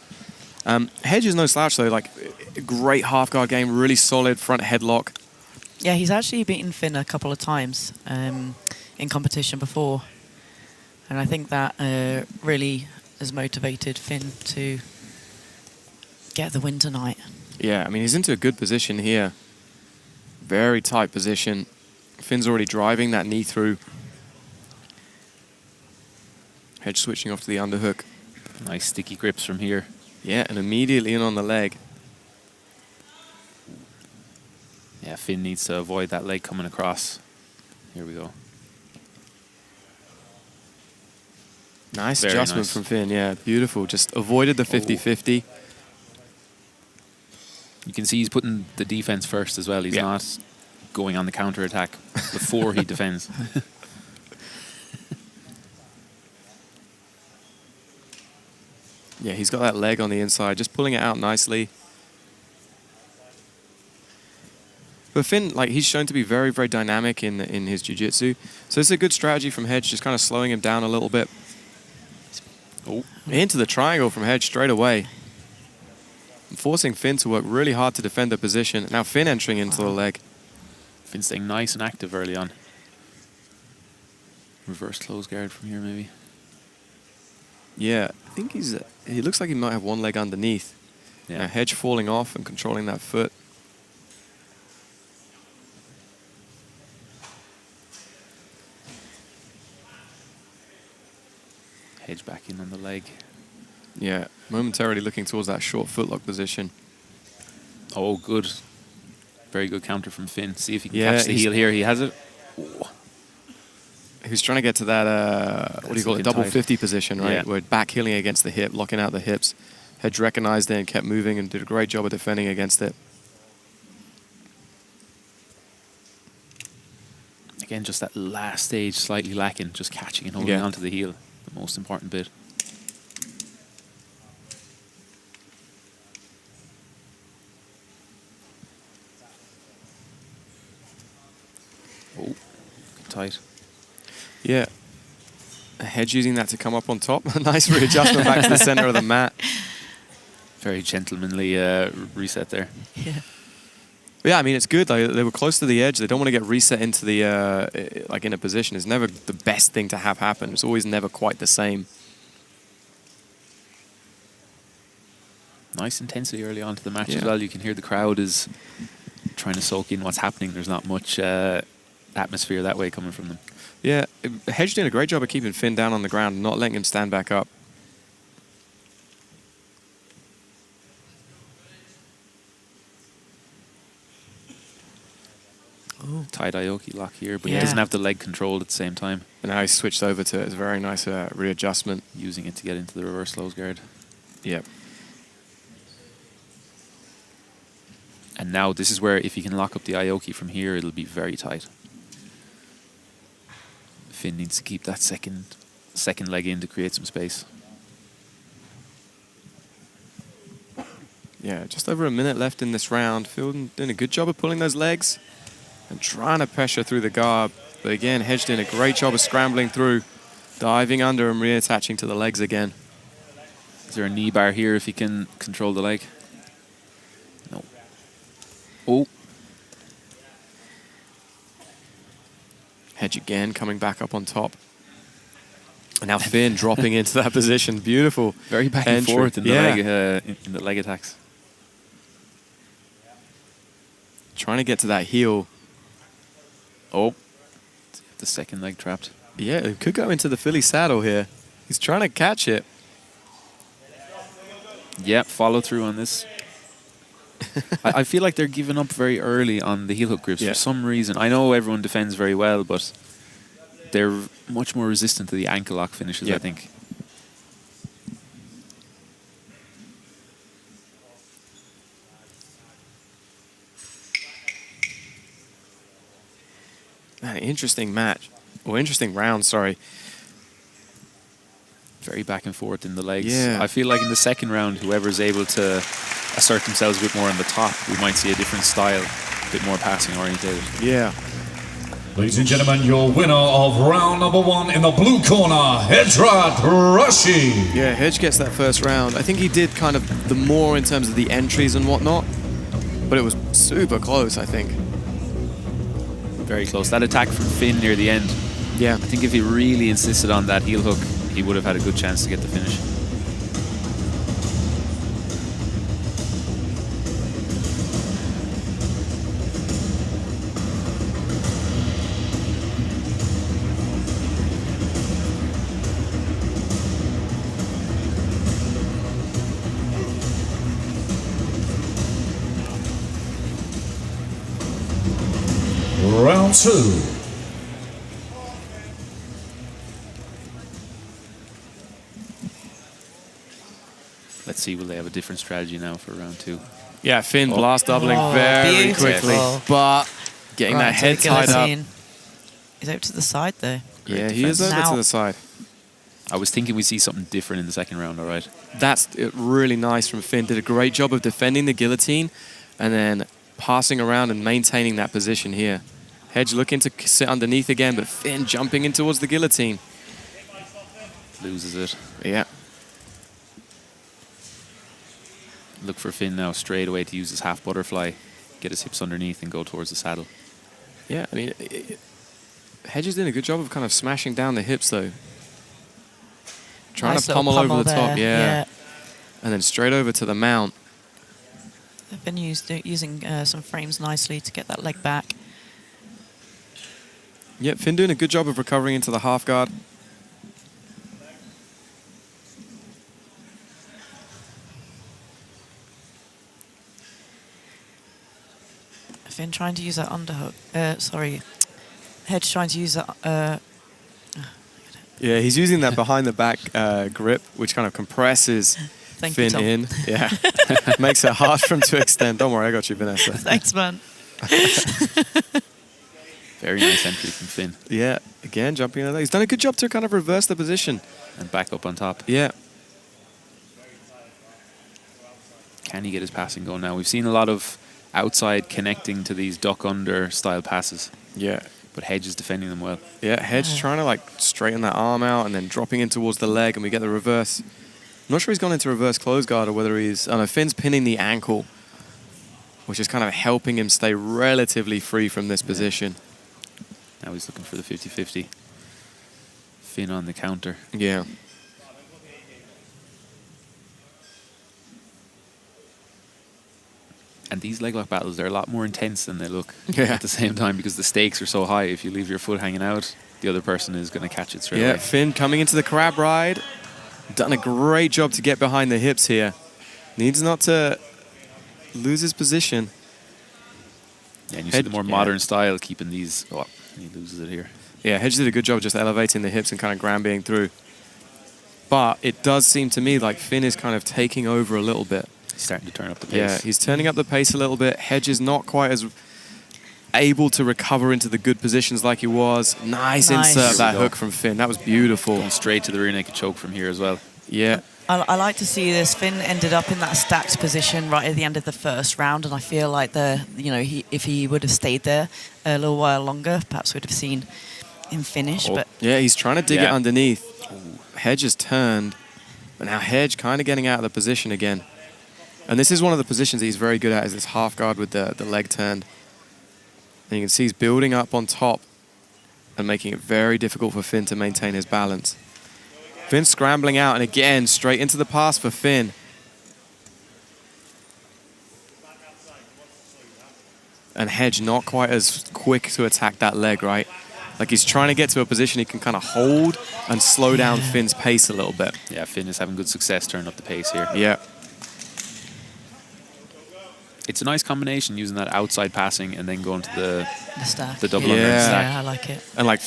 Hedge is no slouch though, like a great half-guard game, really solid front headlock. Yeah, he's actually beaten Finn a couple of times in competition before. And I think that really has motivated Finn to get the win tonight. Yeah, I mean, he's into a good position here. Very tight position. Finn's already driving that knee through. Hedge switching off to the underhook. Nice sticky grips from here. Yeah, and immediately in on the leg. Yeah, Finn needs to avoid that leg coming across. Here we go. Nice Very adjustment nice from Finn, yeah, beautiful. Just avoided the 50-50. You can see he's putting the defense first as well. He's not going on the counter-attack before he defends. Yeah, he's got that leg on the inside, just pulling it out nicely. But Finn, like, he's shown to be very, very dynamic in his jiu-jitsu. So it's a good strategy from Hedge, just kind of slowing him down a little bit. Oh, into the triangle from Hedge straight away. And forcing Finn to work really hard to defend the position. Now Finn entering into the leg. Finn staying nice and active early on. Reverse close guard from here, maybe. Yeah, I think he looks like he might have one leg underneath. Yeah. Now Hedge falling off and controlling that foot. Hedge back in on the leg. Yeah, momentarily looking towards that short footlock position. Oh, good. Very good counter from Finn. See if he can catch the heel here. He has it. Oh. He was trying to get to that, what do you call it, double 50 position, right? Yeah. Where back heeling against the hip, locking out the hips. Hedge recognized it and kept moving and did a great job of defending against it. Again, just that last stage slightly lacking, just catching and holding onto the heel. The most important bit. Oh, tight. Yeah. Hedge using that to come up on top. A nice readjustment back to the center of the mat. Very gentlemanly reset there. Yeah. Yeah, I mean, it's good. They were close to the edge. They don't want to get reset into the, like in a position. It's never the best thing to have happen. It's always never quite the same. Nice intensity early on to the match as well. You can hear the crowd is trying to soak in what's happening. There's not much atmosphere that way coming from them. Yeah, Hedge did a great job of keeping Finn down on the ground and not letting him stand back up. Ooh. Tight Aoki lock here, but he doesn't have the leg controlled at the same time. And now he's switched over to it. It's a very nice readjustment. Using it to get into the reverse close guard. Yep. And now this is where if he can lock up the Aoki from here, it'll be very tight. Finn needs to keep that second leg in to create some space. Yeah, just over a minute left in this round. Phil doing a good job of pulling those legs and trying to pressure through the guard. But again, Hedge doing a great job of scrambling through, diving under and reattaching to the legs again. Is there a knee bar here if he can control the leg? No. Oh. Hedge again coming back up on top. And now Finn dropping into that position. Beautiful. Very back and forth in the leg attacks. Trying to get to that heel. Oh. The second leg trapped. Yeah, it could go into the Philly saddle here. He's trying to catch it. Yeah, follow through on this. I feel like they're giving up very early on the heel hook grips for some reason. I know everyone defends very well, but they're much more resistant to the ankle lock finishes, I think. An interesting match, or interesting round, sorry. Very back and forth in the legs. Yeah. I feel like in the second round, whoever's able to assert themselves a bit more on the top, we might see a different style, a bit more passing oriented. Yeah. Ladies and gentlemen, your winner of round number 1 in the blue corner, Hedrat Rashi. Yeah, Hedge gets that first round. I think he did kind of the more in terms of the entries and whatnot, but it was super close, I think. Very close. That attack from Finn near the end. Yeah. I think if he really insisted on that heel hook, he would have had a good chance to get the finish. Round 2. Let's see, will they have a different strategy now for round 2? Yeah, Finn blast doubling very quickly, but getting that head tied up. He's out to the side though. Yeah, he is over to the side. I was thinking we'd see something different in the second round, all right? That's really nice from Finn. Did a great job of defending the guillotine and then passing around and maintaining that position here. Hedge looking to sit underneath again, but Finn jumping in towards the guillotine. Loses it. Yeah. Look for Finn now straight away to use his half butterfly, get his hips underneath and go towards the saddle. Yeah, I mean, Hedge is doing a good job of kind of smashing down the hips though. Trying Nice to pummel over the there. top, yeah. And then straight over to the mount. They've been using some frames nicely to get that leg back. Yep, Finn doing a good job of recovering into the half guard. Finn trying to use that underhook. Sorry, Hedge trying to use that. Yeah, he's using that behind the back grip, which kind of compresses Finn in. Yeah, makes it hard for him to extend. Don't worry, I got you, Vanessa. Thanks, man. Very nice entry from Finn. Yeah, again, jumping in there. He's done a good job to kind of reverse the position. And back up on top. Yeah. Can he get his passing going now? We've seen a lot of outside connecting to these duck under style passes. Yeah. But Hedge is defending them well. Yeah, Hedge trying to like straighten that arm out and then dropping in towards the leg and we get the reverse. I'm not sure he's gone into reverse close guard or whether he's... Oh no, Finn's pinning the ankle, which is kind of helping him stay relatively free from this position. Now he's looking for the 50-50. Finn on the counter. Yeah. And these leg lock battles, they're a lot more intense than they look at the same time because the stakes are so high. If you leave your foot hanging out, the other person is going to catch it straight away. Yeah, Finn coming into the crab ride. Done a great job to get behind the hips here. Needs not to lose his position. Yeah, and you see the more modern style keeping these... Oh, he loses it here. Yeah, Hedge did a good job just elevating the hips and kind of ground-being through. But it does seem to me like Finn is kind of taking over a little bit. He's starting to turn up the pace. Yeah, he's turning up the pace a little bit. Hedge is not quite as able to recover into the good positions like he was. Nice insert, that hook from Finn. That was beautiful. Going straight to the rear naked choke from here as well. Yeah. I like to see this. Finn ended up in that stacked position right at the end of the first round, and I feel like if he would have stayed there a little while longer, perhaps we'd have seen him finish. But yeah, he's trying to dig it underneath. Hedge has turned, but now Hedge kind of getting out of the position again. And this is one of the positions that he's very good at, is this half guard with the leg turned. And you can see he's building up on top and making it very difficult for Finn to maintain his balance. Finn scrambling out, and again, straight into the pass for Finn. And Hedge not quite as quick to attack that leg, right? Like he's trying to get to a position he can kind of hold and slow down Finn's pace a little bit. Yeah, Finn is having good success turning up the pace here. Yeah. It's a nice combination using that outside passing and then going to the stack. The double under stack. Yeah, I like it. And like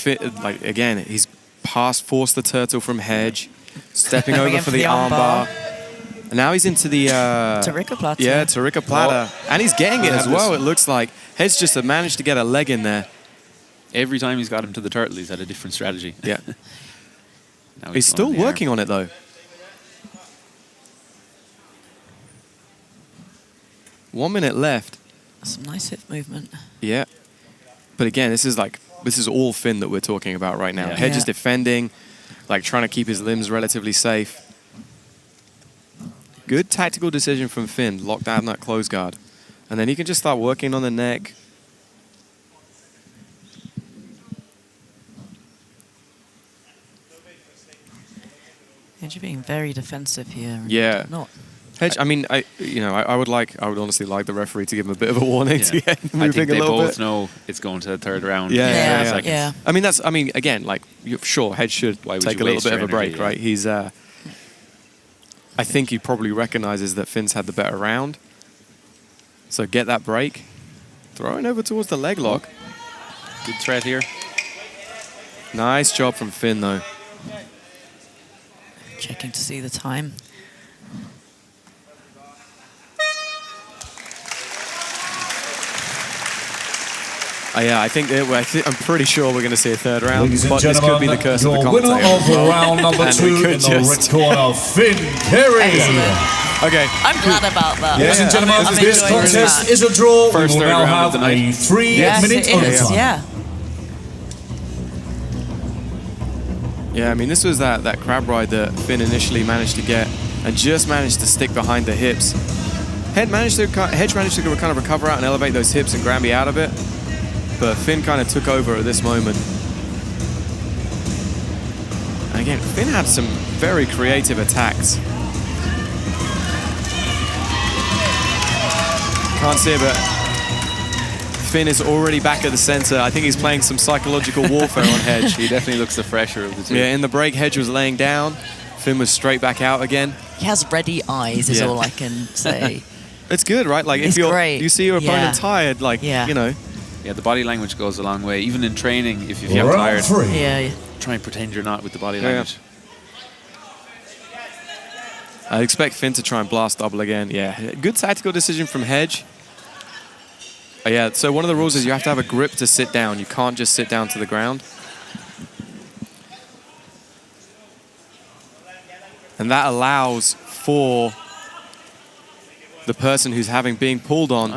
again, he's forced the turtle from Hedge, stepping over for the armbar. And now he's into the Tarika platter. Yeah, Tarika platter. And he's getting it as well, it looks like. Hedge just managed to get a leg in there. Every time he's got him to the turtle, he's had a different strategy. Yeah. Now he's still working on it though. 1 minute left. Some nice hip movement. Yeah. But again, this is all Finn that we're talking about right now. Yeah. Hedge is defending, like trying to keep his limbs relatively safe. Good tactical decision from Finn, lock down that close guard. And then he can just start working on the neck. Hedge being very defensive here. Yeah. Not. Hedge, I mean, I would honestly like the referee to give him a bit of a warning to get moving I think a they little both bit. know it's going to the third round. Yeah. I mean, again, like, sure, Hedge should take a little bit of a break, right? He's, I think he probably recognizes that Finn's had the better round. So get that break. Throwing over towards the leg lock. Good threat here. Nice job from Finn, though. Checking to see the time. Yeah, I'm pretty sure we're going to see a third round. Ladies and but this could be the gentlemen, curse of the your commentator. winner of round number And 2 we in could the just- red corner, Finn Carey. Okay. I'm glad about that. Ladies and gentlemen, I'm this enjoying contest that. is a draw. First We will third now round of have the night. a 3-minute Yes, it is. overtime. Yeah. Yeah, I mean, this was that crab ride that Finn initially managed to get and just managed to stick behind the hips. Hedge managed to kind of recover out and elevate those hips and Granby out of it. But Finn kind of took over at this moment. And again, Finn had some very creative attacks. Can't see it, but Finn is already back at the center. I think he's playing some psychological warfare on Hedge. He definitely looks the fresher of the two. Yeah, in the break, Hedge was laying down. Finn was straight back out again. He has ready eyes, is all I can say. It's good, right? Like, It's if great. you see your opponent tired, like, you know. Yeah, the body language goes a long way. Even in training, if you feel tired, try and pretend you're not with the body language. I expect Finn to try and blast double again. Yeah, good tactical decision from Hedge. Yeah, so one of the rules is you have to have a grip to sit down. You can't just sit down to the ground. And that allows for the person who's being pulled on.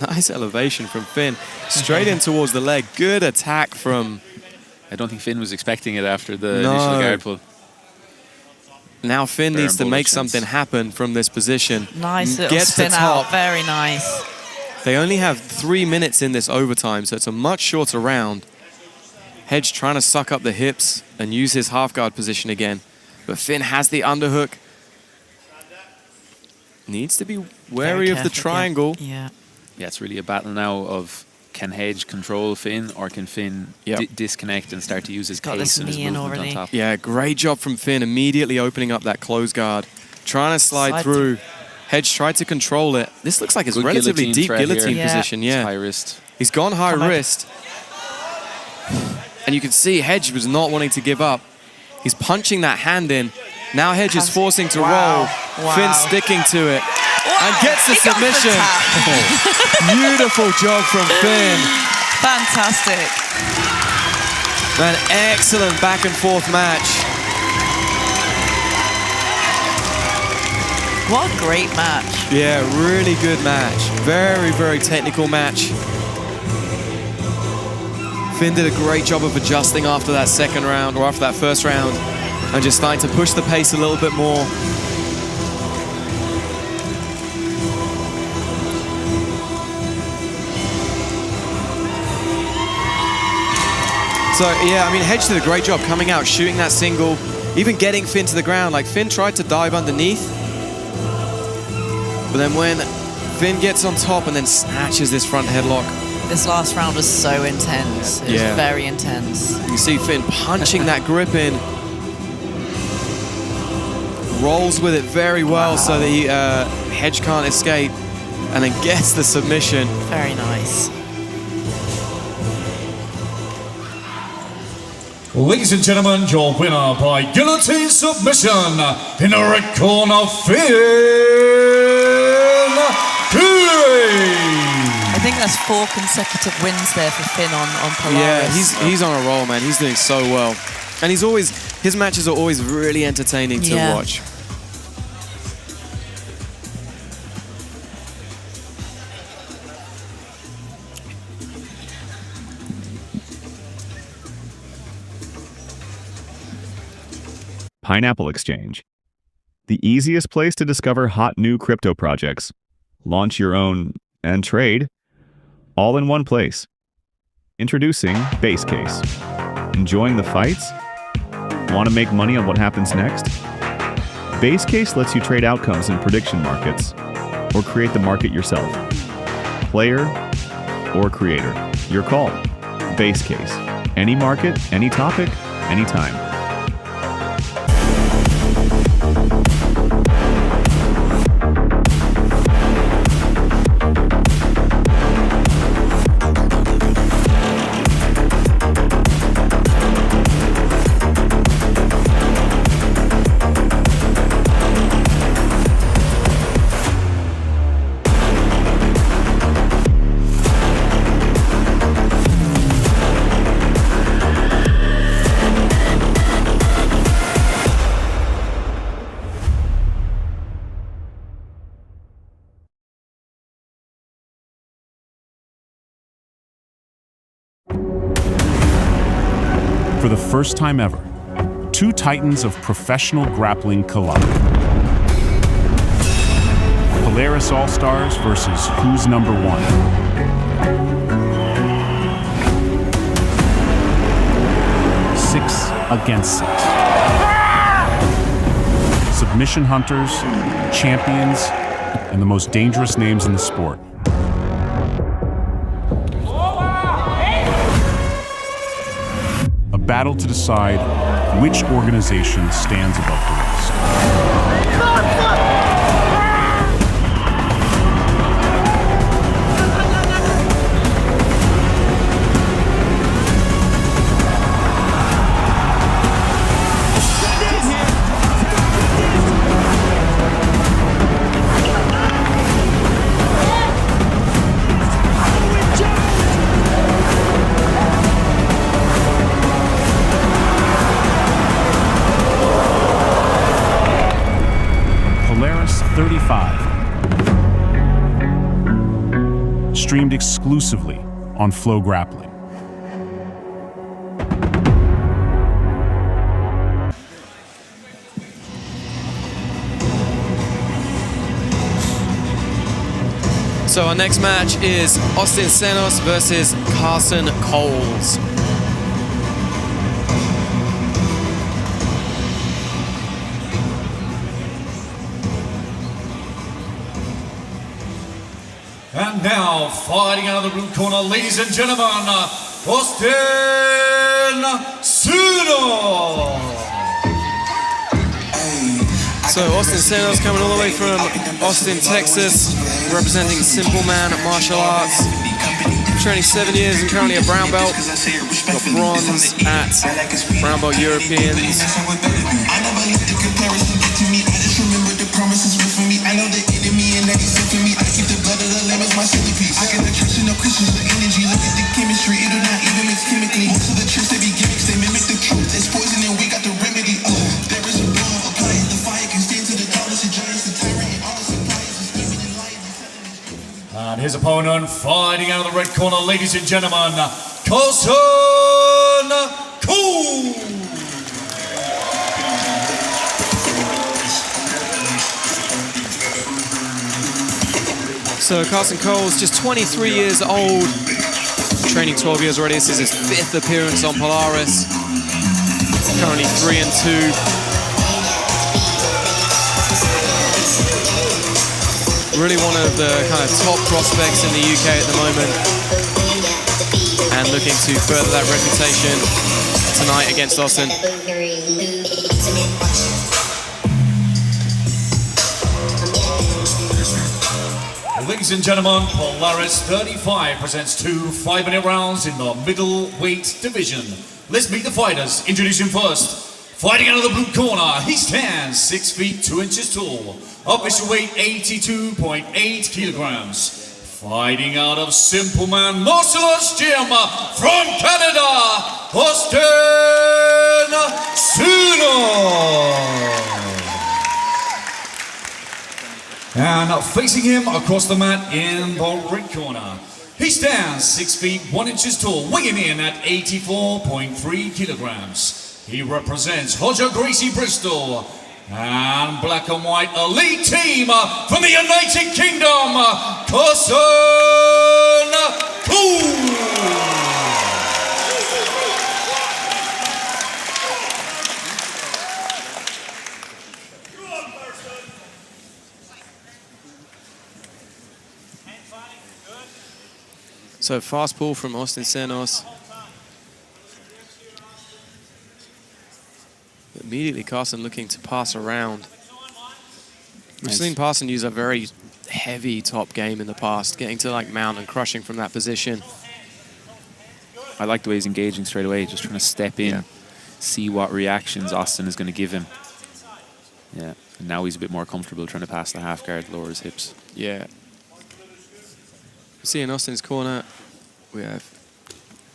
Nice elevation from Finn. Straight in towards the leg. Good attack from... I don't think Finn was expecting it after the initial guard pull. Now Finn needs to make something happen from this position. Nice little spin out. Very nice. They only have 3 minutes in this overtime, so it's a much shorter round. Hedge trying to suck up the hips and use his half guard position again. But Finn has the underhook. Needs to be wary of the triangle. Yeah. Yeah, it's really a battle now of can Hedge control Finn or can Finn disconnect and start to use his pace and his movement on top. Yeah, great job from Finn, immediately opening up that close guard. Trying to slide through. Hedge tried to control it. This looks like it's relatively deep guillotine position. Yeah. High wrist. He's gone high wrist. And you can see Hedge was not wanting to give up. He's punching that hand in. Now Hedge is forcing to roll. Finn sticking to it. And gets the submission. Beautiful job from Finn. Fantastic. An excellent back and forth match. What a great match. Yeah, really good match. Very, very technical match. Finn did a great job of adjusting after that second round, or after that first round, and just starting to push the pace a little bit more. So, yeah, I mean, Hedge did a great job coming out, shooting that single, even getting Finn to the ground. Like, Finn tried to dive underneath, but then when Finn gets on top and then snatches this front headlock. This last round was so intense. It was very intense. You see Finn punching that grip in. Rolls with it very well so that Hedge can't escape. and then gets the submission. Very nice. Ladies and gentlemen, your winner by guillotine submission in the red corner, Finn Parry. I think that's 4 consecutive wins there for Finn on Polaris. Yeah, he's on a roll, man. He's doing so well. And his matches are always really entertaining to watch. Pineapple Exchange, the easiest place to discover hot new crypto projects, launch your own, and trade, all in one place. Introducing Base Case. Enjoying the fights? Want to make money on what happens next? Base Case lets you trade outcomes in prediction markets, or create the market yourself. Player or creator, your call. Base Case. Any market, any topic, anytime. For the first time ever, 2 titans of professional grappling collide. Polaris All Stars versus Who's Number 1. Six against 6. Submission hunters, champions, and the most dangerous names in the sport. A battle to decide which organization stands above the rest. Polaris 35. Streamed exclusively on Flow Grappling. So our next match is Austin Senos versus Carson Coles. And now, fighting out of the blue corner, ladies and gentlemen, Austin Senos. So Austin Senos coming all the way from Austin, Texas, representing Simple Man Martial Arts. Training 7 years and currently a brown belt. Got bronze at Brown Belt Europeans. I know the enemy and that is it for me. I keep the blood of the lamb as my centerpiece. I got the traction of Christians, the energy. Look at the chemistry, it do not even mix chemically. Most of the tricks, they be gimmicks, they mimic the truth. It's poison and we got the remedy. There is a bomb, apply it. The fire can stand to the dollars, the giants, the tyrant, all the suppliers, the scheming and lying. And his opponent, fighting out of the red corner, ladies and gentlemen, Carson Coles. So Carson Coles, just 23 years old, training 12 years already. This is his 5th appearance on Polaris. Currently 3-2. Really one of the kind of top prospects in the UK at the moment, and looking to further that reputation tonight against Austin. Ladies and gentlemen, Polaris 35 presents 2 5-minute rounds in the middleweight division. Let's meet the fighters. Introduce him first. Fighting out of the blue corner, he stands 6 feet 2 inches tall. Official weight 82.8 kilograms. Fighting out of Simple Man Martial Arts Gym from Canada, Aston And facing him across the mat in the red corner, he stands 6 feet 1 inches tall, weighing in at 84.3 kilograms. He represents Roger Gracie Bristol and Black and White Elite Team from the United Kingdom, Carson. So fast pull from Austin Senos. Immediately Carson looking to pass around. We've seen Carson use a very heavy top game in the past, getting to like mount and crushing from that position. I like the way he's engaging straight away, just trying to step in, see what reactions Austin is going to give him. Yeah, and now he's a bit more comfortable trying to pass the half guard, lower his hips. Yeah. See in Austin's corner, we have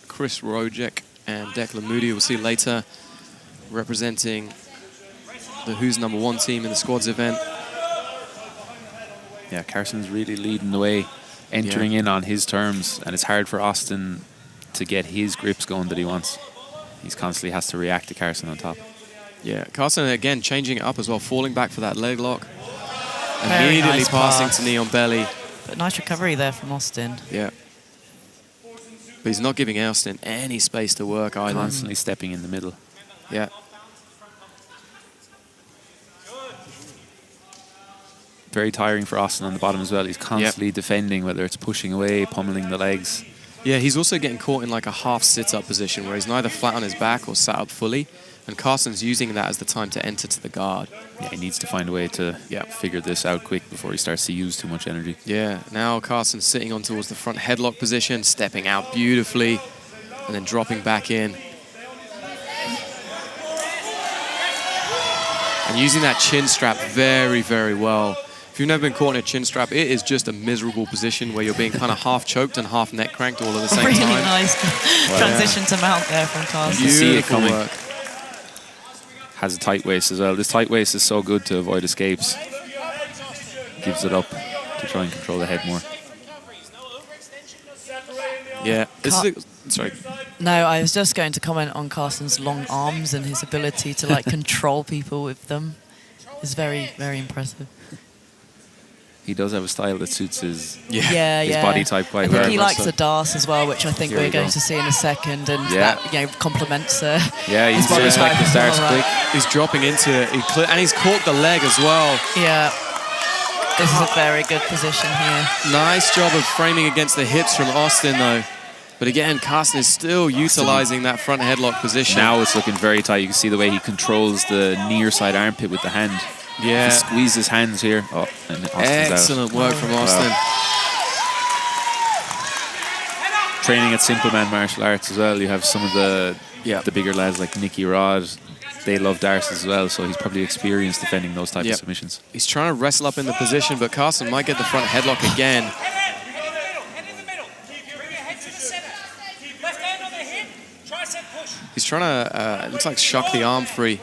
Chris Rojek and Declan Moody, we'll see later, representing the Who's Number 1 team in the squads event. Yeah, Carson's really leading the way, entering in on his terms, and it's hard for Austin to get his grips going that he wants. He's constantly has to react to Carson on top. Yeah, Carson again changing it up as well, falling back for that leg lock. Very Immediately nice passing pass. to knee on belly. But nice recovery there from Austin. Yeah. But he's not giving Austin any space to work either. Constantly stepping in the middle. Yeah. Very tiring for Austin on the bottom as well. He's constantly defending, whether it's pushing away, pummeling the legs. Yeah, he's also getting caught in like a half sit-up position where he's neither flat on his back or sat up fully. And Carson's using that as the time to enter to the guard. Yeah, he needs to find a way to figure this out quick before he starts to use too much energy. Yeah, now Carson's sitting on towards the front headlock position, stepping out beautifully, and then dropping back in. And using that chin strap very, very well. If you've never been caught in a chin strap, it is just a miserable position where you're being kind of half choked and half neck cranked all at the same Really time. nice transition to mount there from Carson. You see it coming. Work. Has a tight waist as well. This tight waist is so good to avoid escapes. Gives it up to try and control the head more. Yeah. Sorry. No, I was just going to comment on Carson's long arms and his ability to like control people with them. Is very, very impressive. He does have a style that suits his Yeah, body type quite well. I think he likes the DARS as well, which I think we're going to see in a second, and that complements. Yeah, he's just like the stars quick. He's dropping into it, and he's caught the leg as well. Yeah, this is a very good position here. Nice job of framing against the hips from Austin, though. But again, Carson is still utilizing that front headlock position. Now it's looking very tight. You can see the way he controls the near side armpit with the hand. Yeah. He squeezes hands here. Oh, and Austin's excellent out. work from Austin. Training at Simple Man Martial Arts as well. You have some of the bigger lads like Nicky Rod. They love darts as well, so he's probably experienced defending those types of submissions. He's trying to wrestle up in the position, but Carson might get the front headlock again. He's trying to, it looks like shuck the arm free,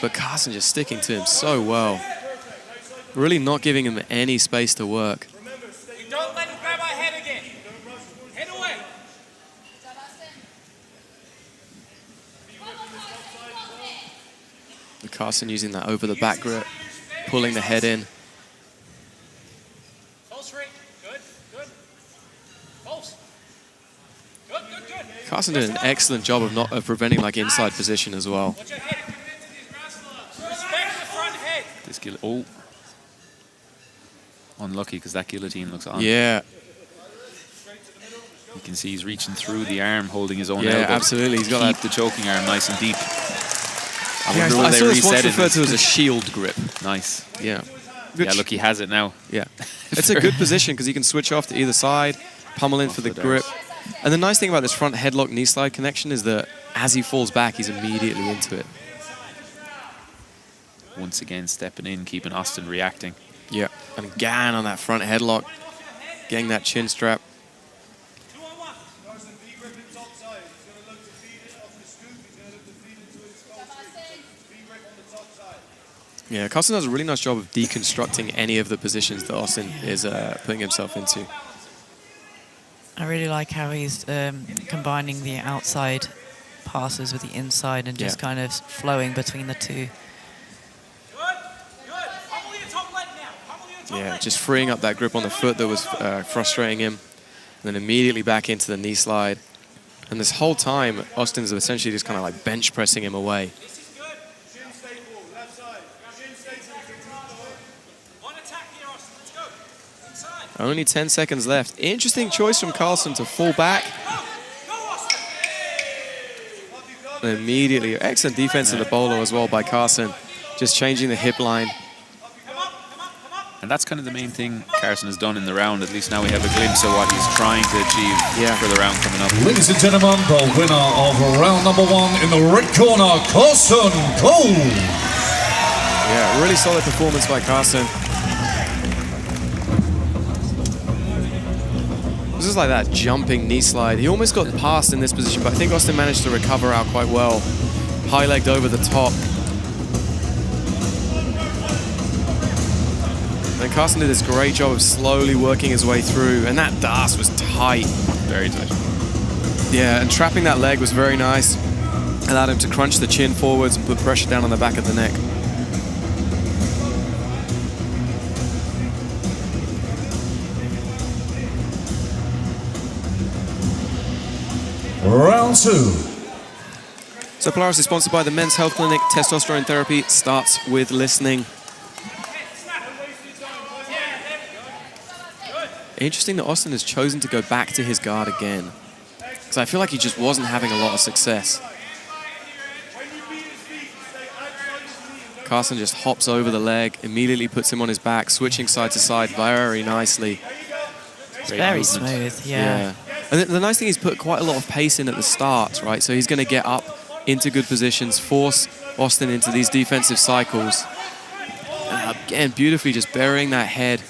but Carson just sticking to him so well. Really not giving him any space to work. Don't let him grab our head again. Head away. But Carson using that over the back grip, pulling the head in. Carson did an excellent job of preventing like inside position as well. This unlucky because that guillotine looks on. Yeah. You can see he's reaching through the arm, holding his own Yeah, elbow. absolutely. He's got Keep the choking arm nice and deep. I I wonder will saw they this once reset it. referred to as a shield grip. Nice. Yeah. Yeah, look, he has it now. Yeah. It's a good position because he can switch off to either side, pummel in for the grip. And the nice thing about this front headlock knee slide connection is that as he falls back, he's immediately into it. Once again, stepping in, keeping Aston reacting. Yeah, and again on that front headlock, getting that chin strap. Yeah, Carson does a really nice job of deconstructing any of the positions that Aston is putting himself into. I really like how he's combining the outside passes with the inside and just kind of flowing between the two. Yeah, just freeing up that grip on the foot that was frustrating him. And then immediately back into the knee slide. And this whole time, Austin's essentially just kind of like bench pressing him away. Only 10 seconds left. Interesting choice from Carson to fall back. And immediately, excellent defense in the bowler as well by Carson. Just changing the hip line. And that's kind of the main thing Carson has done in the round. At least now we have a glimpse of what he's trying to achieve for the round coming up. Ladies and gentlemen, the winner of round number 1 in the red corner, Carson Cole. Yeah, really solid performance by Carson. This is like that jumping knee slide. He almost got past in this position, but I think Aston managed to recover out quite well. High-legged over the top. And Carson did this great job of slowly working his way through, and that DAS was tight. Very tight. Yeah, and trapping that leg was very nice. Allowed him to crunch the chin forwards and put pressure down on the back of the neck. Round 2. So Polaris is sponsored by the Men's Health Clinic. Testosterone therapy starts with listening. Interesting that Aston has chosen to go back to his guard again, because I feel like he just wasn't having a lot of success. Carson just hops over the leg, immediately puts him on his back, switching side to side very nicely. It's very smooth, yeah. And the nice thing is put quite a lot of pace in at the start, right? So he's going to get up into good positions, force Aston into these defensive cycles. And again, beautifully just burying that head.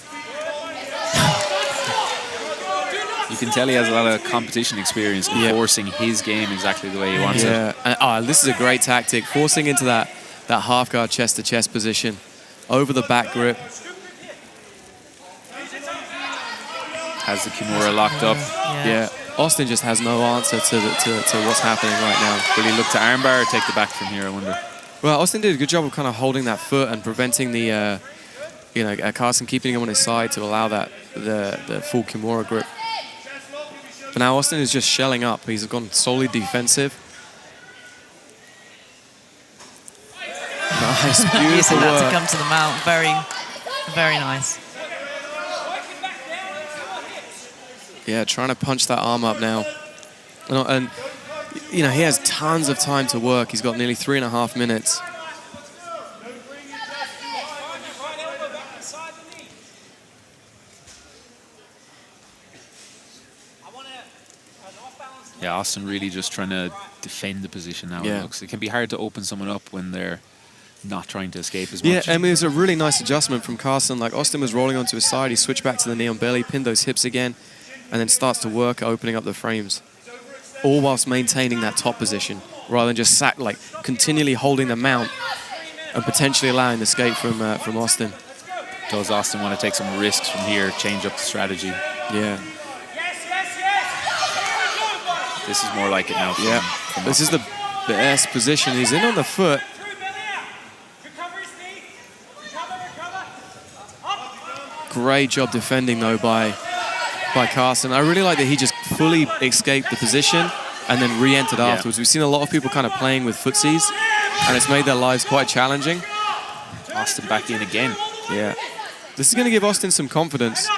You can tell he has a lot of competition experience in forcing his game exactly the way he wants it. And, this is a great tactic, forcing into that half guard chest-to-chest position, over the back grip. Has the Kimura locked up. Yeah. Aston just has no answer to what's happening right now. Will he look to armbar or take the back from here, I wonder? Well, Aston did a good job of kind of holding that foot and preventing the, Carson keeping him on his side to allow that the full Kimura grip. But now Aston is just shelling up. He's gone solely defensive. Nice, beautiful Using that work. to come to the mount. Very, very nice. Yeah, trying to punch that arm up now. And he has tons of time to work. He's got nearly 3.5 minutes. Yeah, Aston really just trying to defend the position now. Yeah. It can be hard to open someone up when they're not trying to escape as much. Yeah, I mean, it's a really nice adjustment from Carson. Like, Aston was rolling onto his side. He switched back to the knee on belly, pinned those hips again, and then starts to work opening up the frames, all whilst maintaining that top position rather than just continually holding the mount and potentially allowing the escape from Aston. Does Aston want to take some risks from here, change up the strategy? Yeah. This is more like it now. From This is the best position. He's in on the foot. Great job defending, though, by Carson. I really like that he just fully escaped the position and then re-entered afterwards. We've seen a lot of people kind of playing with footsies, and it's made their lives quite challenging. Aston back in again. Yeah. This is going to give Aston some confidence.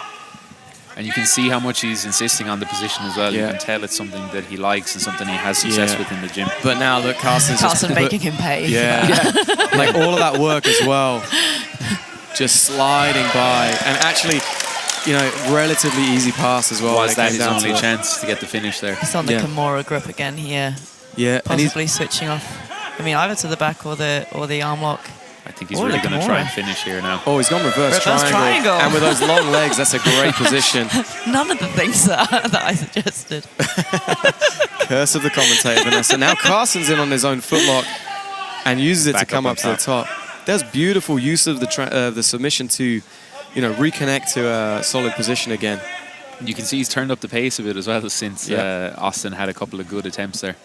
And you can see how much he's insisting on the position as well. You can tell it's something that he likes and something he has success with in the gym. But now, look, Carson making him pay. Yeah. Like all of that work as well. just sliding by. And actually, you know, relatively easy pass as well. Was that his only chance to get the finish there? He's on the Kimura grip again here. Yeah, possibly switching off. I mean, either to the back or the arm lock. I think he's really going to try and finish here now. Oh, he's gone reverse triangle. And with those long legs, that's a great position. None of the things that I suggested. Curse of the commentator, Vanessa. Now Carson's in on his own footlock and uses it to come up to the top. There's beautiful use of the submission to, you know, reconnect to a solid position again. You can see he's turned up the pace a bit as well since Aston had a couple of good attempts there.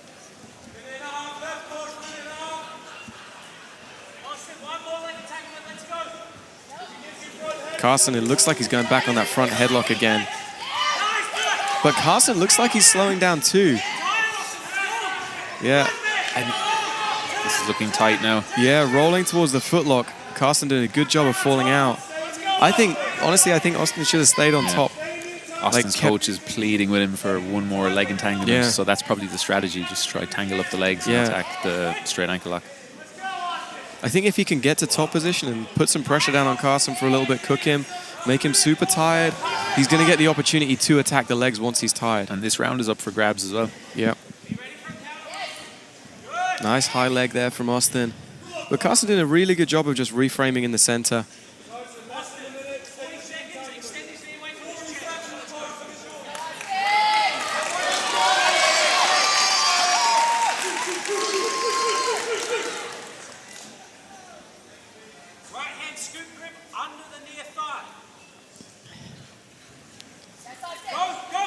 Carson, it looks like he's going back on that front headlock again. But Carson looks like he's slowing down too. Yeah. And this is looking tight now. Yeah, rolling towards the footlock. Carson did a good job of falling out. Honestly, I think Aston should have stayed on top. Aston's coach is pleading with him for one more leg entanglement, so that's probably the strategy. Just try to tangle up the legs and attack the straight ankle lock. I think if he can get to top position and put some pressure down on Carson for a little bit, cook him, make him super tired, he's going to get the opportunity to attack the legs once he's tired. And this round is up for grabs as well. Yeah. Nice high leg there from Aston. But Carson did a really good job of just reframing in the center.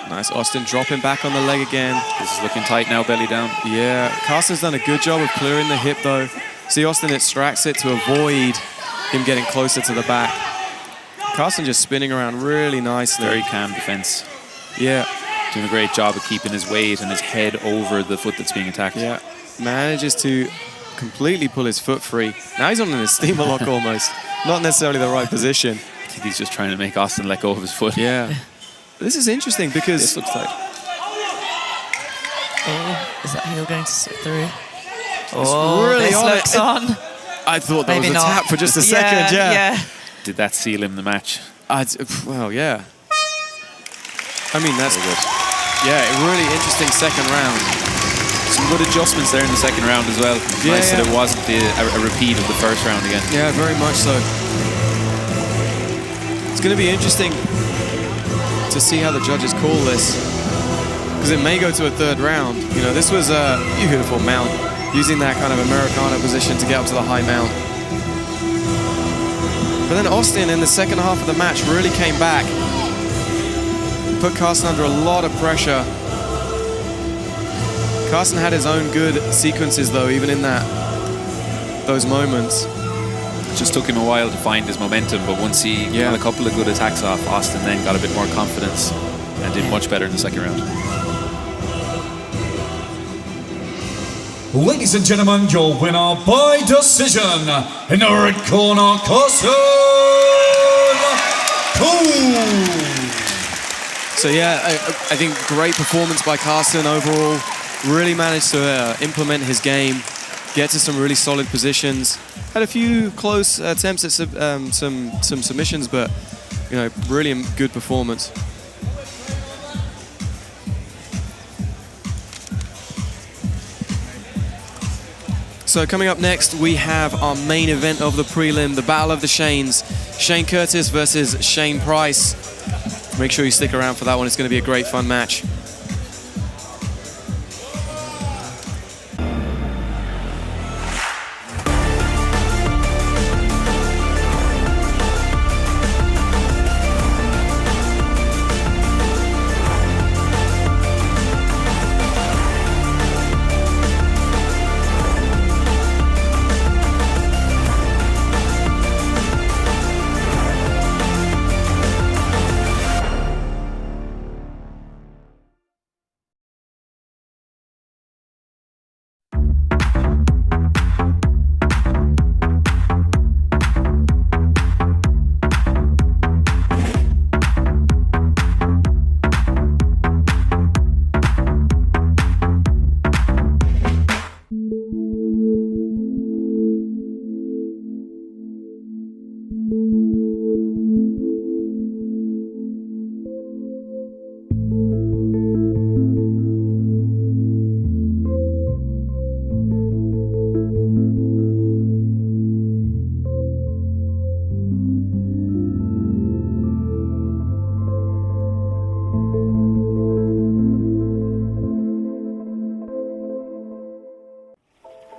Nice, Aston dropping back on the leg again. This is looking tight now, belly down. Yeah, Carson's done a good job of clearing the hip though. See, Aston extracts it to avoid him getting closer to the back. Carson just spinning around really nicely. Very calm defense. Yeah. Doing a great job of keeping his weight and his head over the foot that's being attacked. Yeah, manages to completely pull his foot free. Now he's on an steamer lock almost. Not necessarily the right position. I think he's just trying to make Aston let go of his foot. Yeah. This is interesting because... This looks tight. Oh, is that heel going to slip through? Oh, really this looks on. I thought that Maybe was a not. tap for just a second, yeah. Did that seal him the match? Well, yeah. I mean, that's good. Yeah, a really interesting second round. Some good adjustments there in the second round as well. Nice that it wasn't a repeat of the first round again. Yeah, very much so. It's going to be interesting to see how the judges call this, because it may go to a third round. You know, this was a beautiful mount, using that kind of Americana position to get up to the high mount. But then Aston in the second half of the match really came back, put Carson under a lot of pressure. Carson had his own good sequences though, even in those moments. It just took him a while to find his momentum, but once he got a couple of good attacks off, Aston then got a bit more confidence and did much better in the second round. Ladies and gentlemen, your winner by decision in the red corner, Carson. So yeah, I think great performance by Carson overall. Really managed to implement his game, get to some really solid positions. Had a few close attempts at some submissions, but you know, really good performance. So coming up next, we have our main event of the prelim, the Battle of the Shanes. Shane Curtis versus Shane Price. Make sure you stick around for that one. It's going to be a great fun match.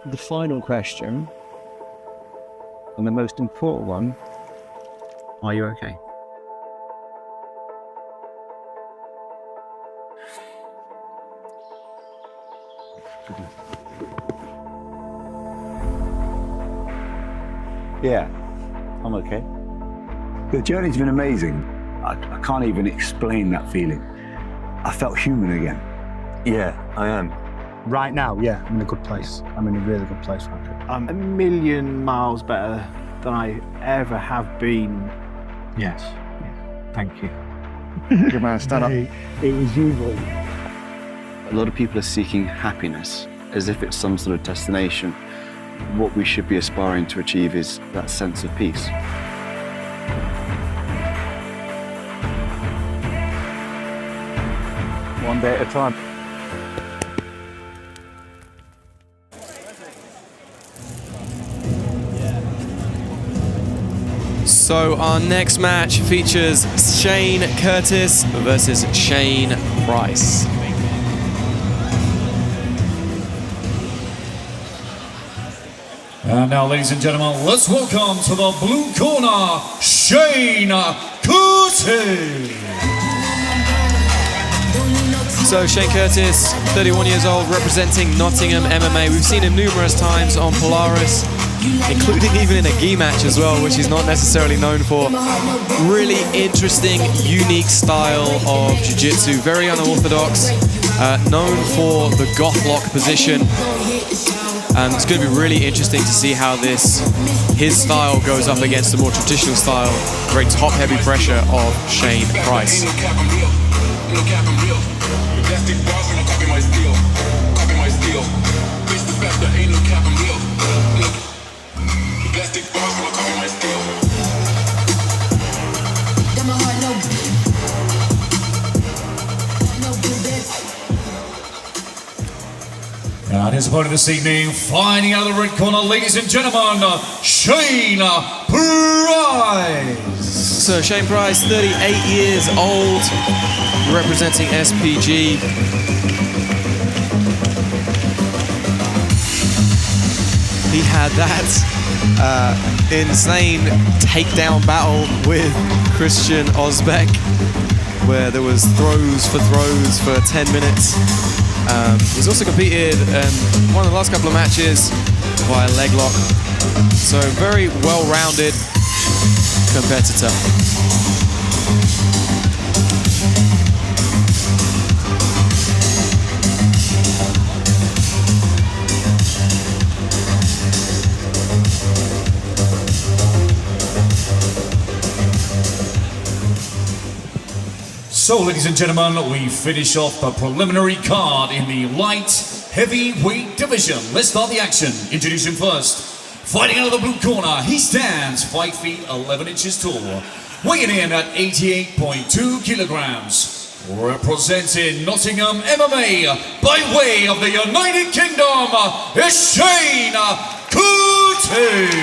The final question, and the most important one, are you okay? Yeah, I'm okay. The journey's been amazing. I can't even explain that feeling. I felt human again. Yeah, I am. Right now, yeah, I'm in a good place. I'm in a really good place right now. I'm a million miles better than I ever have been. Yes. Yeah. Thank you. Good man, stand up. It was you, boy. A lot of people are seeking happiness as if it's some sort of destination. What we should be aspiring to achieve is that sense of peace. One day at a time. So our next match features Shane Curtis versus Shane Price. And now, ladies and gentlemen, let's welcome to the blue corner, Shane Curtis. So Shane Curtis, 31 years old, representing Nottingham MMA. We've seen him numerous times on Polaris, including even in a gi match as well, which he's not necessarily known for. Really interesting, unique style of jiu-jitsu, very unorthodox, known for the goth lock position. It's going to be really interesting to see how his style goes up against the more traditional style, very top-heavy pressure of Shane Price. And his opponent this evening, fighting out of the red corner, ladies and gentlemen, Shane Price. So Shane Price, 38 years old, representing SPG. He had that insane takedown battle with Christian Ozbek, where there was throws for 10 minutes. He's also competed one of the last couple of matches via leg lock. So very well-rounded competitor. So, ladies and gentlemen, we finish off the preliminary card in the light heavyweight division. Let's start the action. Introduce him first. Fighting out of the blue corner, he stands 5 feet 11 inches tall, weighing in at 88.2 kilograms. Representing Nottingham MMA by way of the United Kingdom, is Shane Curtis.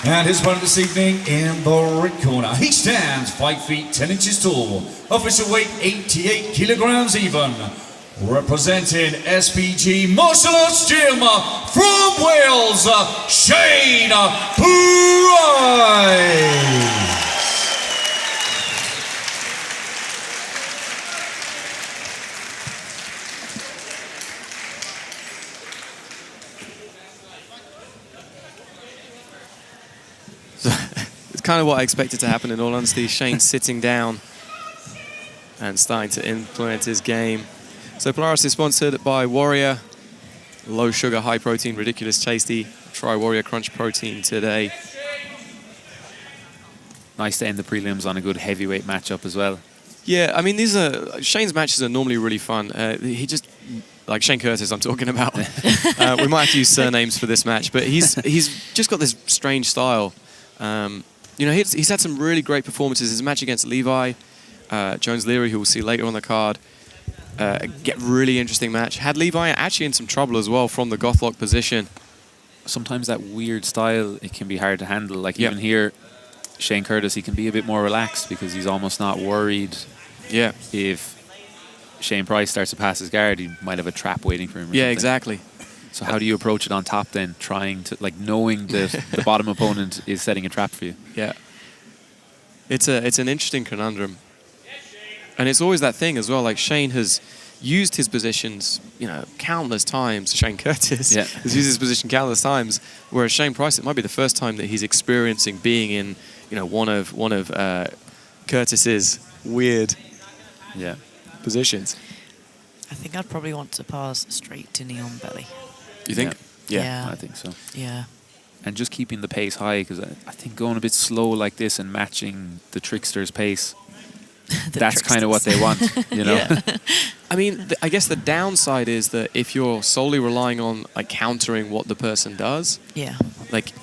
And his opponent this evening in the red corner, he stands 5 feet 10 inches tall, official weight 88 kilograms even. Representing SPG Martial Arts Gym from Wales, Shane Price. It's kind of what I expected to happen in all honesty. Shane sitting down and starting to implement his game. So Polaris is sponsored by Warrior. Low sugar, high protein, ridiculous tasty. Try Warrior Crunch Protein today. Nice to end the prelims on a good heavyweight matchup as well. Yeah, I mean, Shane's matches are normally really fun. He just, like Shane Curtis I'm talking about. We might have to use surnames for this match, but he's just got this strange style. You know, he's had some really great performances. His match against Levi Jones-Leary, who we'll see later on the card, get really interesting match. Had Levi actually in some trouble as well from the Gothlock position. Sometimes that weird style, it can be hard to handle. Like even here, Shane Curtis, he can be a bit more relaxed because he's almost not worried if Shane Price starts to pass his guard, he might have a trap waiting for him. Yeah, exactly. So how do you approach it on top then, trying to, like, knowing that the bottom opponent is setting a trap for you? Yeah. It's an interesting conundrum. And it's always that thing as well, like Shane has used his positions, you know, countless times. Shane Curtis has used his position countless times, whereas Shane Price, it might be the first time that he's experiencing being in, you know, one of Curtis's weird positions. I think I'd probably want to pass straight to Neon Belly. You think? Yeah. I think so. Yeah. And just keeping the pace high, because I think going a bit slow like this and matching the trickster's pace, that's kind of what they want, you know? I mean, I guess the downside is that if you're solely relying on like countering what the person does, like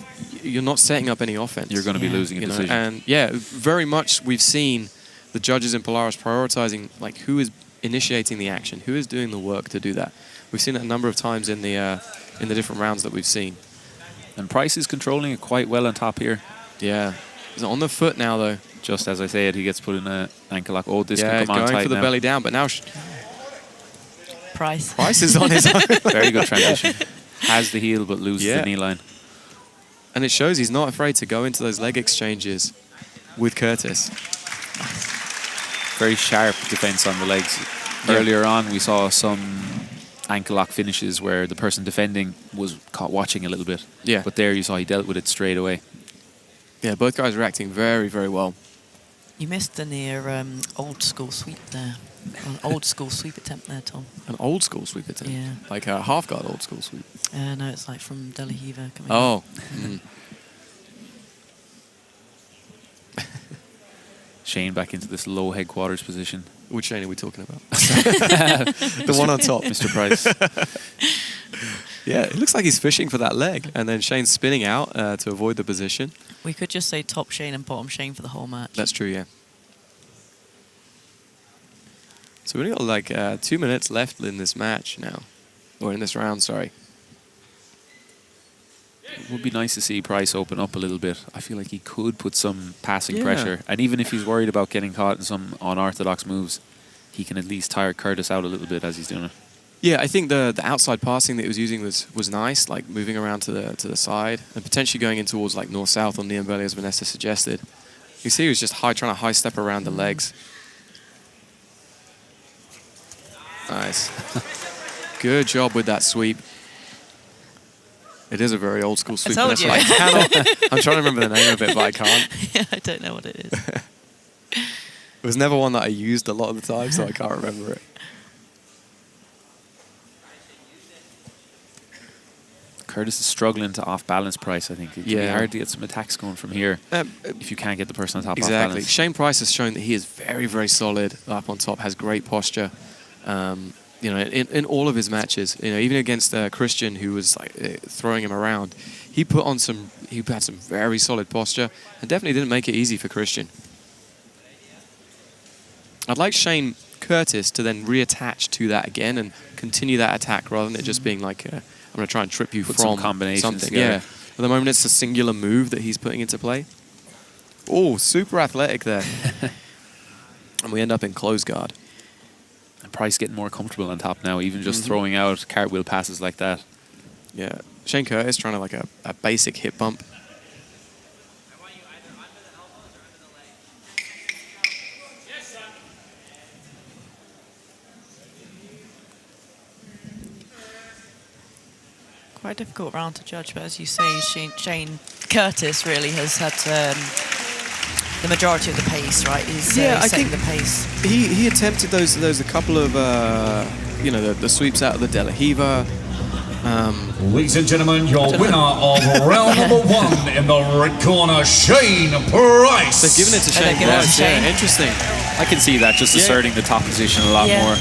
you're not setting up any offense. You're going to be losing a decision. And very much we've seen the judges in Polaris prioritizing like who is initiating the action, who is doing the work to do that. We've seen it a number of times in the different rounds that we've seen. And Price is controlling it quite well on top here. Yeah. He's on the foot now, though. Just as I said, he gets put in an ankle lock. Oh, this can come on tight going for the now. belly down, but now... Price is on his own. Very good transition. Has the heel, but loses the knee line. And it shows he's not afraid to go into those leg exchanges with Curtis. Very sharp defense on the legs. Earlier on, we saw some ankle lock finishes where the person defending was caught watching a little bit. Yeah. But there you saw he dealt with it straight away. Yeah, both guys reacting very, very well. You missed the near old school sweep there. An old school sweep attempt there, Tom. An old school sweep attempt? Yeah. Like a half guard old school sweep? No, it's like from De La Hiva coming up. Shane back into this low headquarters position. Which Shane are we talking about? The one on top. Mr. Price. Yeah, it looks like he's fishing for that leg. And then Shane's spinning out to avoid the position. We could just say top Shane and bottom Shane for the whole match. That's true, yeah. So we've only got like 2 minutes left in this match now. Or in this round, sorry. It would be nice to see Price open up a little bit. I feel like he could put some passing pressure. And even if he's worried about getting caught in some unorthodox moves, he can at least tire Curtis out a little bit as he's doing it. Yeah, I think the outside passing that he was using was nice, like moving around to the side and potentially going in towards like north-south on Neon Belly as Vanessa suggested. You see he was just trying to high step around the legs. Nice. Good job with that sweep. It is a very old school sweep. I told you. I'm trying to remember the name of it, but I can't. Yeah, I don't know what it is. It was never one that I used a lot of the time, so I can't remember it. Curtis is struggling to off-balance Price, I think. It can be hard to get some attacks going from here if you can't get the person on top Exactly. off-balance. Shane Price has shown that he is very, very solid up on top, has great posture. You know, in all of his matches, you know, even against Christian, who was like throwing him around, he had some very solid posture and definitely didn't make it easy for Christian. I'd like Shane Curtis to then reattach to that again and continue that attack rather than it just being like, I'm going to try and trip you Put from some combinations something. together. Yeah. At the moment, it's a singular move that he's putting into play. Oh, super athletic there. And we end up in close guard. And Price getting more comfortable on top now, even just throwing out cartwheel passes like that. Yeah. Shane Curtis trying to like a basic hip bump. Quite a difficult round to judge, but as you say, Shane Curtis really has had the majority of the pace, right? He's I setting think the pace. He attempted those a couple of you know, the sweeps out of the De La Hiva. Ladies and gentlemen, your winner of round number 1 in the red corner, Shane Price. They're giving it to Shane Price. Yeah, interesting. I can see that, just asserting the top position a lot more.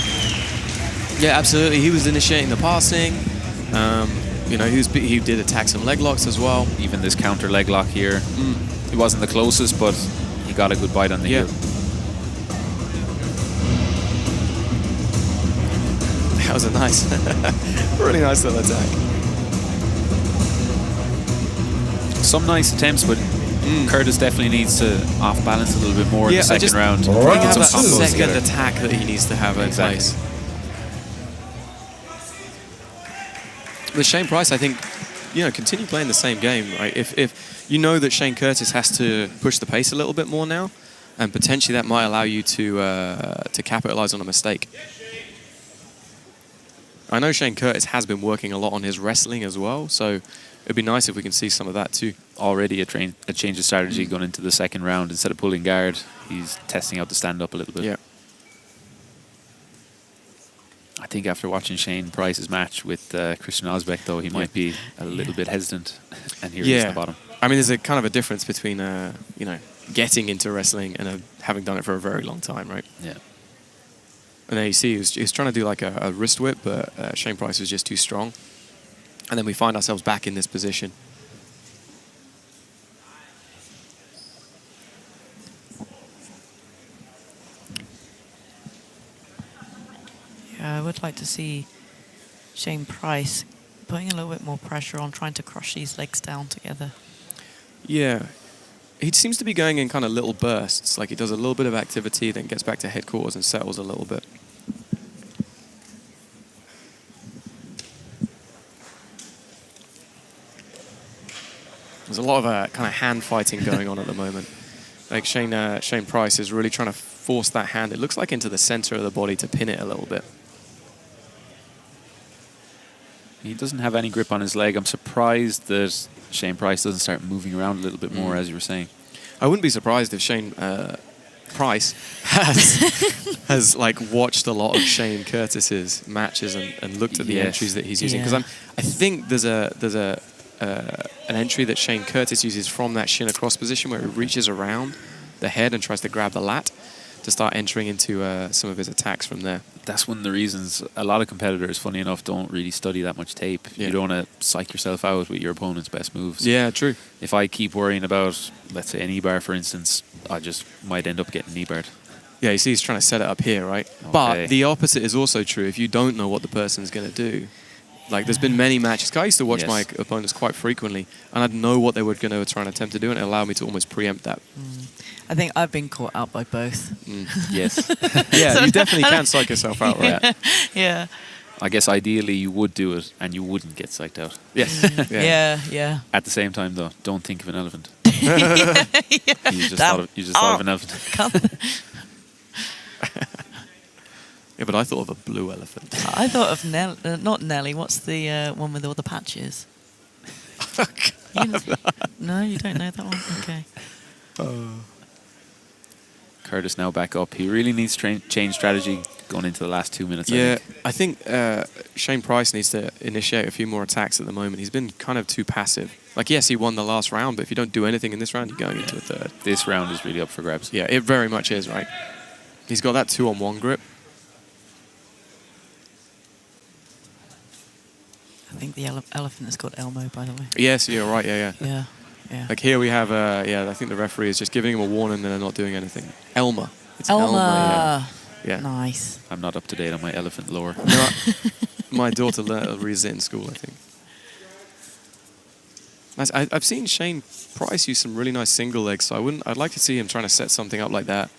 Yeah, absolutely. He was initiating the passing. You know, he did attack some leg locks as well. Even this counter leg lock here. He wasn't the closest, but he got a good bite on the heel. That was a nice, really nice little attack. Some nice attempts, but Curtis definitely needs to off-balance a little bit more in the second round. I think it's that second attack that he needs to have in place. With Shane Price, I think, continue playing the same game, right? If you know that Shane Curtis has to push the pace a little bit more now, and potentially that might allow you to capitalize on a mistake. I know Shane Curtis has been working a lot on his wrestling as well, so it'd be nice if we can see some of that too. Already a change of strategy going into the second round. Instead of pulling guard, he's testing out the stand-up a little bit. Yeah. I think after watching Shane Price's match with Christian Osbeck, though, he might be a little bit hesitant, and here he's at the bottom. I mean, there's a kind of a difference between, getting into wrestling and having done it for a very long time, right? Yeah. And there you see, he was trying to do like a wrist whip, but Shane Price was just too strong. And then we find ourselves back in this position. Yeah, I would like to see Shane Price putting a little bit more pressure on trying to crush these legs down together. Yeah. He seems to be going in kind of little bursts. Like he does a little bit of activity, then gets back to headquarters and settles a little bit. There's a lot of kind of hand fighting going on at the moment. Like Shane Price is really trying to force that hand, it looks like, into the center of the body to pin it a little bit. He doesn't have any grip on his leg. I'm surprised that Shane Price doesn't start moving around a little bit more, as you were saying. I wouldn't be surprised if Shane Price has like watched a lot of Shane Curtis's matches and looked at the entries that he's using. Because I think there's an entry that Shane Curtis uses from that shin across position where he reaches around the head and tries to grab the lat to start entering into some of his attacks from there. That's one of the reasons a lot of competitors, funny enough, don't really study that much tape. You don't want to psych yourself out with your opponent's best moves. Yeah, true. If I keep worrying about, let's say, an E-bar, for instance, I just might end up getting E-barred. Yeah, you see he's trying to set it up here, right? Okay. But the opposite is also true. If you don't know what the person's going to do, like there's been many matches. I used to watch my opponents quite frequently, and I'd know what they were going to try and attempt to do, and it allowed me to almost preempt that. I think I've been caught out by both. Yes. Yeah, you definitely can psych yourself out, right? Yeah. I guess ideally you would do it and you wouldn't get psyched out. Yes. Yeah. At the same time, though, don't think of an elephant. Yeah. You just thought of an elephant. Yeah, but I thought of a blue elephant. I thought of not Nelly. What's the one with all the patches? No, you don't know that one? Okay. Curtis now back up. He really needs to change strategy going into the last 2 minutes. Yeah, I think Shane Price needs to initiate a few more attacks at the moment. He's been kind of too passive. Like, yes, he won the last round, but if you don't do anything in this round, you're going into a third. This round is really up for grabs. Yeah, it very much is, right? He's got that 2-on-1 grip. I think the elephant is called Elmo, by the way. Yes, you're right, yeah. Yeah. Like here we have, I think the referee is just giving him a warning and they're not doing anything. Elma. It's Elma. Yeah. Nice. I'm not up to date on my elephant lore. No, my daughter reads it in school, I think. Nice. I've seen Shane Price use some really nice single legs, so I'd like to see him trying to set something up like that.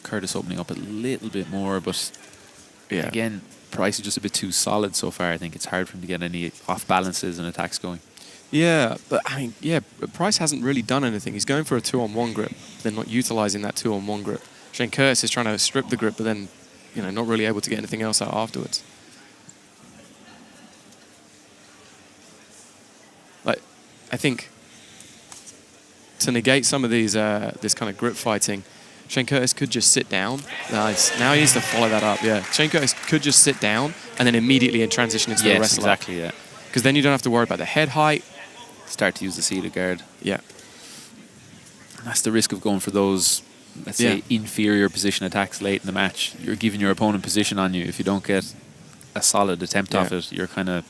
Curtis opening up a little bit more, but again, Price is just a bit too solid so far. I think it's hard for him to get any off balances and attacks going. Yeah, but I mean, Price hasn't really done anything. He's going for a 2-on-1 grip, then not utilizing that 2-on-1 grip. Shane Curtis is trying to strip the grip, but then, not really able to get anything else out afterwards. Like, I think to negate some of these, this kind of grip fighting, Shane Curtis could just sit down. Nice. Now he needs to follow that up, Shane Curtis could just sit down and then immediately transition into the wrestler. Exactly, Because then you don't have to worry about the head height. Start to use the seated guard. Yeah. And that's the risk of going for those, let's say, inferior position attacks late in the match. You're giving your opponent position on you. If you don't get a solid attempt off it, you're kind of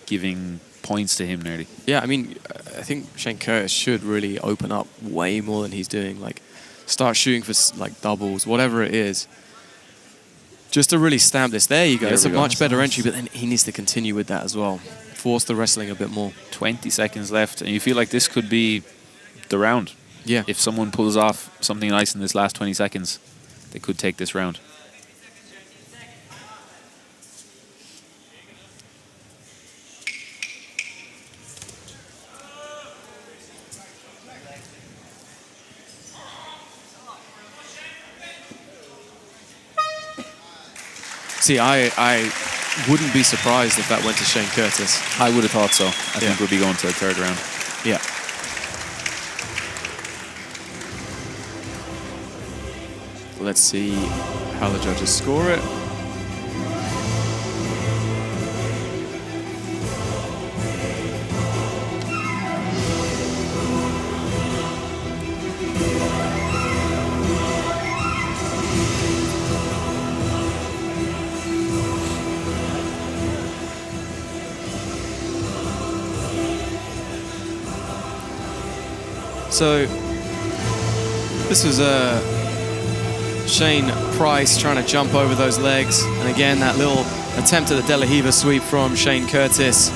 giving points to him nearly. Yeah, I mean, I think Shane Curtis should really open up way more than he's doing. Like, start shooting for like doubles, whatever it is, just to really stamp this. There you go. It's a much better entry, but then he needs to continue with that as well. force the wrestling a bit more. 20 seconds left, and you feel like this could be the round. Yeah. If someone pulls off something nice in this last 20 seconds, they could take this round. See, I wouldn't be surprised if that went to Shane Curtis. I would have thought so. I think we'll be going to the third round. Yeah. Let's see how the judges score it. So this was Shane Price trying to jump over those legs, and again that little attempt at the De La Riva sweep from Shane Curtis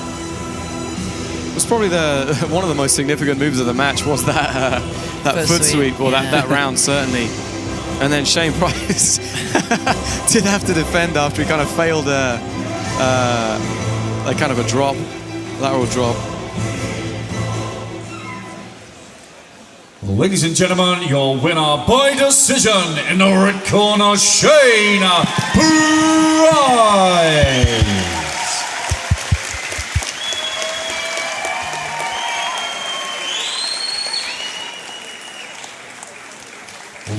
was probably one of the most significant moves of the match. Was that that foot sweep, or that round certainly. And then Shane Price did have to defend after he kind of failed like kind of a drop, lateral drop. Ladies and gentlemen, your winner by decision in the red corner, Shane Price.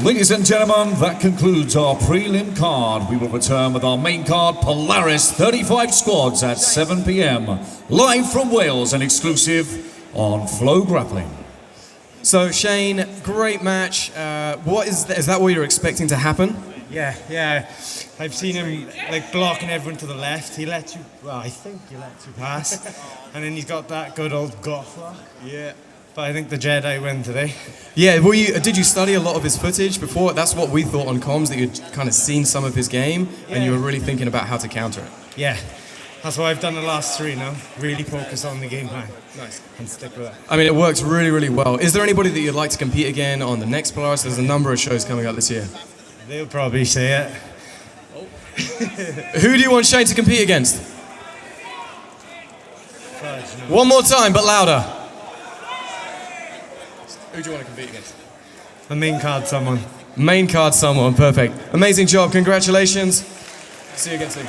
Ladies and gentlemen, that concludes our prelim card. We will return with our main card, Polaris 35 squads at 7 p.m. live from Wales and exclusive on Flow Grappling. So Shane, great match. Is that what you're expecting to happen? Yeah. I've seen him like blocking everyone to the left. He lets you, well, I think he lets you pass. And then he's got that good old goth lock. Yeah. But I think the Jedi win today. Yeah, did you study a lot of his footage before? That's what we thought on comms, that you'd kind of seen some of his game and you were really thinking about how to counter it. Yeah. That's what I've done the last 3 now. Really focus on the game plan. Nice. And stick with it. I mean, it works really, really well. Is there anybody that you'd like to compete again on the next Polaris? There's a number of shows coming up this year. They'll probably say it. Who do you want Shane to compete against? One more time, but louder. Who do you want to compete against? The main card someone. Main card someone, perfect. Amazing job, congratulations. See you again soon.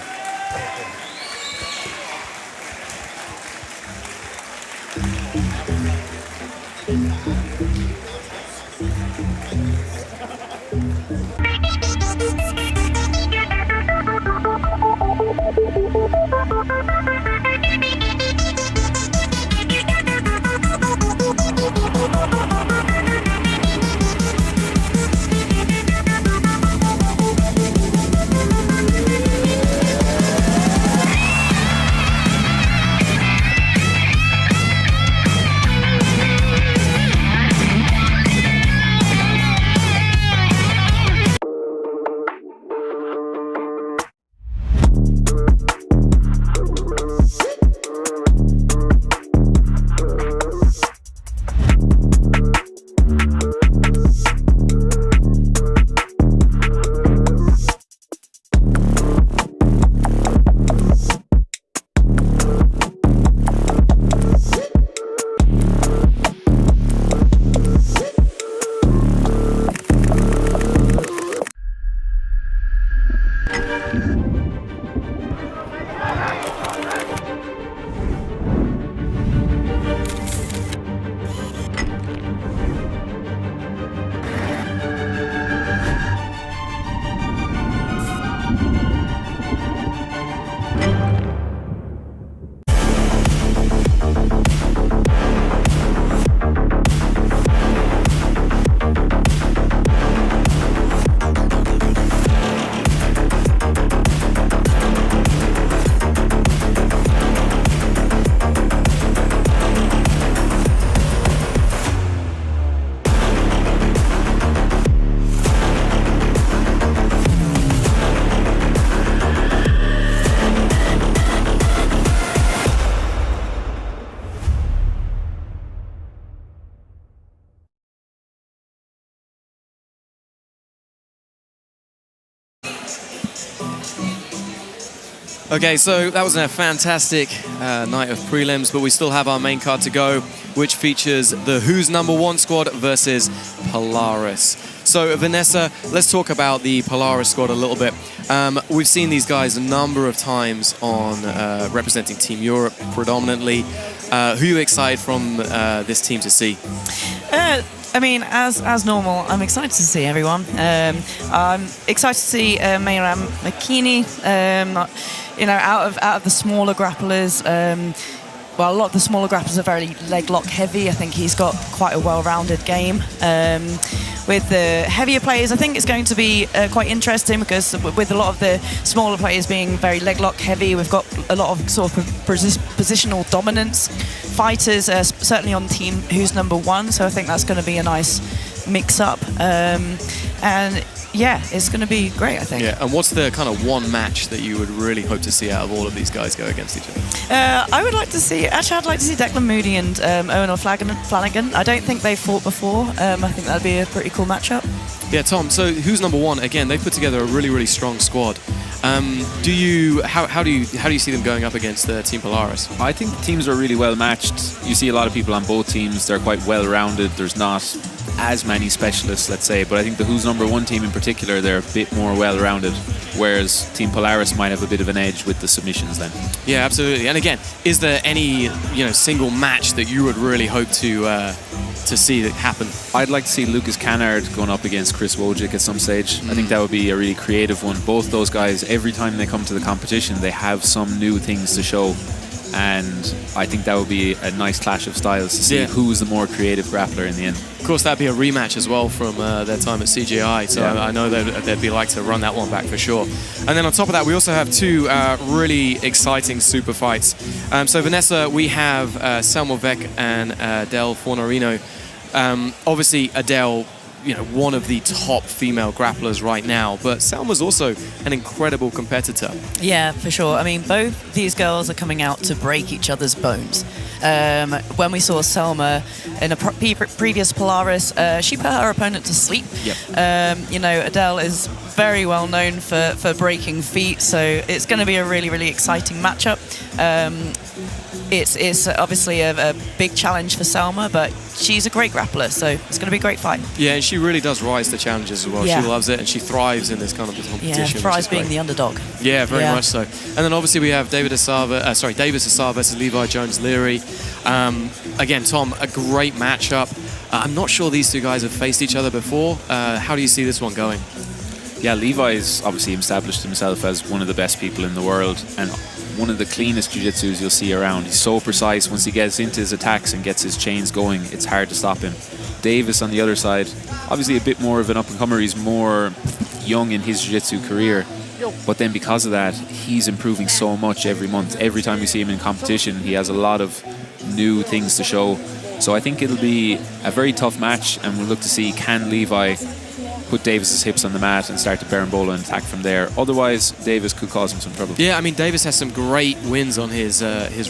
Okay, so that was a fantastic night of prelims, but we still have our main card to go, which features the Who's Number One squad versus Polaris. So Vanessa, let's talk about the Polaris squad a little bit. We've seen these guys a number of times on representing Team Europe predominantly. Who are you excited from this team to see? I mean, as normal, I'm excited to see everyone. I'm excited to see Mayram McKinney. You know, out of the smaller grapplers. Well, a lot of the smaller grapplers are very leg lock heavy. I think he's got quite a well-rounded game. With the heavier players, I think it's going to be quite interesting because with a lot of the smaller players being very leg lock heavy, we've got a lot of sort of positional dominance fighters, certainly on team Who's Number One. So I think that's going to be a nice mix-up. And yeah, it's going to be great, I think. Yeah, and what's the kind of one match that you would really hope to see out of all of these guys go against each other? I would like to see, actually I'd like to see Declan Moody and Owen or Flanagan. I don't think they've fought before. I think that'd be a pretty cool matchup. Yeah, Tom, so Who's Number One? Again, they put together a really, really strong squad. How do you see them going up against Team Polaris? I think the teams are really well matched. You see a lot of people on both teams. They're quite well rounded. There's not as many specialists, let's say, but I think the Who's Number One team in particular, they're a bit more well rounded, whereas Team Polaris might have a bit of an edge with the submissions then. Yeah, absolutely. And again, is there any single match that you would really hope to see that happen? I'd like to see Lucas Cannard going up against Chris Wojcik at some stage. I think that would be a really creative one. Both those guys, every time they come to the competition, they have some new things to show. And I think that would be a nice clash of styles to see who's the more creative grappler in the end. Of course, that'd be a rematch as well from their time at CGI, so I know they'd be like to run that one back for sure. And then on top of that, we also have two really exciting super fights. So Vanessa, we have Selma Vik and Adele Fornarino. Obviously, Adele, one of the top female grapplers right now, but Selma's also an incredible competitor. Yeah, for sure. I mean, both these girls are coming out to break each other's bones. When we saw Selma in a previous Polaris, she put her opponent to sleep. Yep. Adele is very well known for breaking feet, so it's going to be a really, really exciting matchup. It's obviously a big challenge for Selma, but she's a great grappler, so it's going to be a great fight. Yeah, and she really does rise to challenges as well. Yeah. She loves it, and she thrives in this kind of competition. Yeah, thrives being the underdog. Yeah, very much so. And then obviously we have Davies Asare versus Levi Jones-Leary. Again, Tom, a great matchup. I'm not sure these two guys have faced each other before. How do you see this one going? Yeah, Levi's obviously established himself as one of the best people in the world and one of the cleanest jiu-jitsus you'll see around. He's so precise. Once he gets into his attacks and gets his chains going, it's hard to stop him. Davies on the other side, obviously a bit more of an up-and-comer. He's more young in his jiu-jitsu career, but then because of that, he's improving so much every month. Every time we see him in competition, he has a lot of new things to show. So I think it'll be a very tough match, and we'll look to see, can Levi put Davies' hips on the mat and start to berimbola and attack from there. Otherwise, Davies could cause him some trouble. Yeah, I mean, Davies has some great wins on his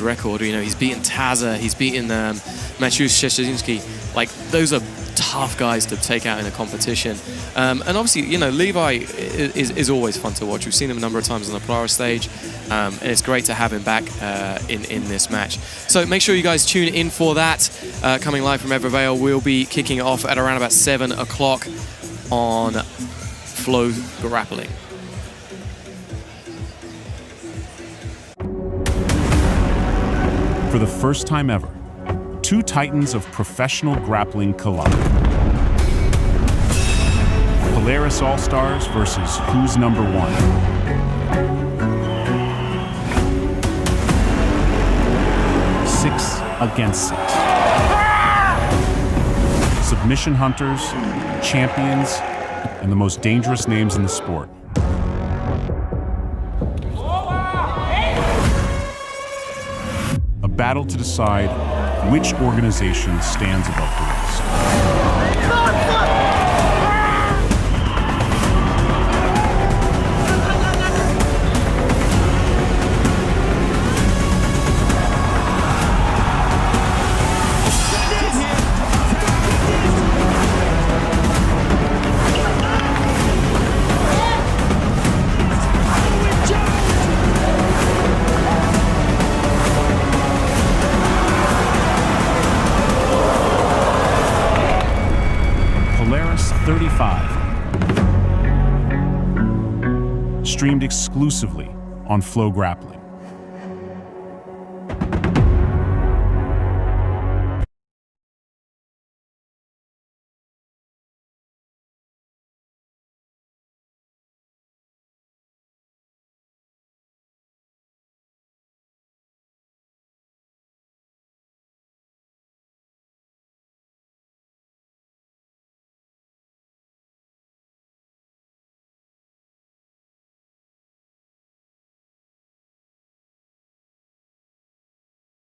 record. He's beaten Taza, he's beaten Maciusz Szczecinski. Like, those are tough guys to take out in a competition. And obviously, Levi is always fun to watch. We've seen him a number of times on the Polaris stage, and it's great to have him back in this match. So make sure you guys tune in for that. Coming live from Evervale, we'll be kicking it off at around about 7 o'clock on Flow Grappling. For the first time ever, two titans of professional grappling collide. Polaris All Stars versus Who's Number One. Six against six. Submission hunters, champions, and the most dangerous names in the sport. A battle to decide which organization stands above the rest. exclusively on Flow Grappling.